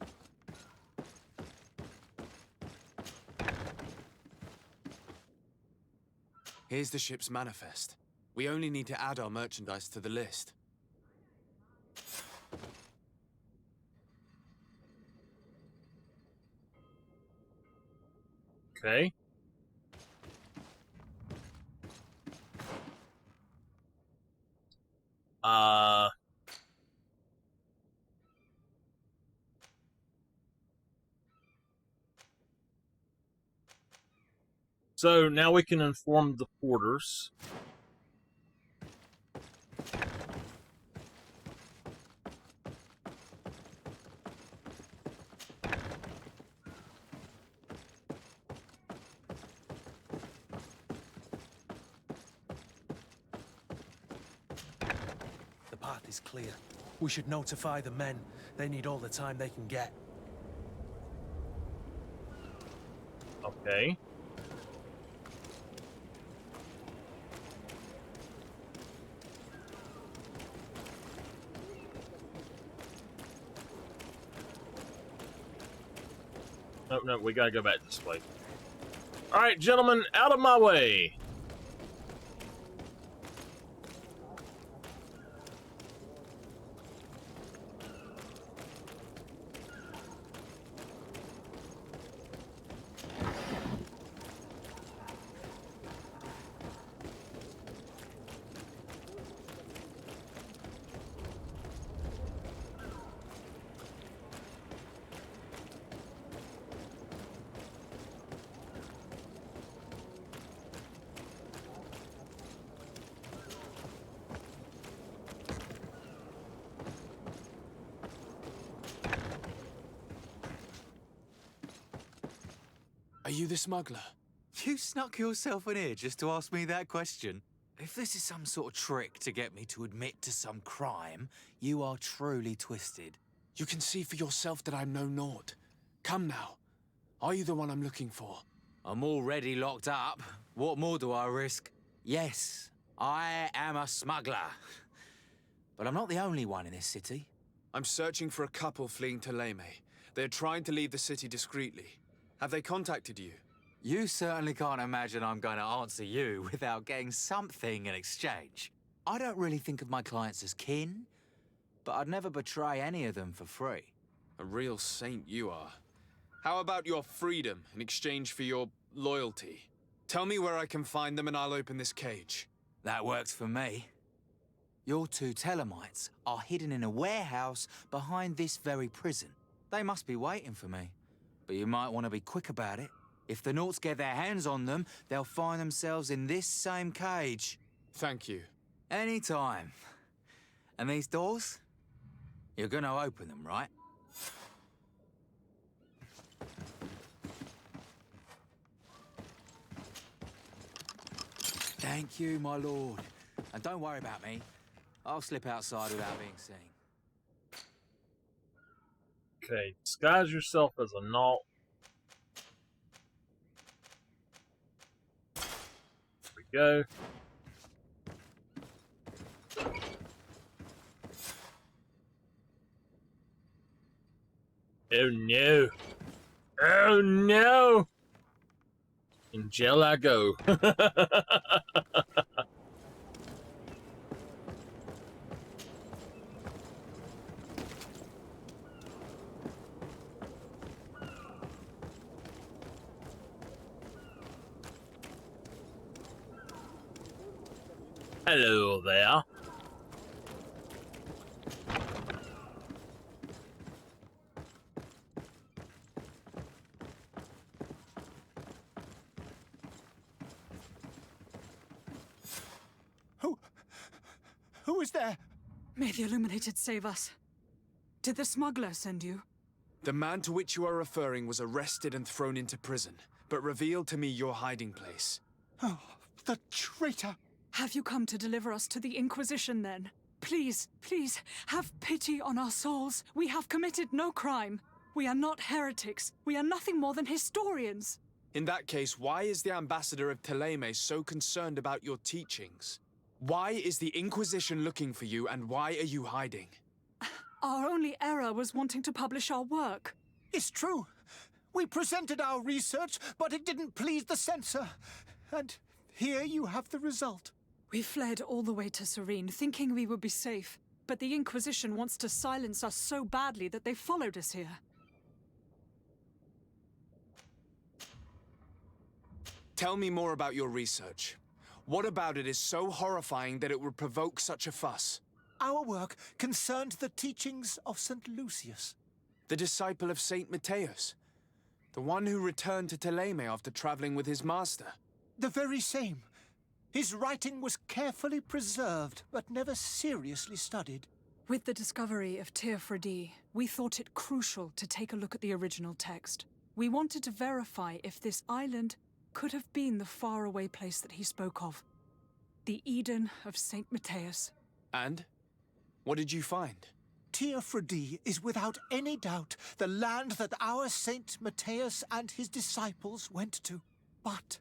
Here's the ship's manifest. We only need to add our merchandise to the list. Okay. So now we can inform the porters. The path is clear. We should notify the men. They need all the time they can get. Okay. Nope, no, we gotta go back this way. Alright, gentlemen, out of my way! Are you the smuggler? You snuck yourself in here just to ask me that question? If this is some sort of trick to get me to admit to some crime, you are truly twisted. You can see for yourself that I'm no naught. Come now. Are you the one I'm looking for? I'm already locked up. What more do I risk? Yes, I am a smuggler. But I'm not the only one in this city. I'm searching for a couple fleeing to Leme. They're trying to leave the city discreetly. Have they contacted you? You certainly can't imagine I'm going to answer you without getting something in exchange. I don't really think of my clients as kin, but I'd never betray any of them for free. A real saint you are. How about your freedom in exchange for your loyalty? Tell me where I can find them and I'll open this cage. That works for me. Your two Telemites are hidden in a warehouse behind this very prison. They must be waiting for me. But you might want to be quick about it. If the Nauts get their hands on them, they'll find themselves in this same cage. Thank you. Anytime. And these doors? You're gonna open them, right? Thank you, my lord. And don't worry about me. I'll slip outside without being seen. Okay, disguise yourself as a Naut. There we go. Oh no. Oh no! In jail I go. Hello there. Who is there? May the Illuminated save us. Did the smuggler send you? The man to which you are referring was arrested and thrown into prison, but revealed to me your hiding place. Oh, the traitor! Have you come to deliver us to the Inquisition, then? Please, please, have pity on our souls. We have committed no crime. We are not heretics. We are nothing more than historians. In that case, why is the ambassador of Thélème so concerned about your teachings? Why is the Inquisition looking for you, and why are you hiding? Our only error was wanting to publish our work. It's true. We presented our research, but it didn't please the censor. And here you have the result. We fled all the way to Serene, thinking we would be safe. But the Inquisition wants to silence us so badly that they followed us here. Tell me more about your research. What about it is so horrifying that it would provoke such a fuss? Our work concerned the teachings of St. Lucius. The disciple of St. Matthias? The one who returned to Thélème after traveling with his master? The very same. His writing was carefully preserved, but never seriously studied. With the discovery of Teofredi, we thought it crucial to take a look at the original text. We wanted to verify if this island could have been the faraway place that he spoke of. The Eden of St. Matthias. And? What did you find? Teofredi is without any doubt the land that our St. Matthias and his disciples went to. But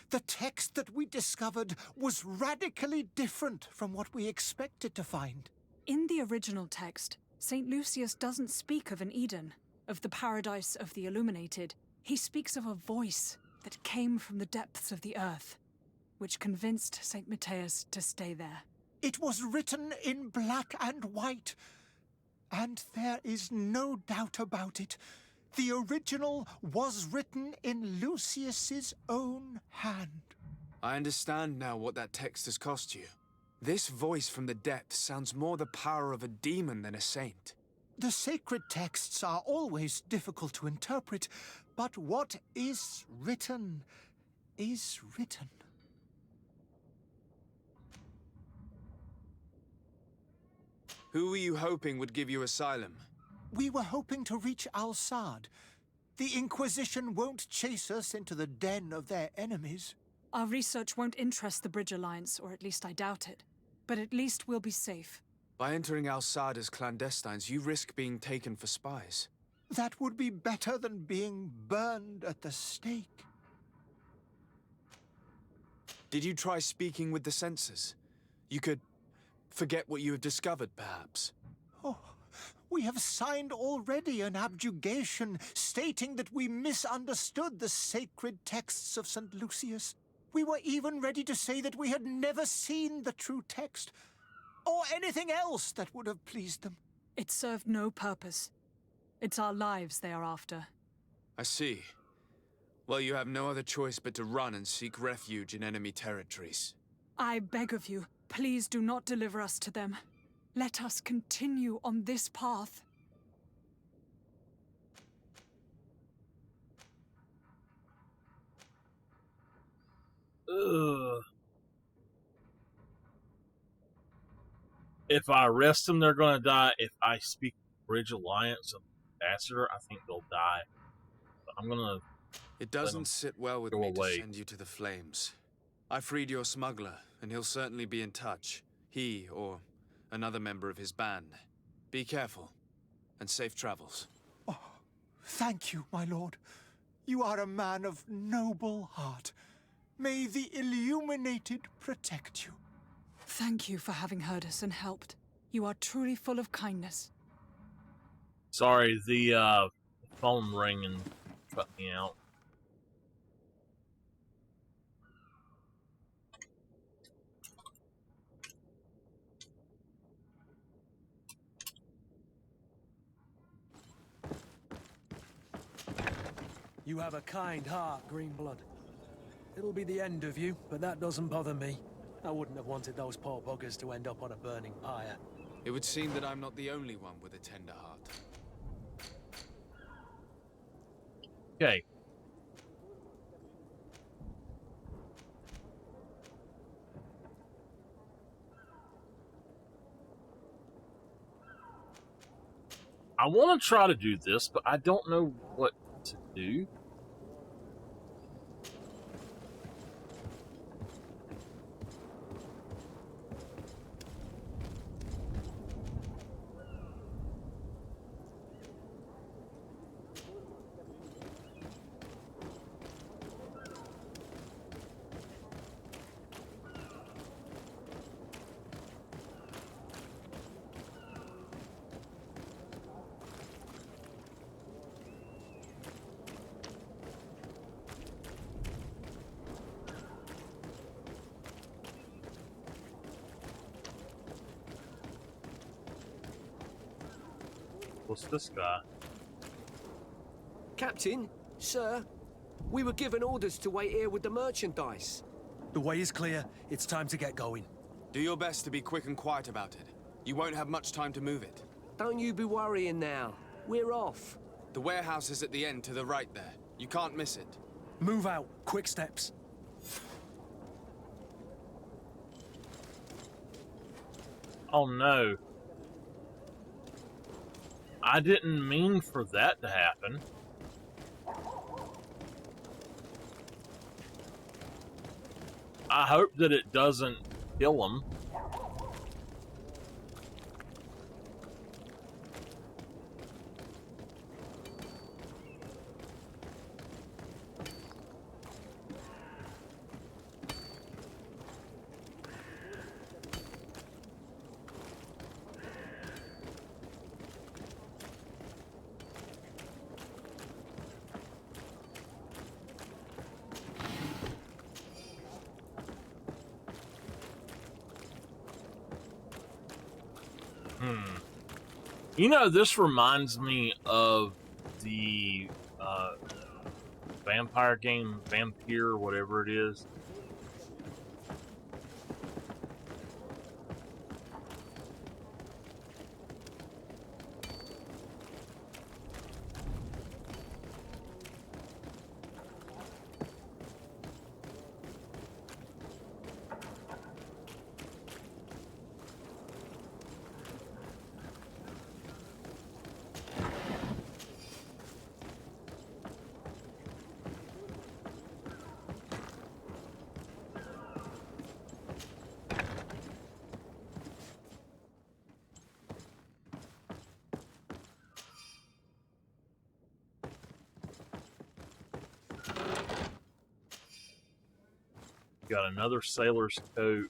the text that we discovered was radically different from what we expected to find. In the original text, St. Lucius doesn't speak of an Eden, of the paradise of the illuminated. He speaks of a voice that came from the depths of the earth, which convinced St. Matthias to stay there. It was written in black and white, and there is no doubt about it. The original was written in Lucius's own hand. I understand now what that text has cost you. This voice from the depths sounds more the power of a demon than a saint. The sacred texts are always difficult to interpret, but what is written is written. Who were you hoping would give you asylum? We were hoping to reach Al-Sad. The Inquisition won't chase us into the den of their enemies. Our research won't interest the Bridge Alliance, or at least I doubt it. But at least we'll be safe. By entering Al-Sad as clandestines, you risk being taken for spies. That would be better than being burned at the stake. Did you try speaking with the censors? You could forget what you have discovered, perhaps. Oh, we have signed already an abjugation stating that we misunderstood the sacred texts of St. Lucius. We were even ready to say that we had never seen the true text, or anything else that would have pleased them. It served no purpose. It's our lives they are after. I see. Well, you have no other choice but to run and seek refuge in enemy territories. I beg of you, please do not deliver us to them. Let us continue on this path. Ugh. If I arrest them, they're going to die. If I speak Bridge Alliance ambassador, I think they'll die. But I'm going to... It doesn't sit well with me to send you to the flames. I freed your smuggler, and he'll certainly be in touch. He, or another member of his band. Be careful, and safe travels. Oh, thank you, my lord. You are a man of noble heart. May the Illuminated protect you. Thank you for having heard us and helped. You are truly full of kindness. Sorry, the phone rang and cut me out. You have a kind heart, Greenblood. It'll be the end of you, but that doesn't bother me. I wouldn't have wanted those poor buggers to end up on a burning pyre. It would seem that I'm not the only one with a tender heart. Okay. I want to try to do this, but I don't know what to do. What's this guy? Captain, sir, we were given orders to wait here with the merchandise. The way is clear. It's time to get going. Do your best to be quick and quiet about it. You won't have much time to move it. Don't you be worrying now. We're off. The warehouse is at the end to the right there. You can't miss it. Move out. Quick steps. Oh no. I didn't mean for that to happen. I hope that it doesn't kill him. You know, this reminds me of the vampire game, Vampire, whatever it is. Got another sailor's coat.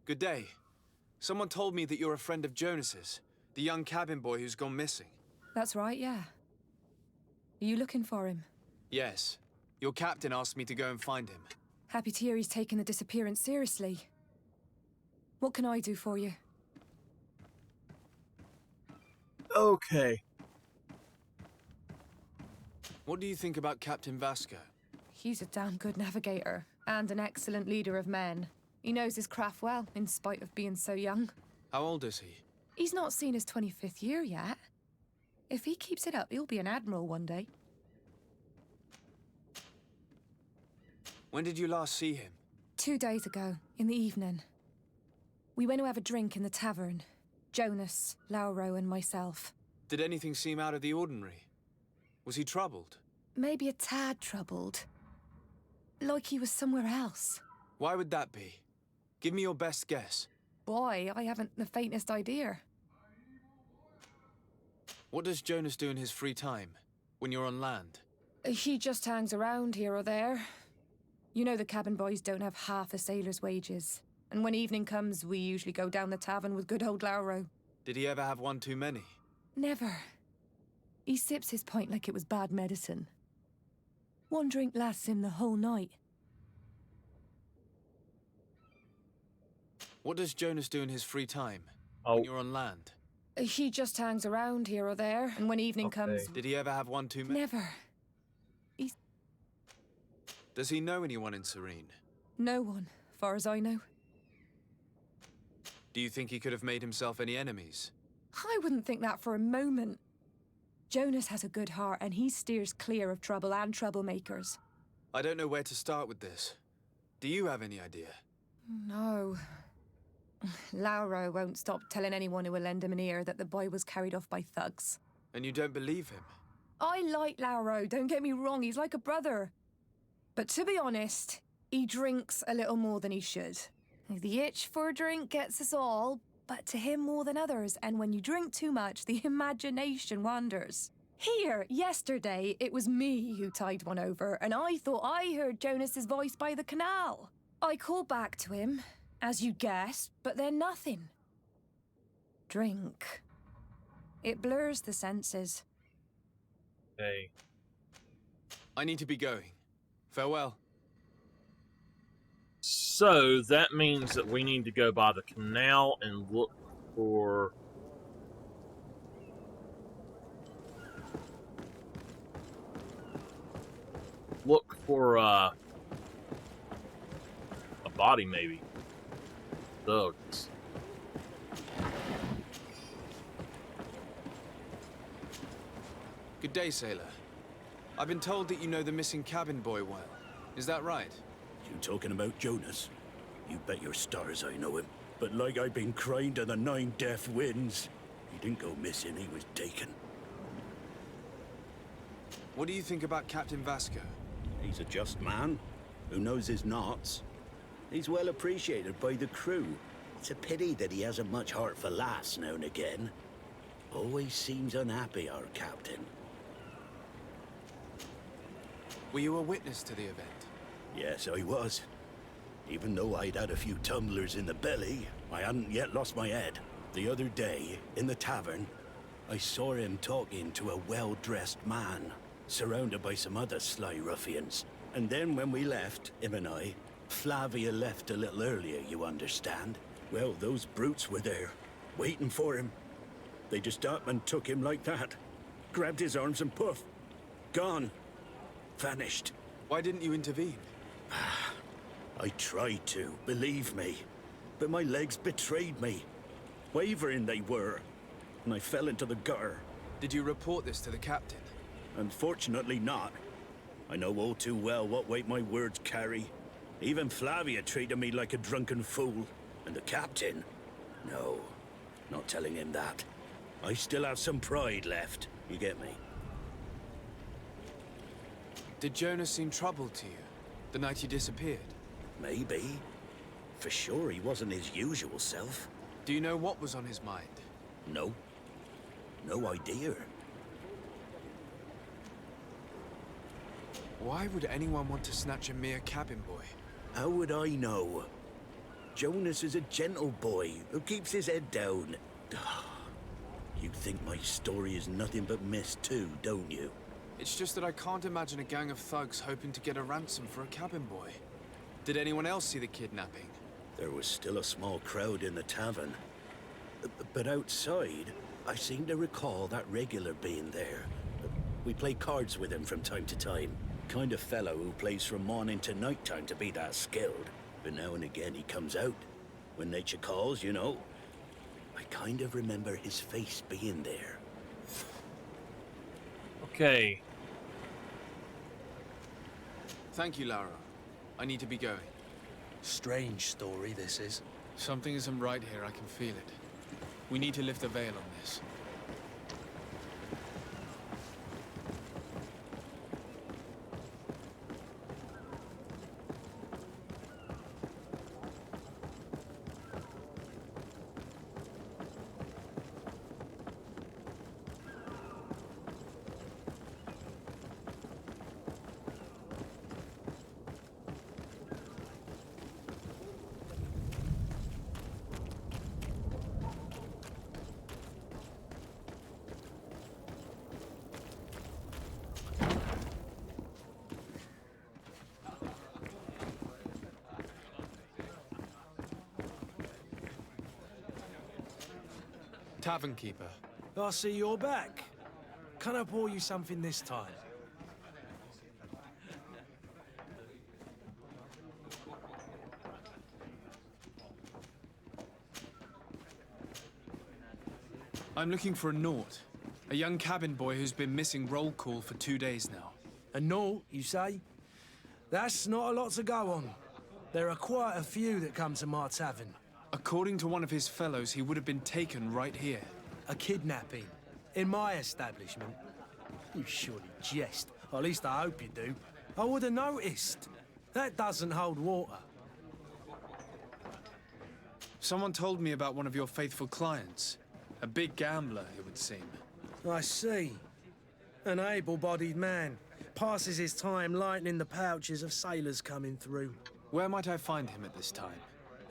Good day. Someone told me that you're a friend of Jonas's, the young cabin boy who's gone missing. That's right, yeah. Are you looking for him? Yes. Your captain asked me to go and find him. Happy to hear he's taken the disappearance seriously. What can I do for you? Okay. What do you think about Captain Vasco? He's a damn good navigator, and an excellent leader of men. He knows his craft well, in spite of being so young. How old is he? He's not seen his 25th year yet. If he keeps it up, he'll be an admiral one day. When did you last see him? 2 days ago, in the evening. We went to have a drink in the tavern. Jonas, Lauro, and myself. Did anything seem out of the ordinary? Was he troubled? Maybe a tad troubled. Like he was somewhere else. Why would that be? Give me your best guess. Boy, I haven't the faintest idea. What does Jonas do in his free time, when you're on land? He just hangs around here or there. You know the cabin boys don't have half a sailor's wages. And when evening comes, we usually go down the tavern with good old Lauro. Did he ever have one too many? Never. He sips his pint like it was bad medicine. One drink lasts him the whole night. What does Jonas do in his free time, when you're on land? He just hangs around here or there, and when evening comes... Did he ever have one too many? Never. Does he know anyone in Serene? No one, far as I know. Do you think he could have made himself any enemies? I wouldn't think that for a moment. Jonas has a good heart, and he steers clear of trouble and troublemakers. I don't know where to start with this. Do you have any idea? No. Lauro won't stop telling anyone who will lend him an ear that the boy was carried off by thugs. And you don't believe him? I like Lauro, don't get me wrong, he's like a brother. But to be honest, he drinks a little more than he should. The itch for a drink gets us all, but to him more than others, and when you drink too much, the imagination wanders. Here, yesterday, it was me who tied one over, and I thought I heard Jonas's voice by the canal. I called back to him, as you guessed, but then nothing. Drink. It blurs the senses. Hey. I need to be going. Farewell. So that means that we need to go by the canal and look for a body, maybe. Thugs. Good day, sailor. I've been told that you know the missing cabin boy well. Is that right? You talking about Jonas? You bet your stars I know him. But like I've been crying to the 9 deaf winds, he didn't go missing, he was taken. What do you think about Captain Vasco? He's a just man who knows his knots. He's well appreciated by the crew. It's a pity that he hasn't much heart for laughs now and again. Always seems unhappy, our captain. Were you a witness to the event? Yes, I was. Even though I'd had a few tumblers in the belly, I hadn't yet lost my head. The other day, in the tavern, I saw him talking to a well-dressed man, surrounded by some other sly ruffians. And then when we left, him and I, Flavia left a little earlier, you understand. Well, those brutes were there, waiting for him. They just up and took him like that. Grabbed his arms and poof. Gone. Vanished. Why didn't you intervene? I tried to, believe me. But my legs betrayed me. Wavering they were. And I fell into the gutter. Did you report this to the captain? Unfortunately not. I know all too well what weight my words carry. Even Flavia treated me like a drunken fool. And the captain? No, not telling him that. I still have some pride left, you get me? Did Jonas seem troubled to you, the night you disappeared? Maybe. For sure he wasn't his usual self. Do you know what was on his mind? No. No idea. Why would anyone want to snatch a mere cabin boy? How would I know? Jonas is a gentle boy who keeps his head down. You think my story is nothing but mist too, don't you? It's just that I can't imagine a gang of thugs hoping to get a ransom for a cabin boy. Did anyone else see the kidnapping? There was still a small crowd in the tavern. But outside, I seem to recall that regular being there. We play cards with him from time to time. Kind of fellow who plays from morning to night time to be that skilled. But now and again he comes out. When nature calls, you know. I kind of remember his face being there. Okay. Thank you, Lara. I need to be going. Strange story, this is. Something isn't right here, I can feel it. We need to lift the veil on this. Tavern keeper. I see you're back. Can I pour you something this time? I'm looking for a Naut. A young cabin boy who's been missing roll call for 2 days now. A Naut, you say? That's not a lot to go on. There are quite a few that come to my tavern. According to one of his fellows, he would have been taken right here. A kidnapping? In my establishment? You surely jest. Or at least I hope you do. I would have noticed. That doesn't hold water. Someone told me about one of your faithful clients. A big gambler, it would seem. I see. An able-bodied man. Passes his time lightening the pouches of sailors coming through. Where might I find him at this time?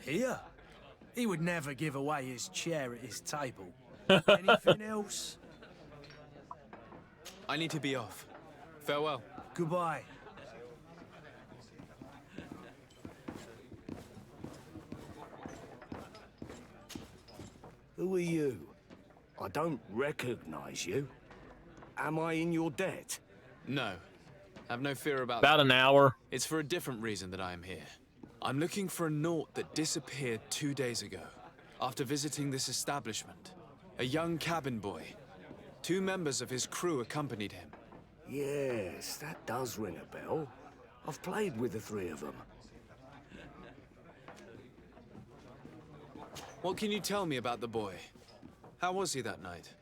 Here? He would never give away his chair at his table. Anything else? I need to be off. Farewell. Goodbye. Who are you? I don't recognize you. Am I in your debt? No. Have no fear about About that. an hour. It's for a different reason that I am here. I'm looking for a naut that disappeared 2 days ago, after visiting this establishment. A young cabin boy. 2 members of his crew accompanied him. Yes, that does ring a bell. I've played with the 3 of them. What can you tell me about the boy? How was he that night?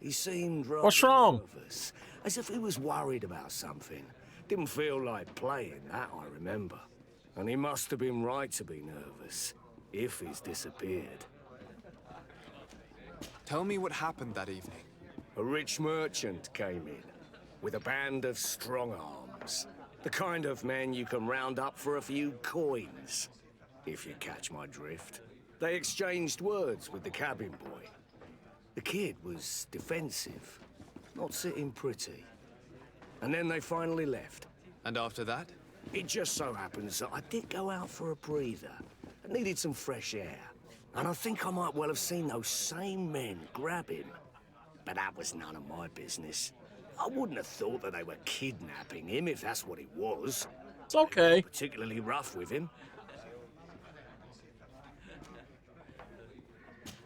He seemed rather What's wrong? nervous, as if he was worried about something. Didn't feel like playing, that I remember. And he must have been right to be nervous, if he's disappeared. Tell me what happened that evening. A rich merchant came in, with a band of strong arms. The kind of men you can round up for a few coins, if you catch my drift. They exchanged words with the cabin boy. The kid was defensive, not sitting pretty. And then they finally left. And after that? It just so happens that I did go out for a breather. I needed some fresh air. And I think I might well have seen those same men grab him. But that was none of my business. I wouldn't have thought that they were kidnapping him if that's what it was. It's okay. Particularly rough with him.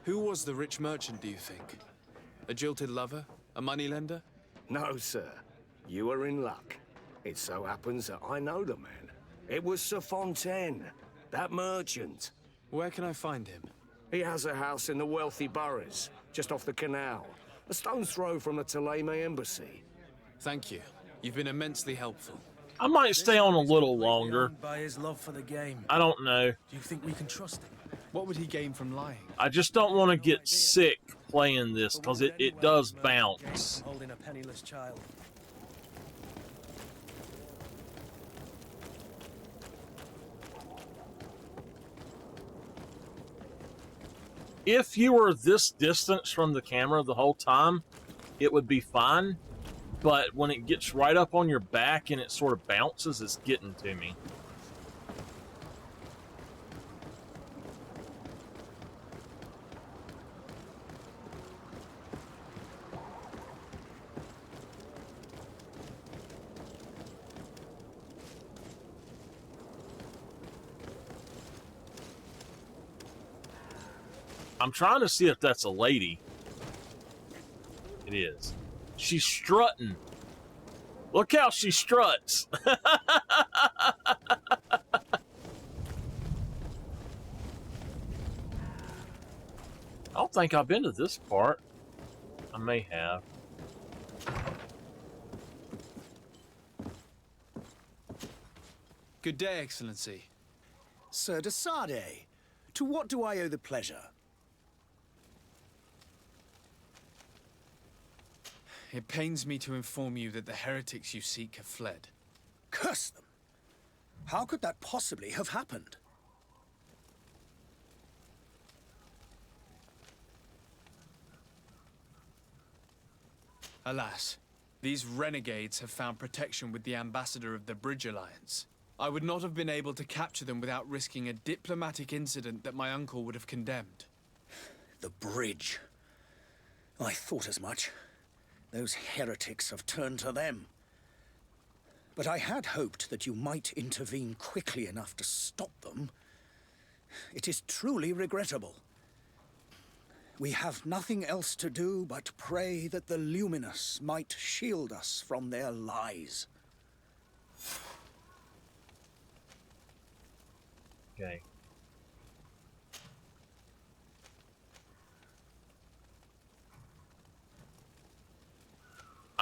Who was the rich merchant, do you think? A jilted lover? A moneylender? No, sir. You are in luck. It so happens that I know the man. It was Sir Fontaine, that merchant. Where can I find him? He has a house in the wealthy boroughs, just off the canal. A stone's throw from the Thélème embassy. Thank you. You've been immensely helpful. I might stay on a little longer. By his love for the game. I don't know. Do you think we can trust him? What would he gain from lying? I just don't want to get sick playing this, because it does bounce. Holding a penniless child. If you were this distance from the camera the whole time, it would be fine. But when it gets right up on your back and it sort of bounces, it's getting to me. I'm trying to see if that's a lady. It is. She's strutting. Look how she struts. I don't think I've been to this part. I may have. Good day, Excellency. Sir de Sade, to what do I owe the pleasure? It pains me to inform you that the heretics you seek have fled. Curse them! How could that possibly have happened? Alas, these renegades have found protection with the ambassador of the Bridge Alliance. I would not have been able to capture them without risking a diplomatic incident that my uncle would have condemned. The bridge. I thought as much. Those heretics have turned to them. But I had hoped that you might intervene quickly enough to stop them. It is truly regrettable. We have nothing else to do but pray that the Luminous might shield us from their lies. Okay.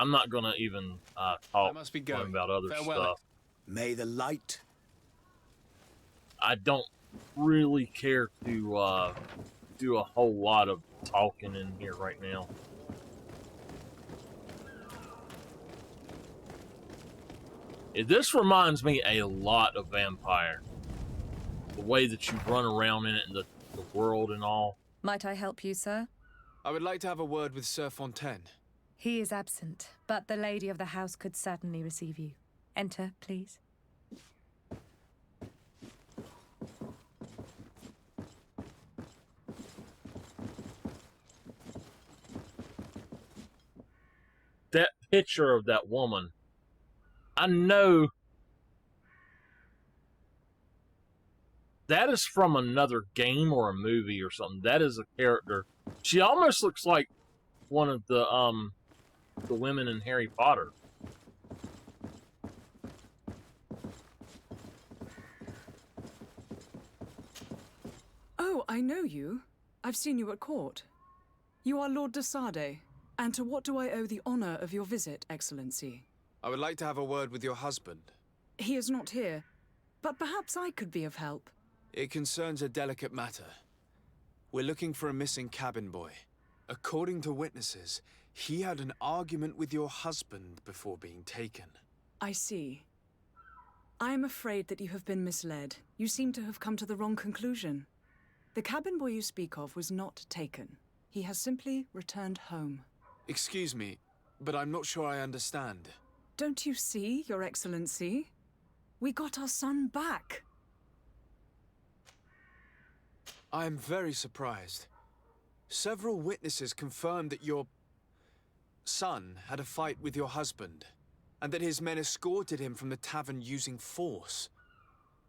I'm not gonna even talk must be to him going. about other Farewell. stuff. May the light. I don't really care to do a whole lot of talking in here right now. This reminds me a lot of Vampire. The way that you run around in it and the world and all. Might I help you, sir? I would like to have a word with Sir Fontaine. He is absent, but the lady of the house could certainly receive you. Enter, please. That picture of that woman, I know that is from another game or a movie or something. That is a character. She almost looks like one of the women in Harry Potter. Oh, I know you. I've seen you at court. You are Lord de Sade. And to what do I owe the honor of your visit, Excellency? I would like to have a word with your husband. He is not here, but perhaps I could be of help. It concerns a delicate matter. We're looking for a missing cabin boy. According to witnesses, he had an argument with your husband before being taken. I see. I am afraid that you have been misled. You seem to have come to the wrong conclusion. The cabin boy you speak of was not taken. He has simply returned home. Excuse me, but I'm not sure I understand. Don't you see, Your Excellency? We got our son back. I am very surprised. Several witnesses confirmed that your son had a fight with your husband, and that his men escorted him from the tavern using force.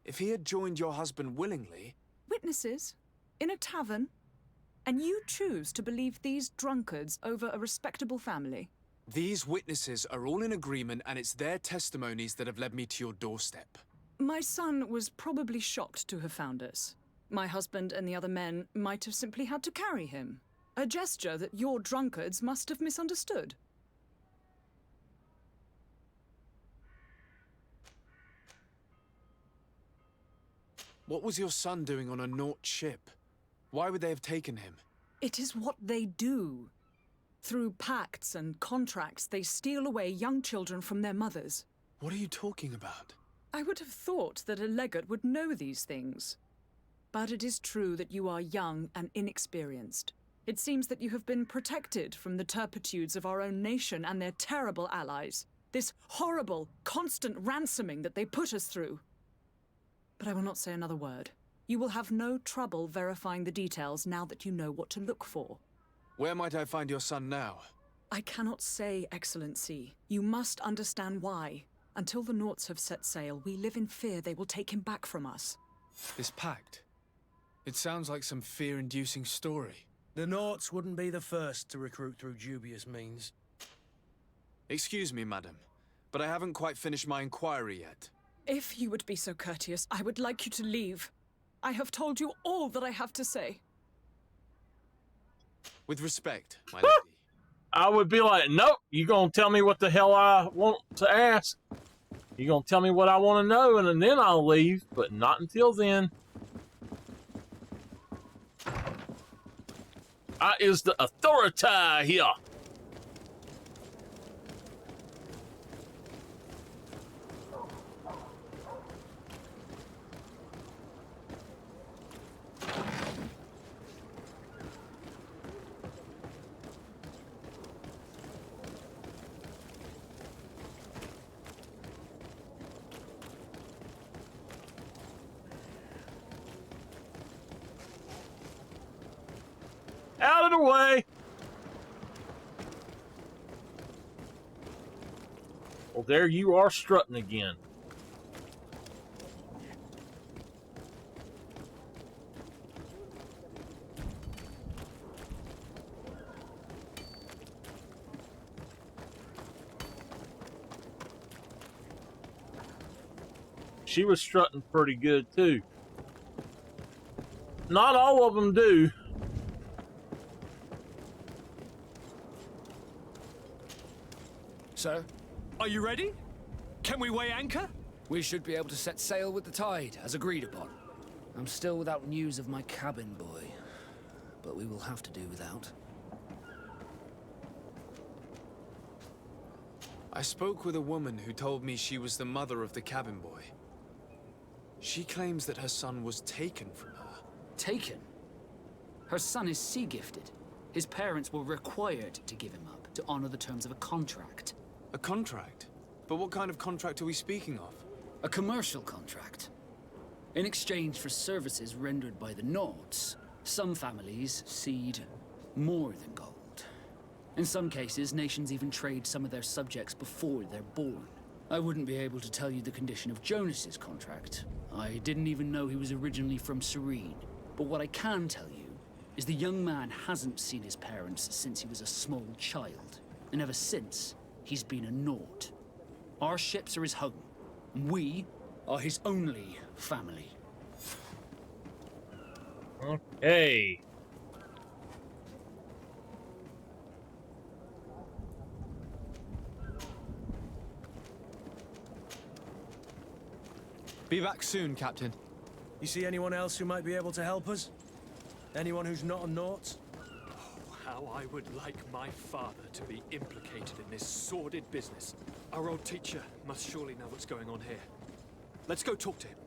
If he had joined your husband willingly... Witnesses? In a tavern? And you choose to believe these drunkards over a respectable family? These witnesses are all in agreement, and it's their testimonies that have led me to your doorstep. My son was probably shocked to have found us. My husband and the other men might have simply had to carry him. A gesture that your drunkards must have misunderstood. What was your son doing on a Naut ship? Why would they have taken him? It is what they do. Through pacts and contracts, they steal away young children from their mothers. What are you talking about? I would have thought that a legate would know these things. But it is true that you are young and inexperienced. It seems that you have been protected from the turpitudes of our own nation and their terrible allies. This horrible, constant ransoming that they put us through. But I will not say another word. You will have no trouble verifying the details now that you know what to look for. Where might I find your son now? I cannot say, Excellency. You must understand why. Until the Nauts have set sail, we live in fear they will take him back from us. This pact? It sounds like some fear-inducing story. The Nauts wouldn't be the first to recruit through dubious means. Excuse me, madam, but I haven't quite finished my inquiry yet. If you would be so courteous, I would like you to leave. I have told you all that I have to say. With respect, my lady. I would be like, nope, you gonna tell me what the hell I want to ask. You gonna tell me what I want to know, and then I'll leave, but not until then. I is the authority here. Out of the way! Well, there you are strutting again. She was strutting pretty good, too. Not all of them do. Sir? Are you ready? Can we weigh anchor? We should be able to set sail with the tide, as agreed upon. I'm still without news of my cabin boy, but we will have to do without. I spoke with a woman who told me she was the mother of the cabin boy. She claims that her son was taken from her. Taken? Her son is sea-gifted. His parents were required to give him up to honor the terms of a contract. A contract? But what kind of contract are we speaking of? A commercial contract. In exchange for services rendered by the Nords, some families cede more than gold. In some cases, nations even trade some of their subjects before they're born. I wouldn't be able to tell you the condition of Jonas's contract. I didn't even know he was originally from Serene. But what I can tell you is the young man hasn't seen his parents since he was a small child. And ever since, he's been a Nord. Our ships are his home. And we are his only family. Okay. Be back soon, Captain. You see anyone else who might be able to help us? Anyone who's not a Naut? Oh, how I would like my father to be implicated in this sordid business. Our old teacher must surely know what's going on here. Let's go talk to him.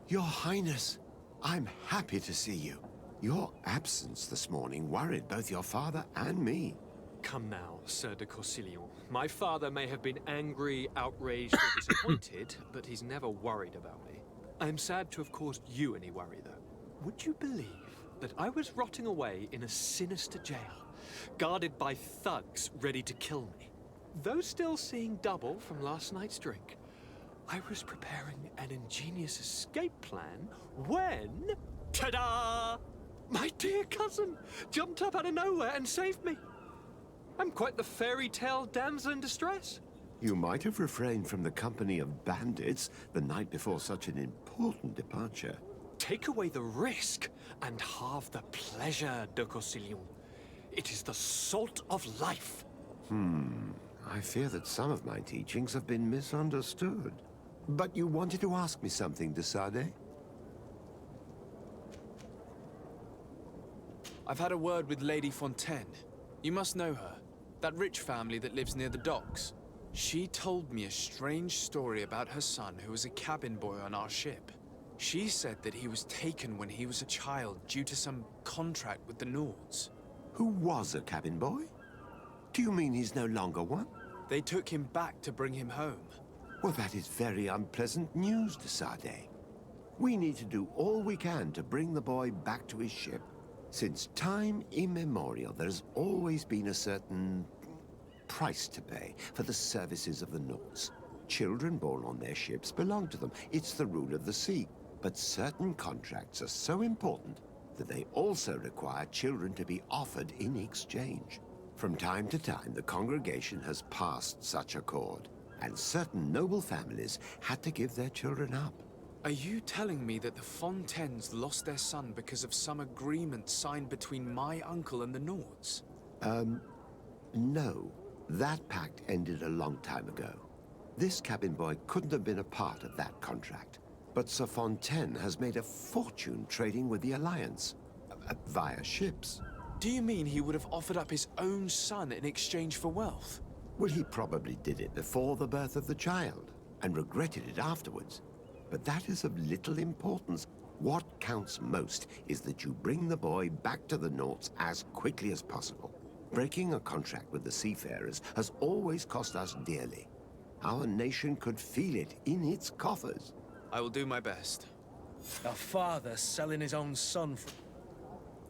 Your Highness, I'm happy to see you. Your absence this morning worried both your father and me. Come now, Sir de Corsilion. My father may have been angry, outraged, or disappointed, but he's never worried about me. I am sad to have caused you any worry, though. Would you believe that I was rotting away in a sinister jail, guarded by thugs ready to kill me? Though still seeing double from last night's drink, I was preparing an ingenious escape plan when... ta-da! My dear cousin jumped up out of nowhere and saved me. I'm quite the fairy tale damsel in distress. You might have refrained from the company of bandits the night before such an important departure. Take away the risk and halve the pleasure, de Corsilion. It is the salt of life. I fear that some of my teachings have been misunderstood. But you wanted to ask me something, de Sade? I've had a word with Lady Fontaine. You must know her. That rich family that lives near the docks. She told me a strange story about her son who was a cabin boy on our ship. She said that he was taken when he was a child due to some contract with the Nords. Who was a cabin boy? Do you mean he's no longer one? They took him back to bring him home. Well, that is very unpleasant news, de Sade. We need to do all we can to bring the boy back to his ship. Since time immemorial, there has always been a certain price to pay for the services of the Nords. Children born on their ships belong to them. It's the rule of the sea. But certain contracts are so important that they also require children to be offered in exchange. From time to time, the congregation has passed such accord, and certain noble families had to give their children up. Are you telling me that the Fontaines lost their son because of some agreement signed between my uncle and the Nords? No. That pact ended a long time ago. This cabin boy couldn't have been a part of that contract. But Sir Fontaine has made a fortune trading with the Alliance, via ships. Do you mean he would have offered up his own son in exchange for wealth? Well, he probably did it before the birth of the child, and regretted it afterwards. But that is of little importance. What counts most is that you bring the boy back to the Nords as quickly as possible. Breaking a contract with the seafarers has always cost us dearly. Our nation could feel it in its coffers. I will do my best. A father selling his own son for...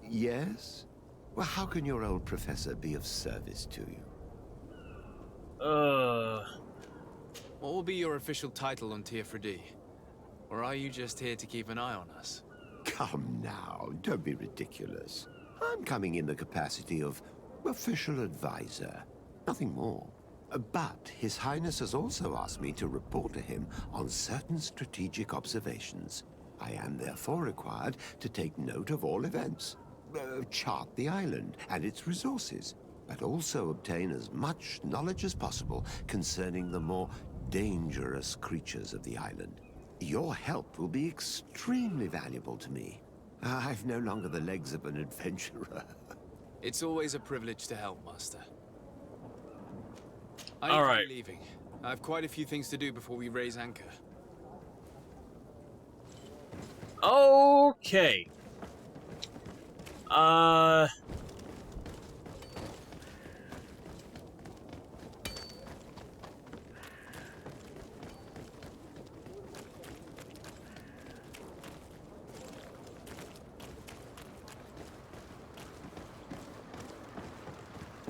Yes? Well, how can your old professor be of service to you? What will be your official title on Teofredi? Or are you just here to keep an eye on us? Come now, don't be ridiculous. I'm coming in the capacity of official advisor, nothing more. But His Highness has also asked me to report to him on certain strategic observations. I am therefore required to take note of all events, chart the island and its resources, but also obtain as much knowledge as possible concerning the more dangerous creatures of the island. Your help will be extremely valuable to me. I've no longer the legs of an adventurer. It's always a privilege to help, Master. I All need right. to be leaving. I have quite a few things to do before we raise anchor. Okay.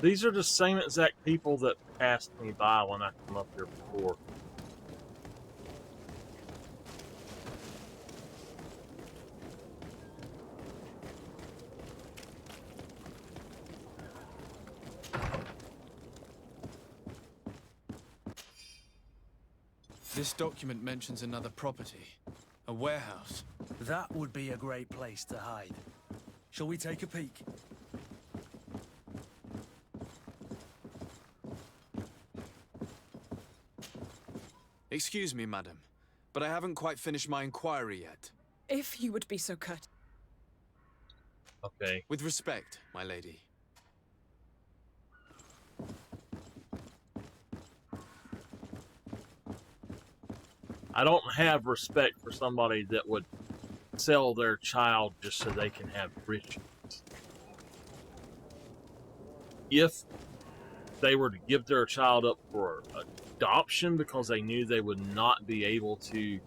These are the same exact people that passed me by when I come up here before. This document mentions another property. A warehouse. That would be a great place to hide. Shall we take a peek? Excuse me, madam, but I haven't quite finished my inquiry yet. If you would be so kind. Okay. With respect, my lady. I don't have respect for somebody that would sell their child just so they can have riches. If they were to give their child up for adoption because they knew they would not be able to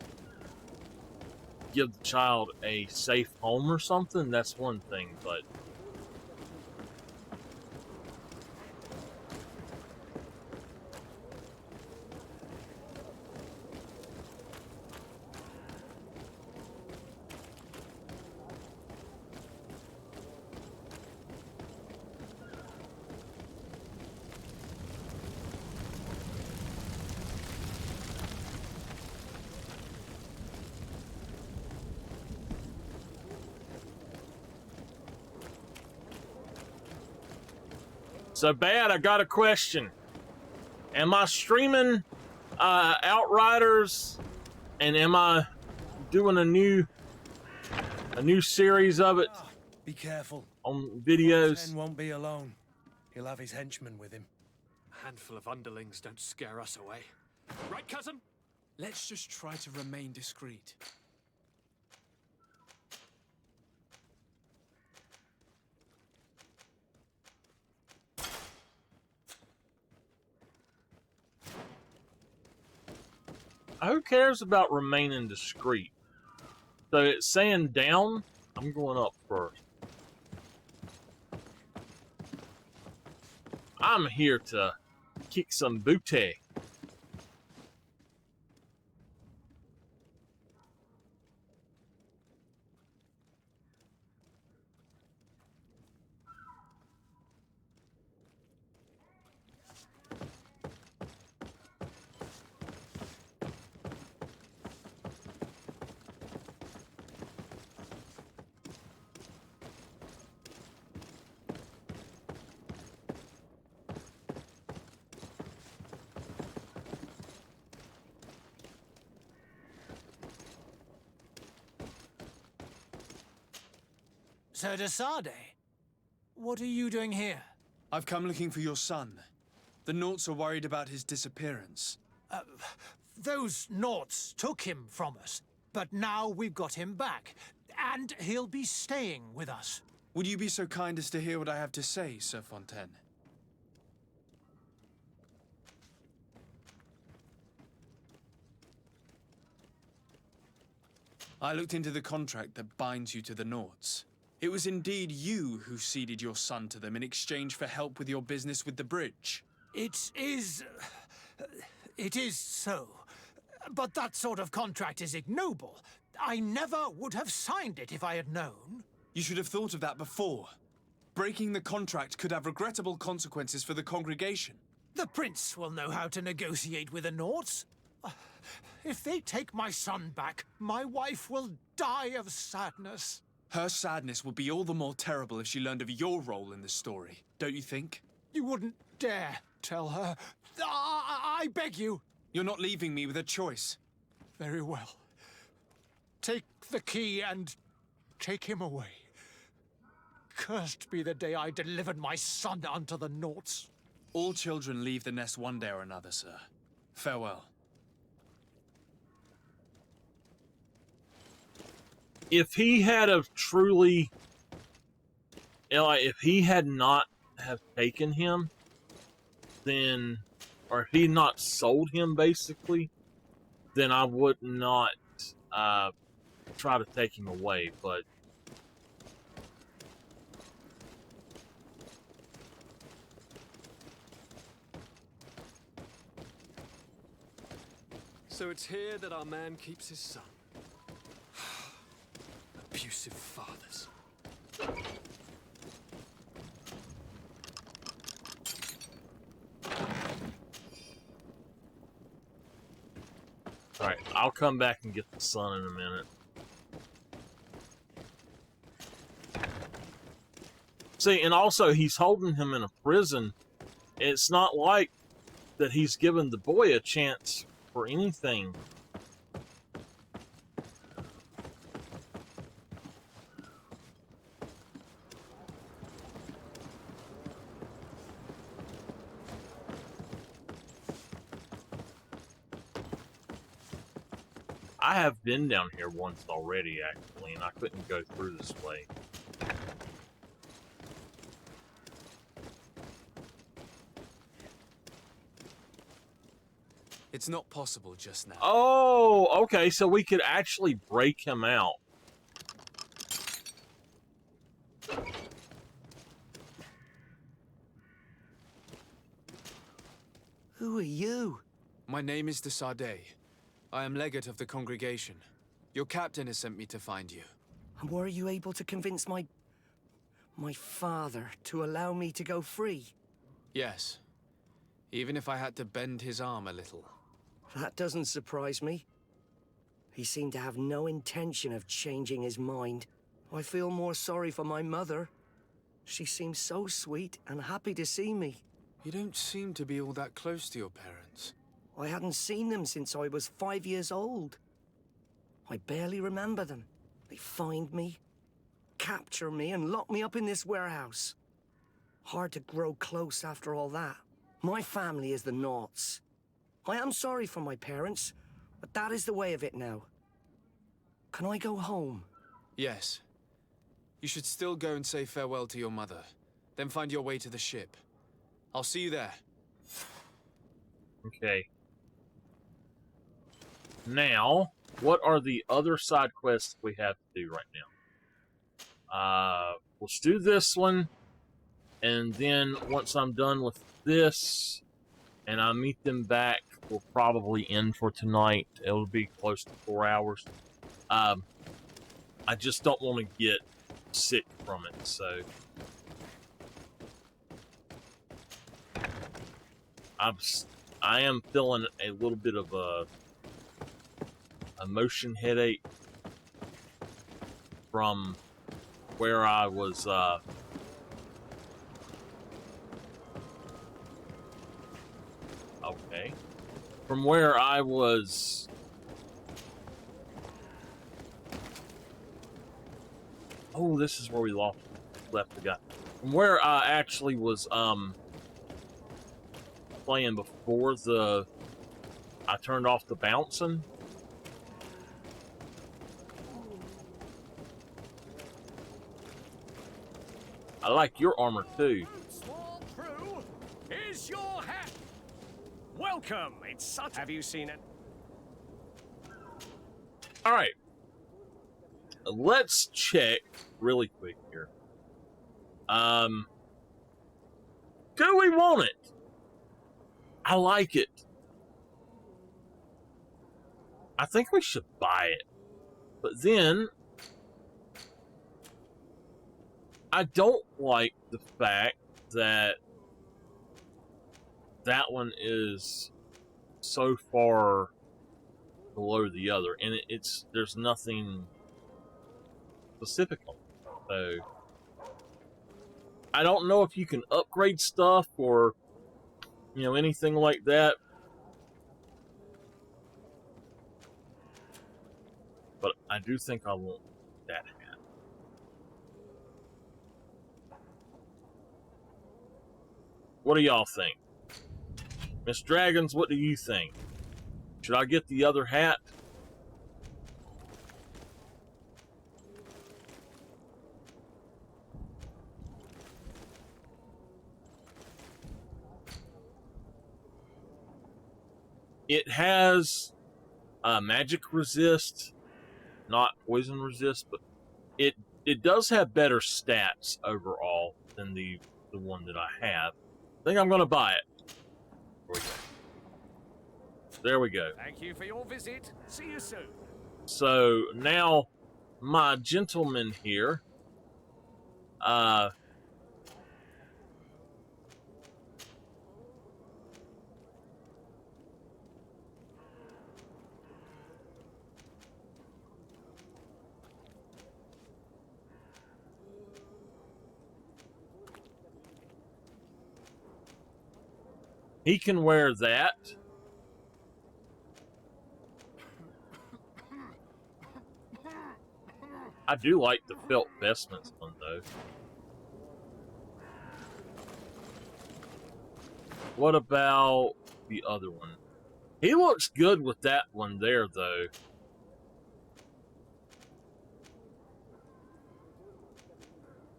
give the child a safe home or something, that's one thing, but so bad. I got a question. Am I streaming Outriders, and am I doing a new series of it? Be careful. On videos. Ken won't be alone. He'll have his henchmen with him. A handful of underlings don't scare us away. Right, cousin? Let's just try to remain discreet. Who cares about remaining discreet? So it's saying down. I'm going up first. I'm here to kick some booty. Sir Desade, what are you doing here? I've come looking for your son. The Naughts are worried about his disappearance. Those Naughts took him from us, but now we've got him back, and he'll be staying with us. Would you be so kind as to hear what I have to say, Sir Fontaine? I looked into the contract that binds you to the Naughts. It was indeed you who ceded your son to them in exchange for help with your business with the bridge. It is so. But that sort of contract is ignoble. I never would have signed it if I had known. You should have thought of that before. Breaking the contract could have regrettable consequences for the congregation. The prince will know how to negotiate with the Naughts. If they take my son back, my wife will die of sadness. Her sadness would be all the more terrible if she learned of your role in the story, don't you think? You wouldn't dare tell her. I beg you. You're not leaving me with a choice. Very well. Take the key and take him away. Cursed be the day I delivered my son unto the Naughts. All children leave the nest one day or another, sir. Farewell. If he had have truly, if he had not have taken him, then, or if he not sold him, basically, then I would not try to take him away. But So it's here that our man keeps his son. Abusive fathers. alright, I'll come back and get the son in a minute. See, and also he's holding him in a prison. It's not like that he's given the boy a chance for anything. I have been down here once already, actually, and I couldn't go through this way. It's not possible just now. Oh, okay, so we could actually break him out. Who are you? My name is de Sardet. I am legate of the congregation. Your captain has sent me to find you. And were you able to convince my father to allow me to go free? Yes. Even if I had to bend his arm a little. That doesn't surprise me. He seemed to have no intention of changing his mind. I feel more sorry for my mother. She seems so sweet and happy to see me. You don't seem to be all that close to your parents. I hadn't seen them since I was 5 years old. I barely remember them. They find me, capture me, and lock me up in this warehouse. Hard to grow close after all that. My family is the Naughts. I am sorry for my parents, but that is the way of it now. Can I go home? Yes. You should still go and say farewell to your mother. Then find your way to the ship. I'll see you there. Okay. Now, what are the other side quests we have to do right now? Let's do this one, and then once I'm done with this, and I meet them back, we'll probably end for tonight. It'll be close to 4 hours. I just don't want to get sick from it, so I am feeling a little bit of a motion headache from where I was okay, from where I was oh, this is where we left the guy. From where I actually was playing before I turned off the bouncing. I like your armor too. Small crew, here's your hat. Welcome. It's such. Have you seen it? All right. Let's check really quick here. Do we want it? I like it. I think we should buy it. But then I don't like the fact that that one is so far below the other, and there's nothing specific on it. So I don't know if you can upgrade stuff or, you know, anything like that. But I do think I want that hat. What do y'all think? Miss Dragons, what do you think? Should I get the other hat? It has magic resist, not poison resist, but it does have better stats overall than the one that I have. I think I'm going to buy it. There we go. Thank you for your visit. See you soon. So now my gentleman here, he can wear that. I do like the felt vestments one though. What about the other one? He looks good with that one there though.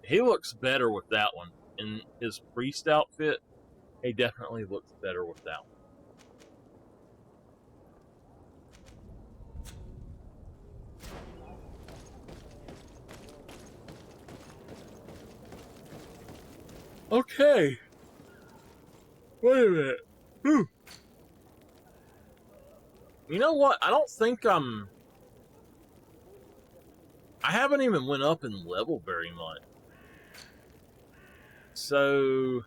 He looks better with that one. In his priest outfit, he definitely looks better with that one. Okay. Wait a minute. Whew. You know what? I don't think I haven't even went up in level very much. So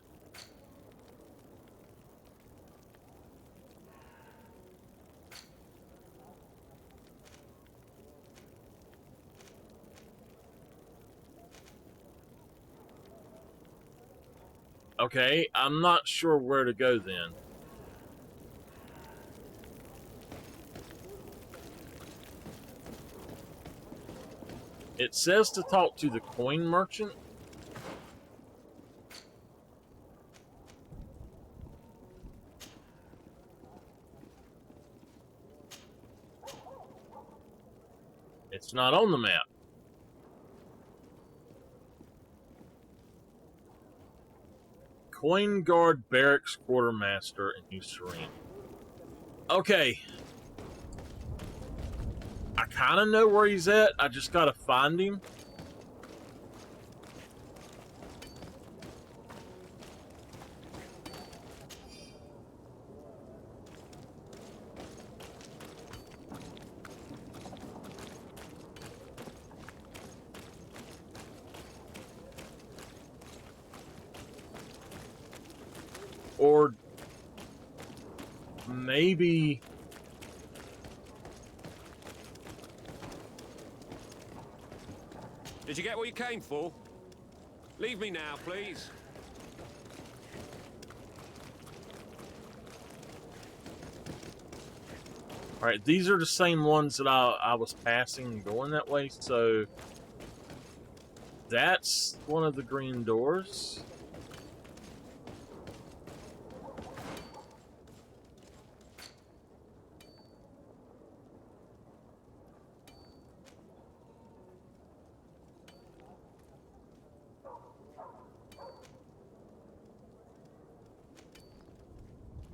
okay, I'm not sure where to go then. It says to talk to the coin merchant. It's not on the map. Coin Guard Barracks Quartermaster in New Serene. Okay. I kind of know where he's at. I just gotta find him. Or maybe Did you get what you came for? Leave me now, please. Alright, these are the same ones that I was passing going that way, so that's one of the green doors.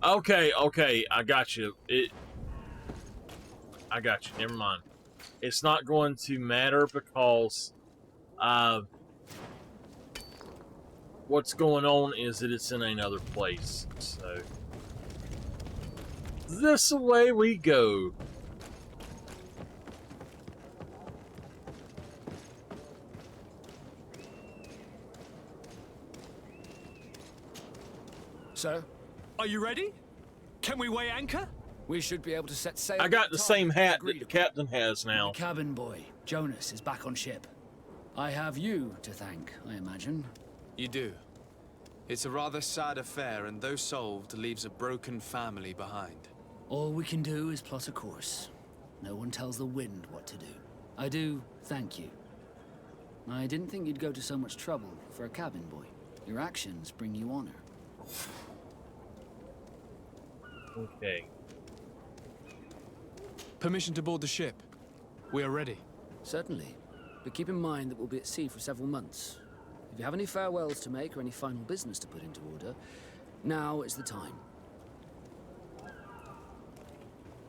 Okay, I got you. I got you. Never mind. It's not going to matter because what's going on is that it's in another place. So this way we go. So, are you ready? Can we weigh anchor? We should be able to set sail. I got the same hat that the captain has now. The cabin boy, Jonas, is back on ship. I have you to thank, I imagine. You do. It's a rather sad affair, and though solved, leaves a broken family behind. All we can do is plot a course. No one tells the wind what to do. I do thank you. I didn't think you'd go to so much trouble for a cabin boy. Your actions bring you honor. Okay. Permission to board the ship. We are ready. Certainly. But keep in mind that we'll be at sea for several months. If you have any farewells to make or any final business to put into order, now is the time.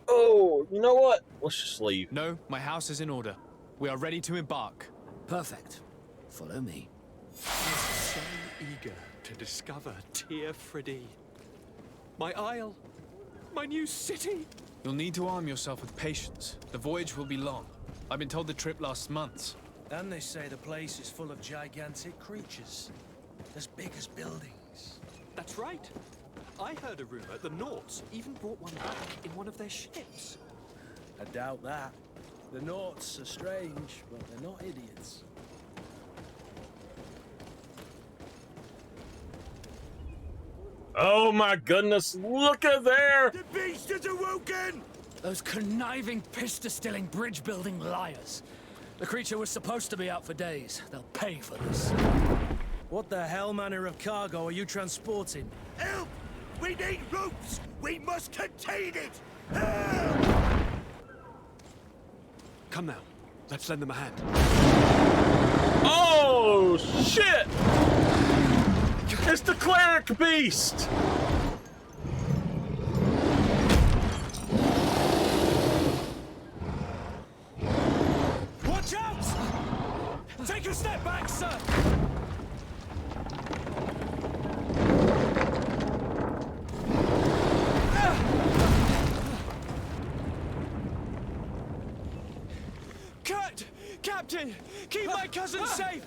Oh, you know what? Let's just leave. No, my house is in order. We are ready to embark. Perfect. Follow me. So eager to discover Tear Freddy. My isle. My new city. You'll need to arm yourself with patience. The voyage will be long. I've been told the trip lasts months. And they say the place is full of gigantic creatures. As big as buildings. That's right. I heard a rumor the Nauts even brought one back in one of their ships. I doubt that. The Nauts are strange, but they're not idiots. Oh my goodness, look at there! The beast is awoken! Those conniving, pista-stilling, bridge-building liars. The creature was supposed to be out for days. They'll pay for this. What the hell manner of cargo are you transporting? Help! We need ropes! We must contain it! Help! Come now. Let's lend them a hand. Oh, shit! It's the cleric beast! Watch out! Take a step back, sir! Kurt! Captain! Keep my cousin safe!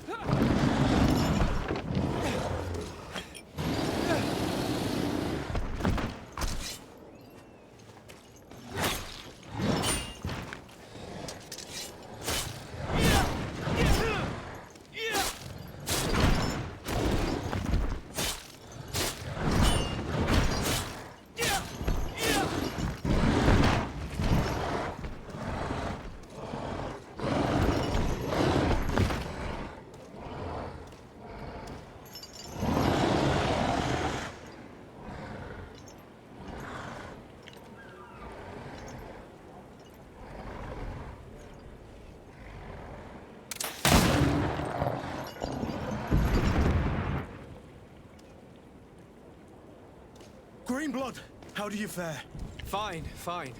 Greenblood, how do you fare? Fine, fine.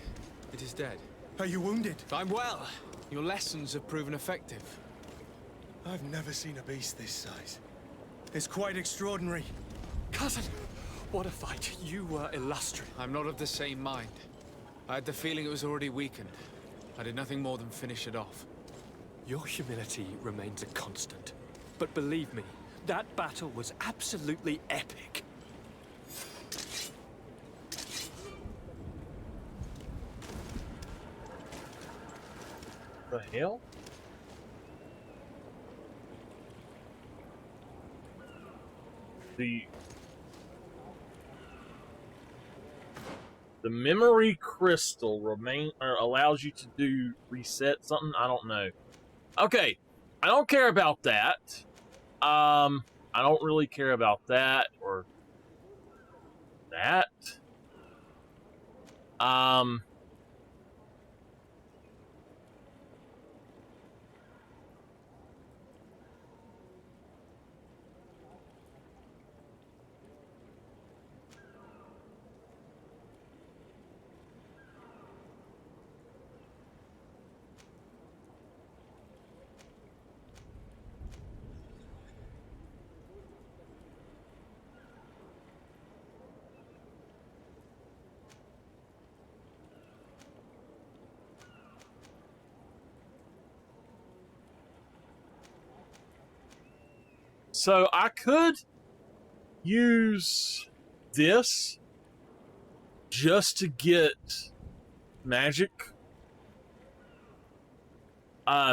It is dead. Are you wounded? I'm well. Your lessons have proven effective. I've never seen a beast this size. It's quite extraordinary. Cousin, what a fight. You were illustrious. I'm not of the same mind. I had the feeling it was already weakened. I did nothing more than finish it off. Your humility remains a constant. But believe me, that battle was absolutely epic. The hell? The memory crystal allows you to do reset something. I don't know. Okay, I don't care about that. I don't really care about that or that. So I could use this just to get magic,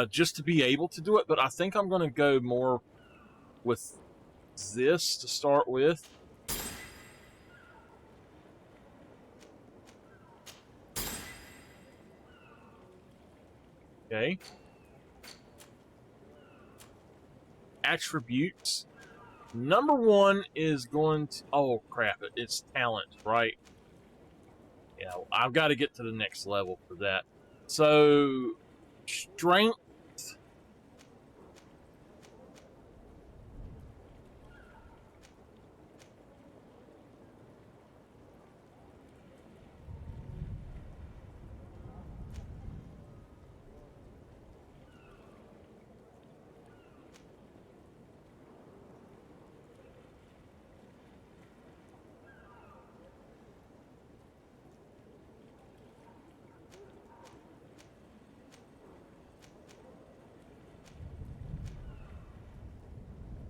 just to be able to do it, but I think I'm going to go more with this to start with. Okay. Attributes. Number 1 is going to... Oh, crap. It's talent, right? Yeah, I've got to get to the next level for that. So, strength.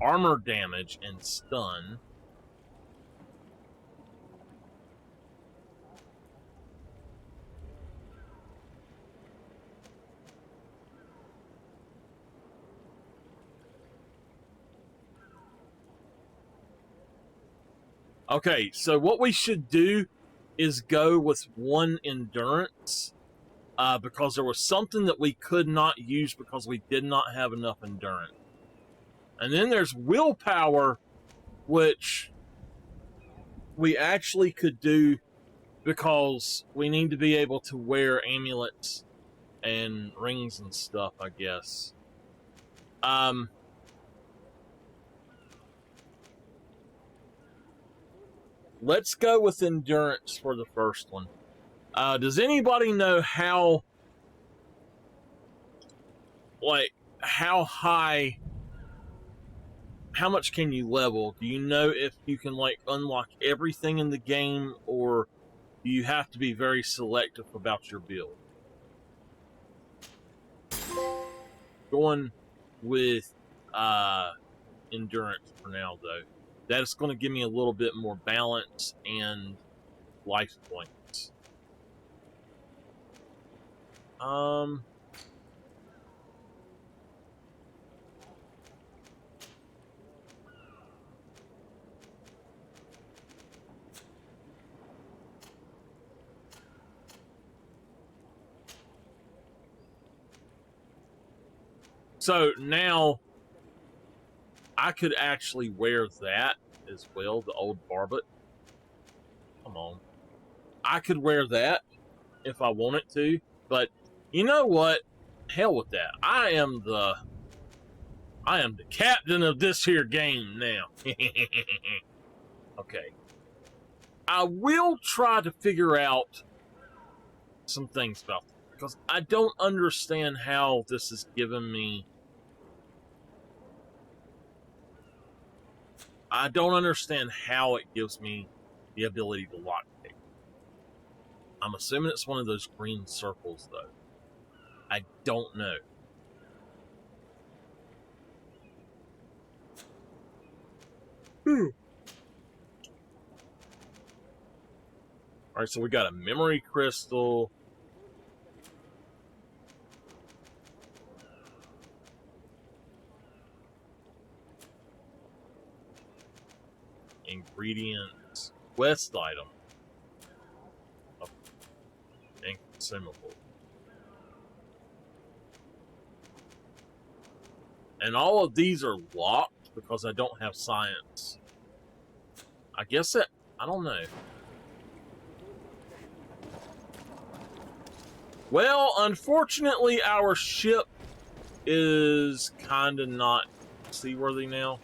Armor damage and stun. Okay, so what we should do is go with 1 endurance, because there was something that we could not use because we did not have enough endurance. And then there's willpower, which we actually could do because we need to be able to wear amulets and rings and stuff, I guess. Let's go with endurance for the first one. Does anybody know how high, how much can you level? Do you know if you can unlock everything in the game, or do you have to be very selective about your build? Going with endurance for now, though. That's going to give me a little bit more balance and life points. So now I could actually wear that as well, the old barbet. Come on. I could wear that if I wanted to, but you know what? Hell with that. I am the captain of this here game now. Okay. I will try to figure out some things about this, because I don't understand how this is giving me... I don't understand how it gives me the ability to lockpick. I'm assuming it's one of those green circles, though. I don't know. Alright, so we got a memory crystal. Ingredients. Quest item. Oh. And consumable. And all of these are locked because I don't have science. I guess that... I don't know. Well, unfortunately, our ship is kind of not seaworthy now.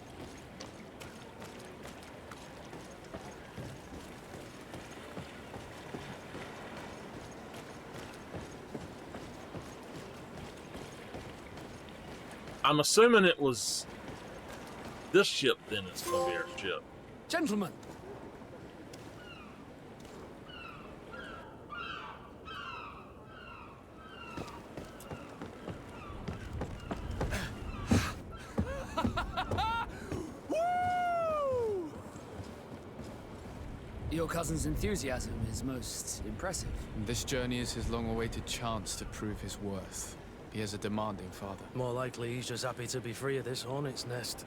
I'm assuming it was this ship, then it's going to be our ship. Gentlemen! Your cousin's enthusiasm is most impressive. This journey is his long-awaited chance to prove his worth. He has a demanding father. More likely he's just happy to be free of this hornet's nest.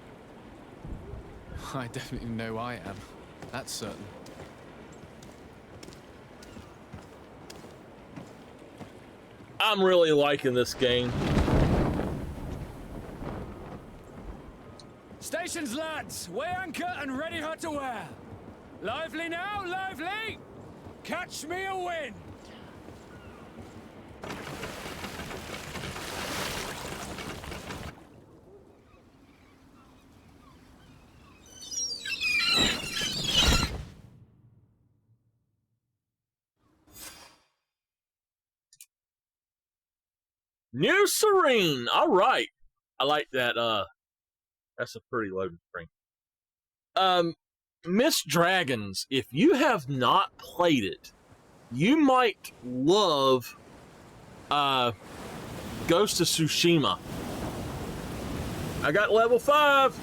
I definitely know I am. That's certain. I'm really liking this game. Stations, lads! Weigh anchor and ready her to wear. Lively now, lively! Catch me a wind! New Serene. All right. I like that. That's a pretty loaded screen. Miss Dragons, if you have not played it, you might love Ghost of Tsushima. I got level 5.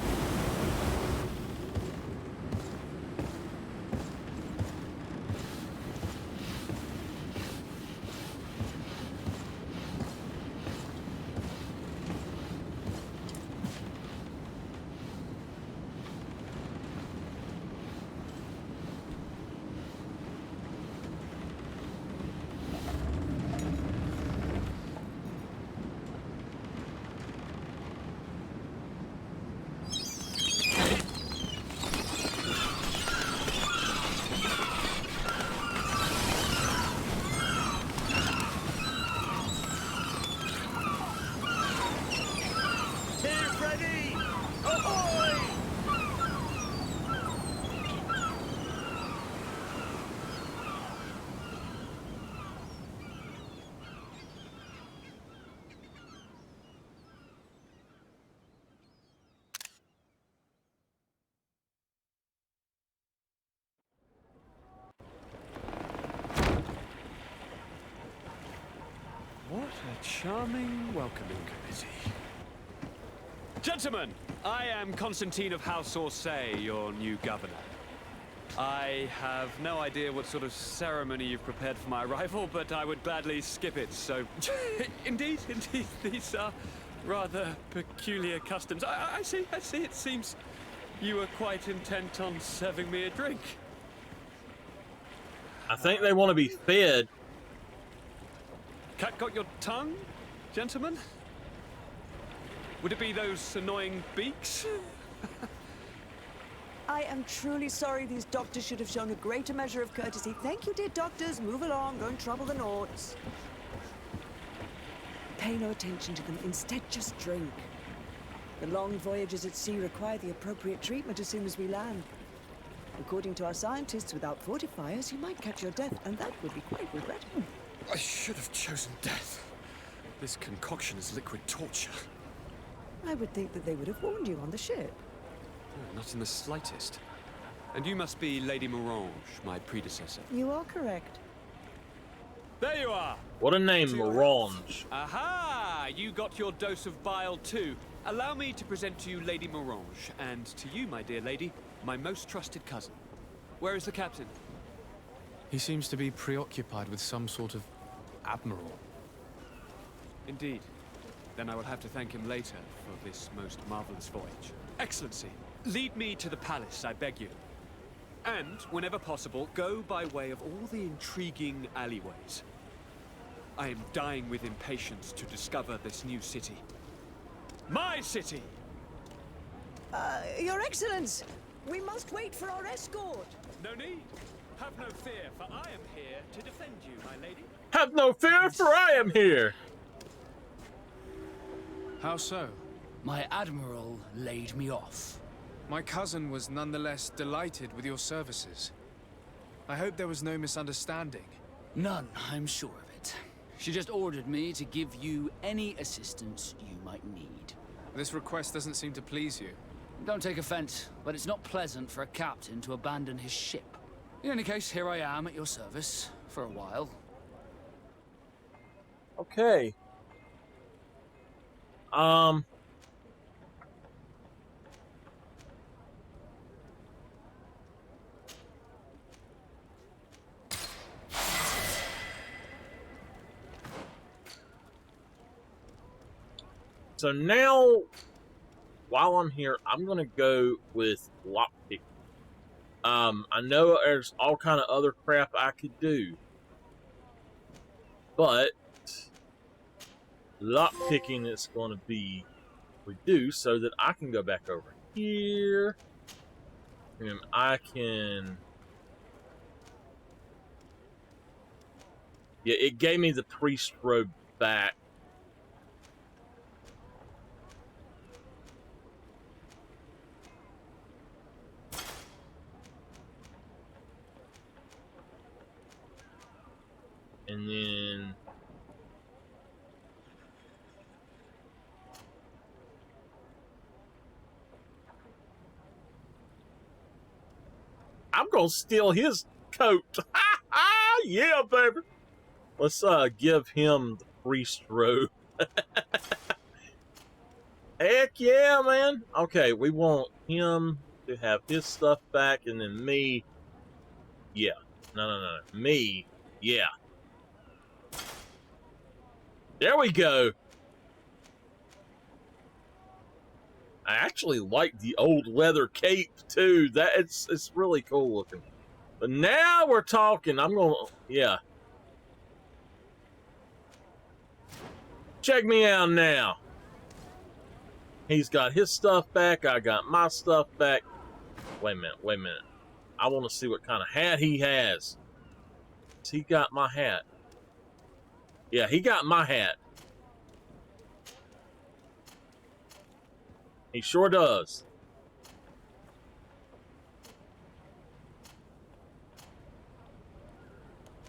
What a charming welcoming committee. Gentlemen, I am Constantine of House Orsay, your new governor. I have no idea what sort of ceremony you've prepared for my arrival, but I would gladly skip it, so... indeed, these are rather peculiar customs. I see, it seems you were quite intent on serving me a drink. I think they want to be fed. Cat got your tongue, gentlemen? Would it be those annoying beaks? I am truly sorry. These doctors should have shown a greater measure of courtesy. Thank you, dear doctors. Move along. Don't trouble the Nauts. Pay no attention to them. Instead, just drink. The long voyages at sea require the appropriate treatment as soon as we land. According to our scientists, without fortifiers, you might catch your death, and that would be quite regrettable. I should have chosen death. This concoction is liquid torture. I would think that they would have warned you on the ship. Oh, not in the slightest. And you must be Lady Morange, my predecessor. You are correct. There you are! What a name, Morange. Aha! You got your dose of bile too. Allow me to present to you Lady Morange, and to you, my dear lady, my most trusted cousin. Where is the captain? He seems to be preoccupied with some sort of admiral. Indeed. Then I will have to thank him later for this most marvelous voyage. Excellency, lead me to the palace, I beg you. And, whenever possible, go by way of all the intriguing alleyways. I am dying with impatience to discover this new city. My city! Your Excellence! We must wait for our escort! No need. Have no fear, for I am here to defend you, my lady. Have no fear, for I am here! How so? My admiral laid me off. My cousin was nonetheless delighted with your services. I hope there was no misunderstanding. None, I'm sure of it. She just ordered me to give you any assistance you might need. This request doesn't seem to please you. Don't take offense, but it's not pleasant for a captain to abandon his ship. In any case, here I am at your service, for a while. Okay. So now while I'm here, I'm gonna go with lockpicking. I know there's all kind of other crap I could do, but lockpicking is going to be reduced so that I can go back over here, and I can. Yeah, it gave me the priest robe back. And then I'm gonna steal his coat. Yeah, baby. Let's give him the priest robe. Heck yeah, man. Okay, we want him to have his stuff back, and then me. Yeah. No. Me. Yeah. There we go. I actually like the old leather cape too. That it's really cool looking. But now we're talking. I'm gonna, yeah. Check me out now. He's got his stuff back. I got my stuff back. Wait a minute. I want to see what kind of hat he has. He got my hat. Yeah, he got my hat. He sure does.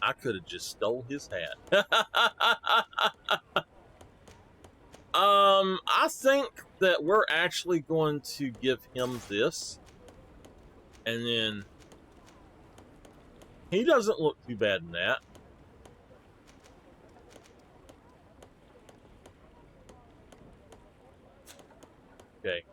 I could have just stole his hat. I think that we're actually going to give him this. And then he doesn't look too bad in that. Okay.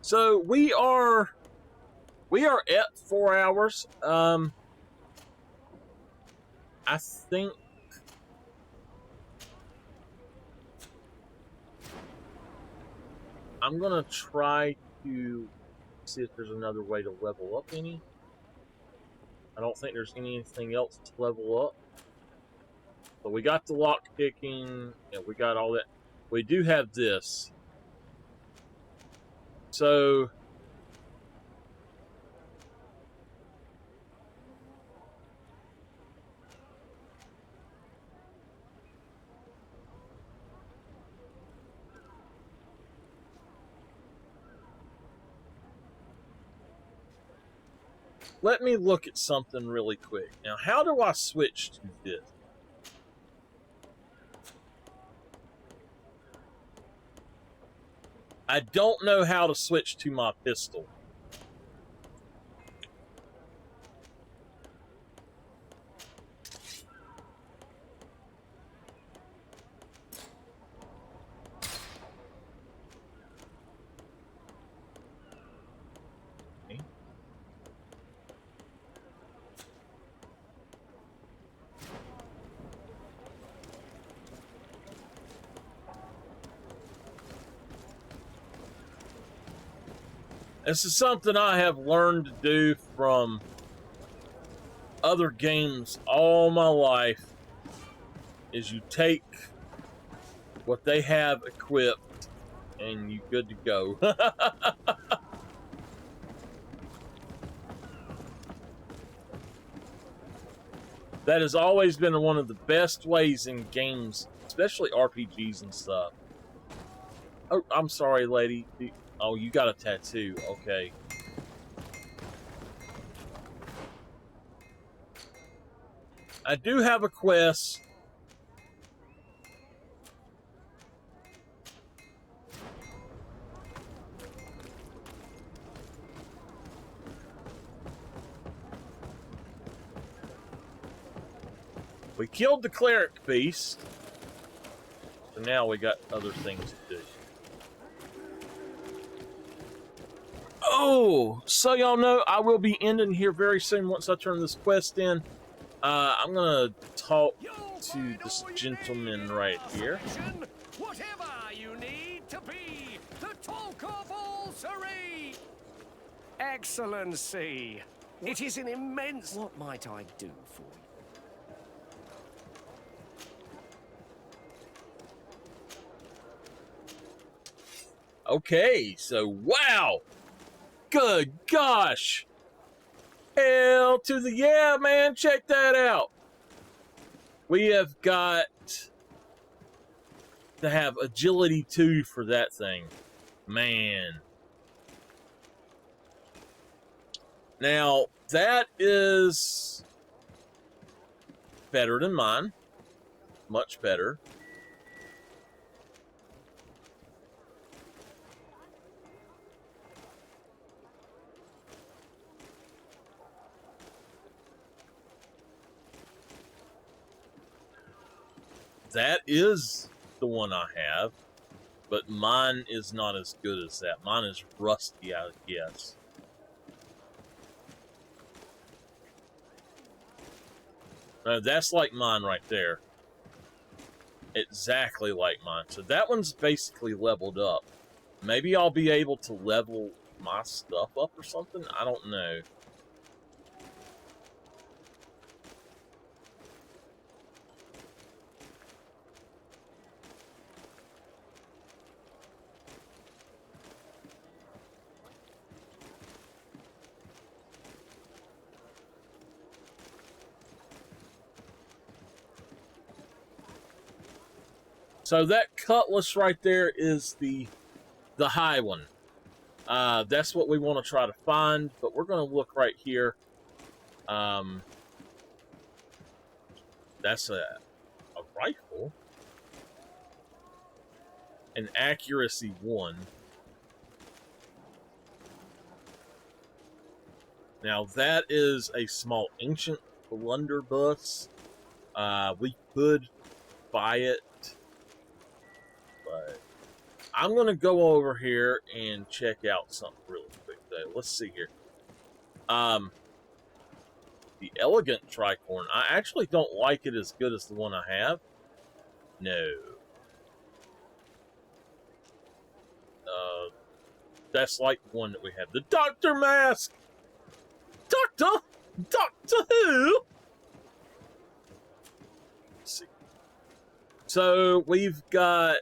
So we are at 4 hours. I think I'm gonna try to see if there's another way to level up any. I don't think there's anything else to level up. But we got the lock picking, and we got all that. We do have this. So let me look at something really quick. Now, how do I switch to this? I don't know how to switch to my pistol. This is something I have learned to do from other games all my life, is you take what they have equipped and you good to go. That has always been one of the best ways in games, especially RPGs and stuff. Oh, I'm sorry, lady. Oh, you got a tattoo. Okay. I do have a quest. We killed the cleric beast. So now we got other things to do. Oh, so y'all know I will be ending here very soon once I turn this quest in. I'm gonna talk to this gentleman right here. Whatever you need to be, the talk of all Surrey. Excellency, it is an immense... What might I do for you? Okay, so wow! Good gosh! Hell to the yeah, man! Check that out! We have got to have agility 2 for that thing. Man. Now, that is better than mine. Much better. That is the one I have, but mine is not as good as that. Mine is rusty, I guess. That's like mine right there. Exactly like mine. So that one's basically leveled up. Maybe I'll be able to level my stuff up or something? I don't know. So that cutlass right there is the high one. That's what we want to try to find, but we're going to look right here. That's a rifle. An accuracy 1. Now that is a small ancient blunderbuss. We could buy it, but I'm gonna go over here and check out something really quick though. Let's see here. The elegant tricorn. I actually don't like it as good as the one I have. No. That's like the one that we have. The Doctor Mask! Doctor Who? Let's see. So we've got...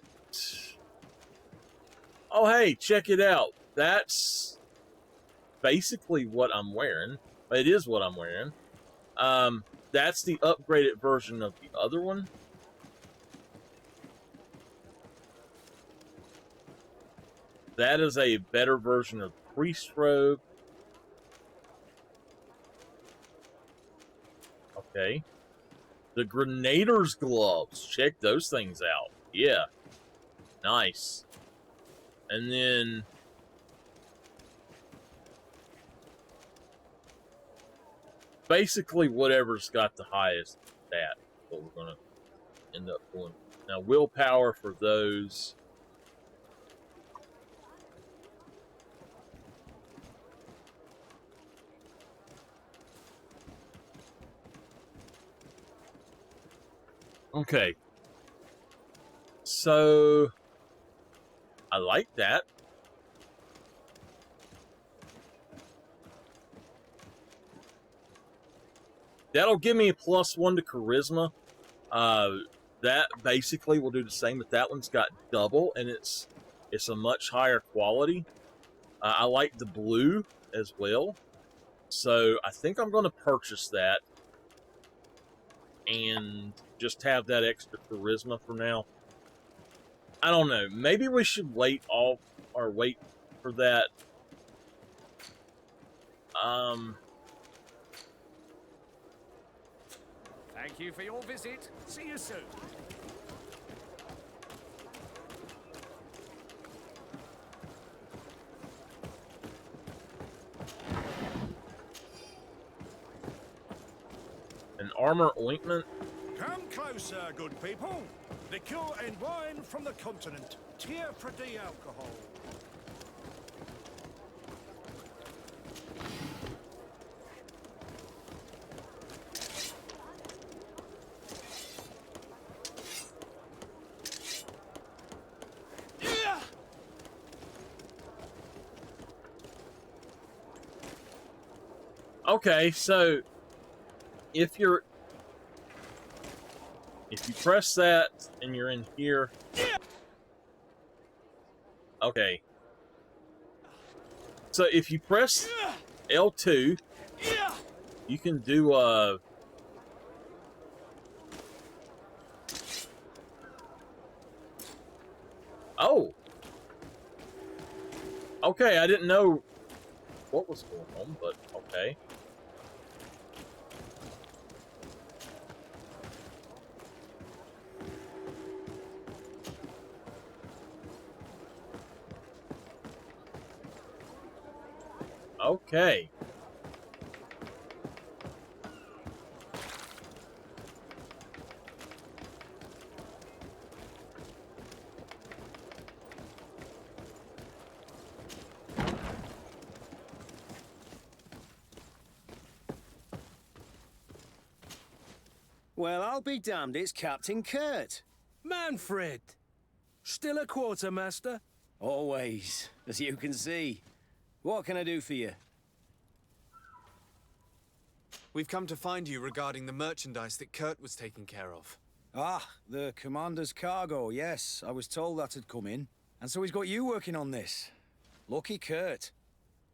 Oh, hey, check it out. That's basically what I'm wearing. It is what I'm wearing. That's the upgraded version of the other one. That is a better version of the priest robe. Okay. The Grenader's gloves. Check those things out. Yeah. Nice. And then... basically whatever's got the highest stat. What we're going to end up doing. Now, willpower for those... Okay. So, I like that. That'll give me a +1 to charisma. That basically will do the same, but that one's got double, and it's a much higher quality. I like the blue as well. So, I think I'm going to purchase that. And just have that extra charisma for now. I don't know. Maybe we should wait for that. Thank you for your visit. See you soon. An armor ointment. Come closer, good people. Liquor and wine from the continent. Tier for the alcohol. Okay, so if you press that and you're in here, okay. So if you press L2, you can do oh. Okay, I didn't know what was going on, but okay. Okay. Well, I'll be damned, it's Captain Kurt. Manfred! Still a quartermaster? Always, as you can see. What can I do for you? We've come to find you regarding the merchandise that Kurt was taking care of. Ah, the commander's cargo, yes. I was told that had come in. And so he's got you working on this. Lucky Kurt.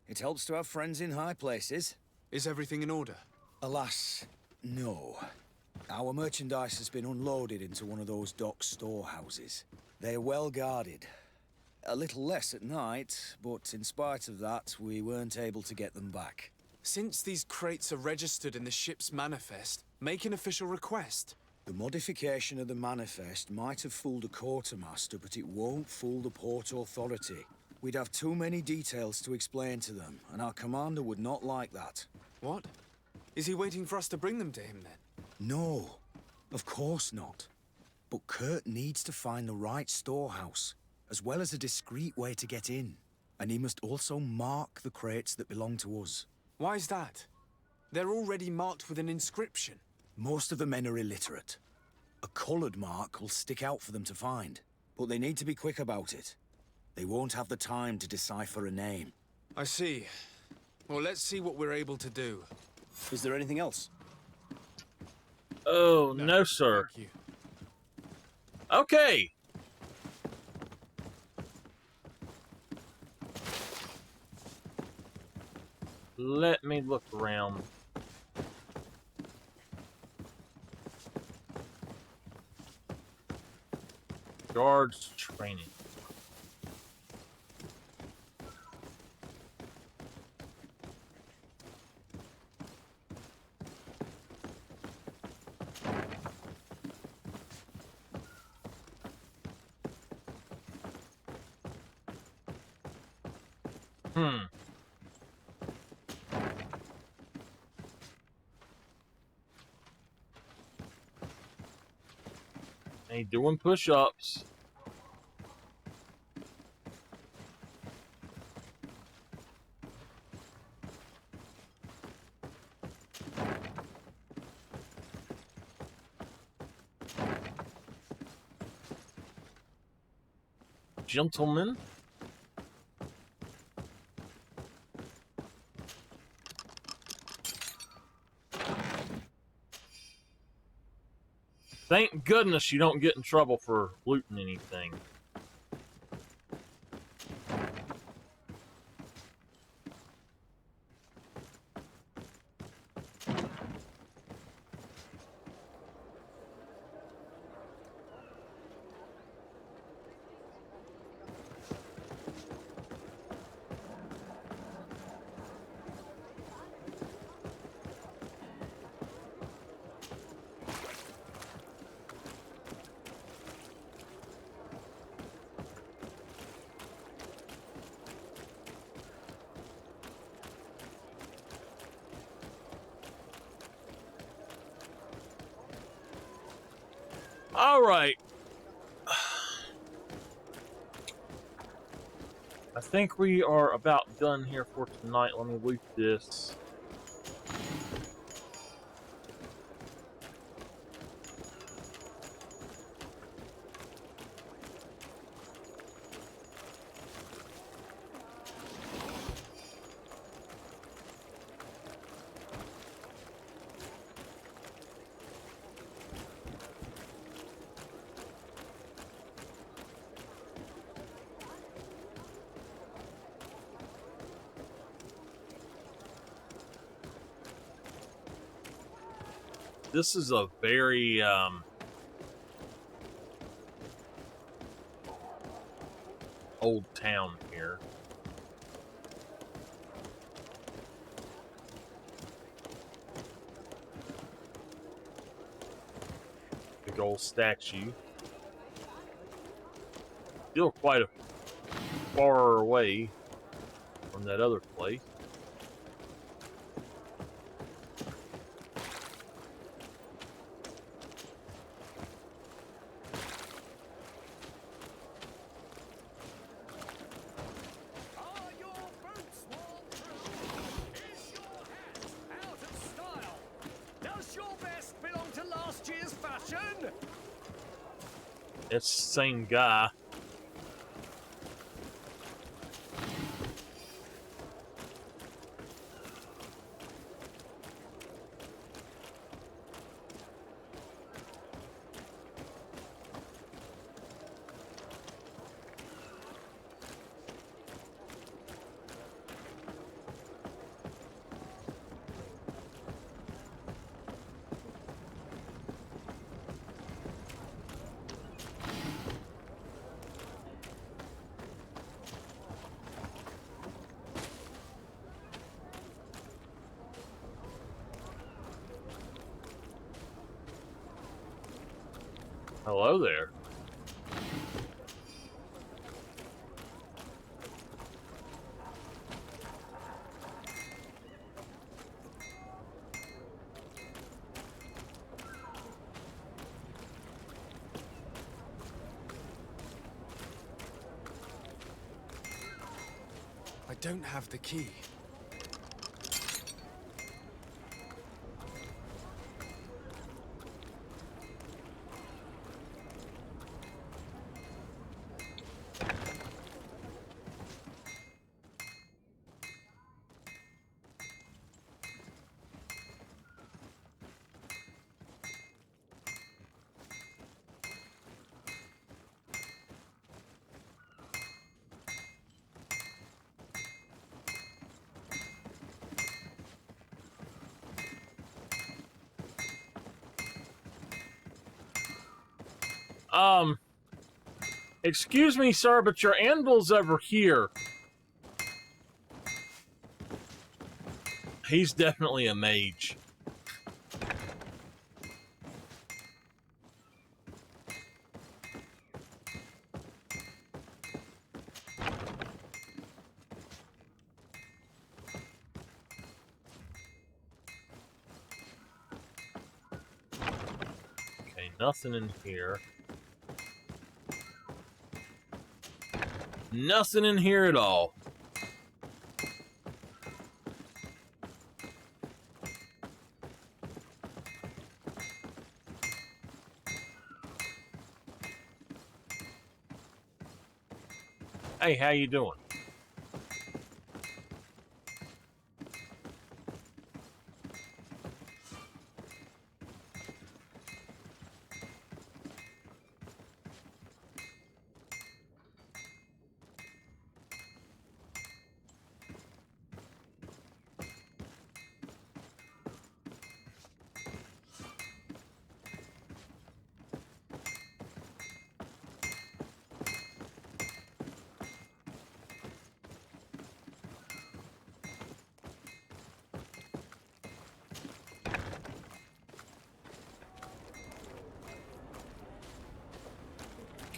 It helps to have friends in high places. Is everything in order? Alas, no. Our merchandise has been unloaded into one of those dock storehouses. They're well guarded. A little less at night, but in spite of that, we weren't able to get them back. Since these crates are registered in the ship's manifest, make an official request. The modification of the manifest might have fooled a quartermaster, but it won't fool the Port Authority. We'd have too many details to explain to them, and our commander would not like that. What? Is he waiting for us to bring them to him, then? No, of course not. But Kurt needs to find the right storehouse, as well as a discreet way to get in. And he must also mark the crates that belong to us. Why's that? They're already marked with an inscription. Most of the men are illiterate. A coloured mark will stick out for them to find, but they need to be quick about it. They won't have the time to decipher a name. I see. Well, let's see what we're able to do. Is there anything else? Oh, no sir. Thank you. Okay. Let me look around. Guards training. Ain't doing push-ups. Gentlemen. Thank goodness you don't get in trouble for looting anything. All right. I think we are about done here for tonight. Let me loot this. This is a very old town here. Big old statue. Still quite a far away from that other place. It's the same guy. Hello there. I don't have the key. Excuse me, sir, but your anvil's over here. He's definitely a mage. Okay, nothing in here. Nothing in here at all. Hey, how you doing?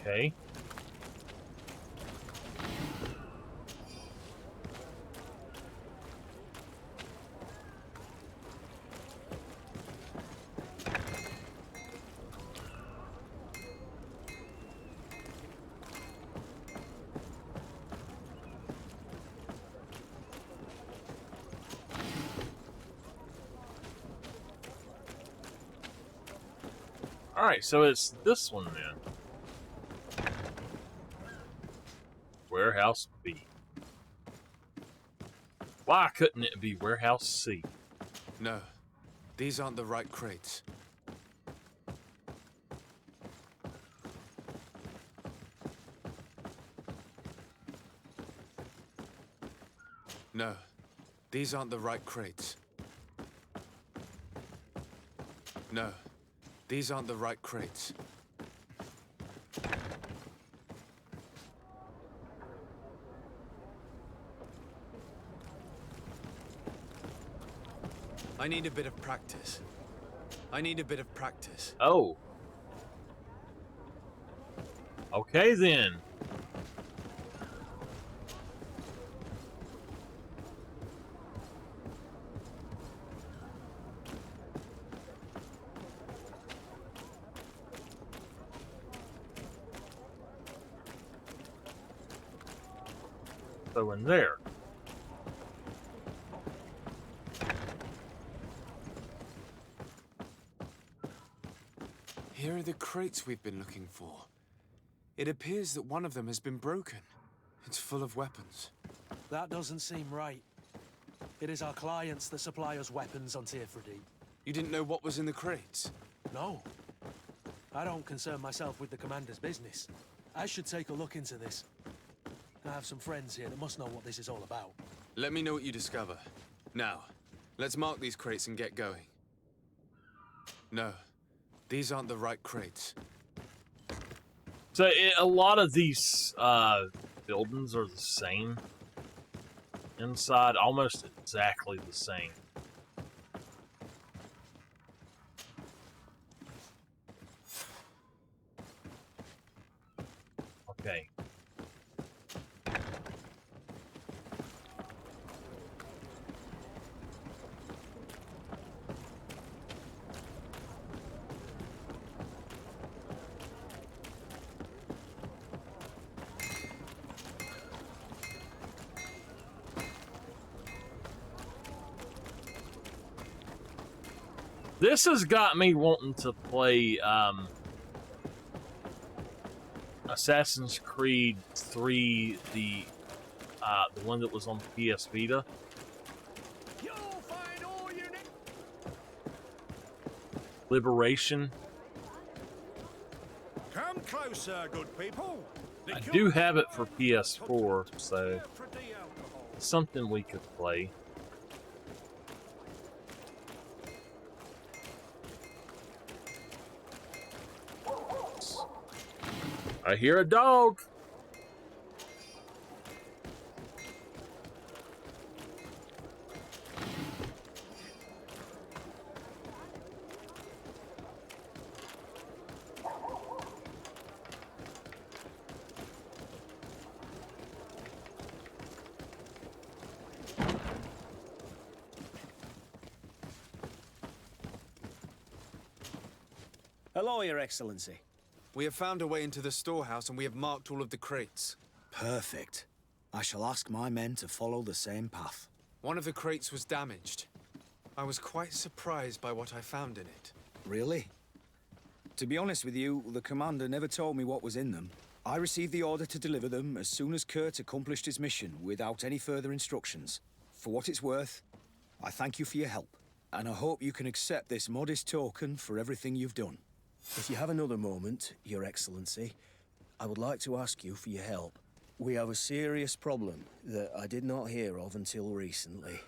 Okay. Alright, so it's this one then. Warehouse B. Why couldn't it be Warehouse C? No, these aren't the right crates. No, these aren't the right crates. No, these aren't the right crates. I need a bit of practice. Oh. Okay then. So in there. Here are the crates we've been looking for. It appears that one of them has been broken. It's full of weapons. That doesn't seem right. It is our clients that supply us weapons on Tearfredy. You didn't know what was in the crates? No. I don't concern myself with the commander's business. I should take a look into this. I have some friends here that must know what this is all about. Let me know what you discover. Now, let's mark these crates and get going. No, these aren't the right crates. So a lot of these buildings are the same. Inside, almost exactly the same. Okay. This has got me wanting to play Assassin's Creed 3, the one that was on PS Vita. Liberation. Come closer, good people. I do have it for PS4, so it's something we could play. I hear a dog. Hello, Your Excellency. We have found a way into the storehouse and we have marked all of the crates. Perfect. I shall ask my men to follow the same path. One of the crates was damaged. I was quite surprised by what I found in it. Really? To be honest with you, the commander never told me what was in them. I received the order to deliver them as soon as Kurt accomplished his mission without any further instructions. For what it's worth, I thank you for your help, and I hope you can accept this modest token for everything you've done. If you have another moment, Your Excellency, I would like to ask you for your help. We have a serious problem that I did not hear of until recently.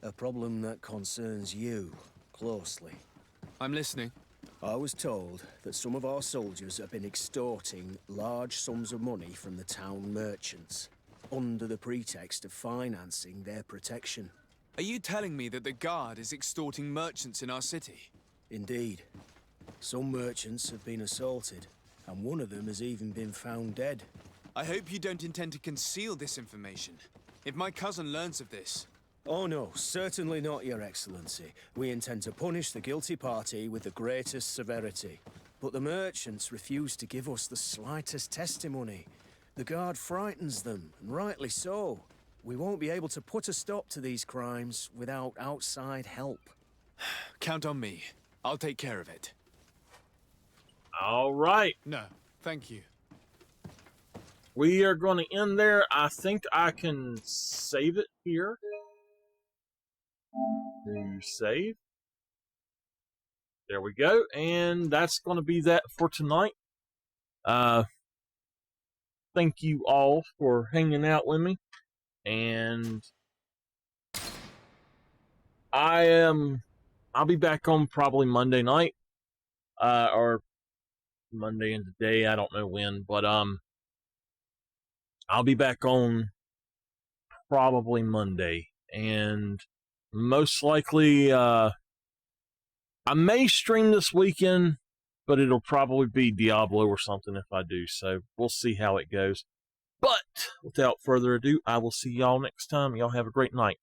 A problem that concerns you closely. I'm listening. I was told that some of our soldiers have been extorting large sums of money from the town merchants, under the pretext of financing their protection. Are you telling me that the Guard is extorting merchants in our city? Indeed. Some merchants have been assaulted, and one of them has even been found dead. I hope you don't intend to conceal this information. If my cousin learns of this... Oh no, certainly not, Your Excellency. We intend to punish the guilty party with the greatest severity. But the merchants refuse to give us the slightest testimony. The Guard frightens them, and rightly so. We won't be able to put a stop to these crimes without outside help. Count on me. I'll take care of it. All right. No, thank you. We are going to end there. I think I can save it here. To save. There we go. And that's going to be that for tonight. Thank you all for hanging out with me. And I am I'll be back on probably Monday night, or Monday into day. I don't know when, but I'll be back on probably Monday, and most likely I may stream this weekend, but it'll probably be Diablo or something if I do. So we'll see how it goes. But without further ado, I will see y'all next time. Y'all have a great night.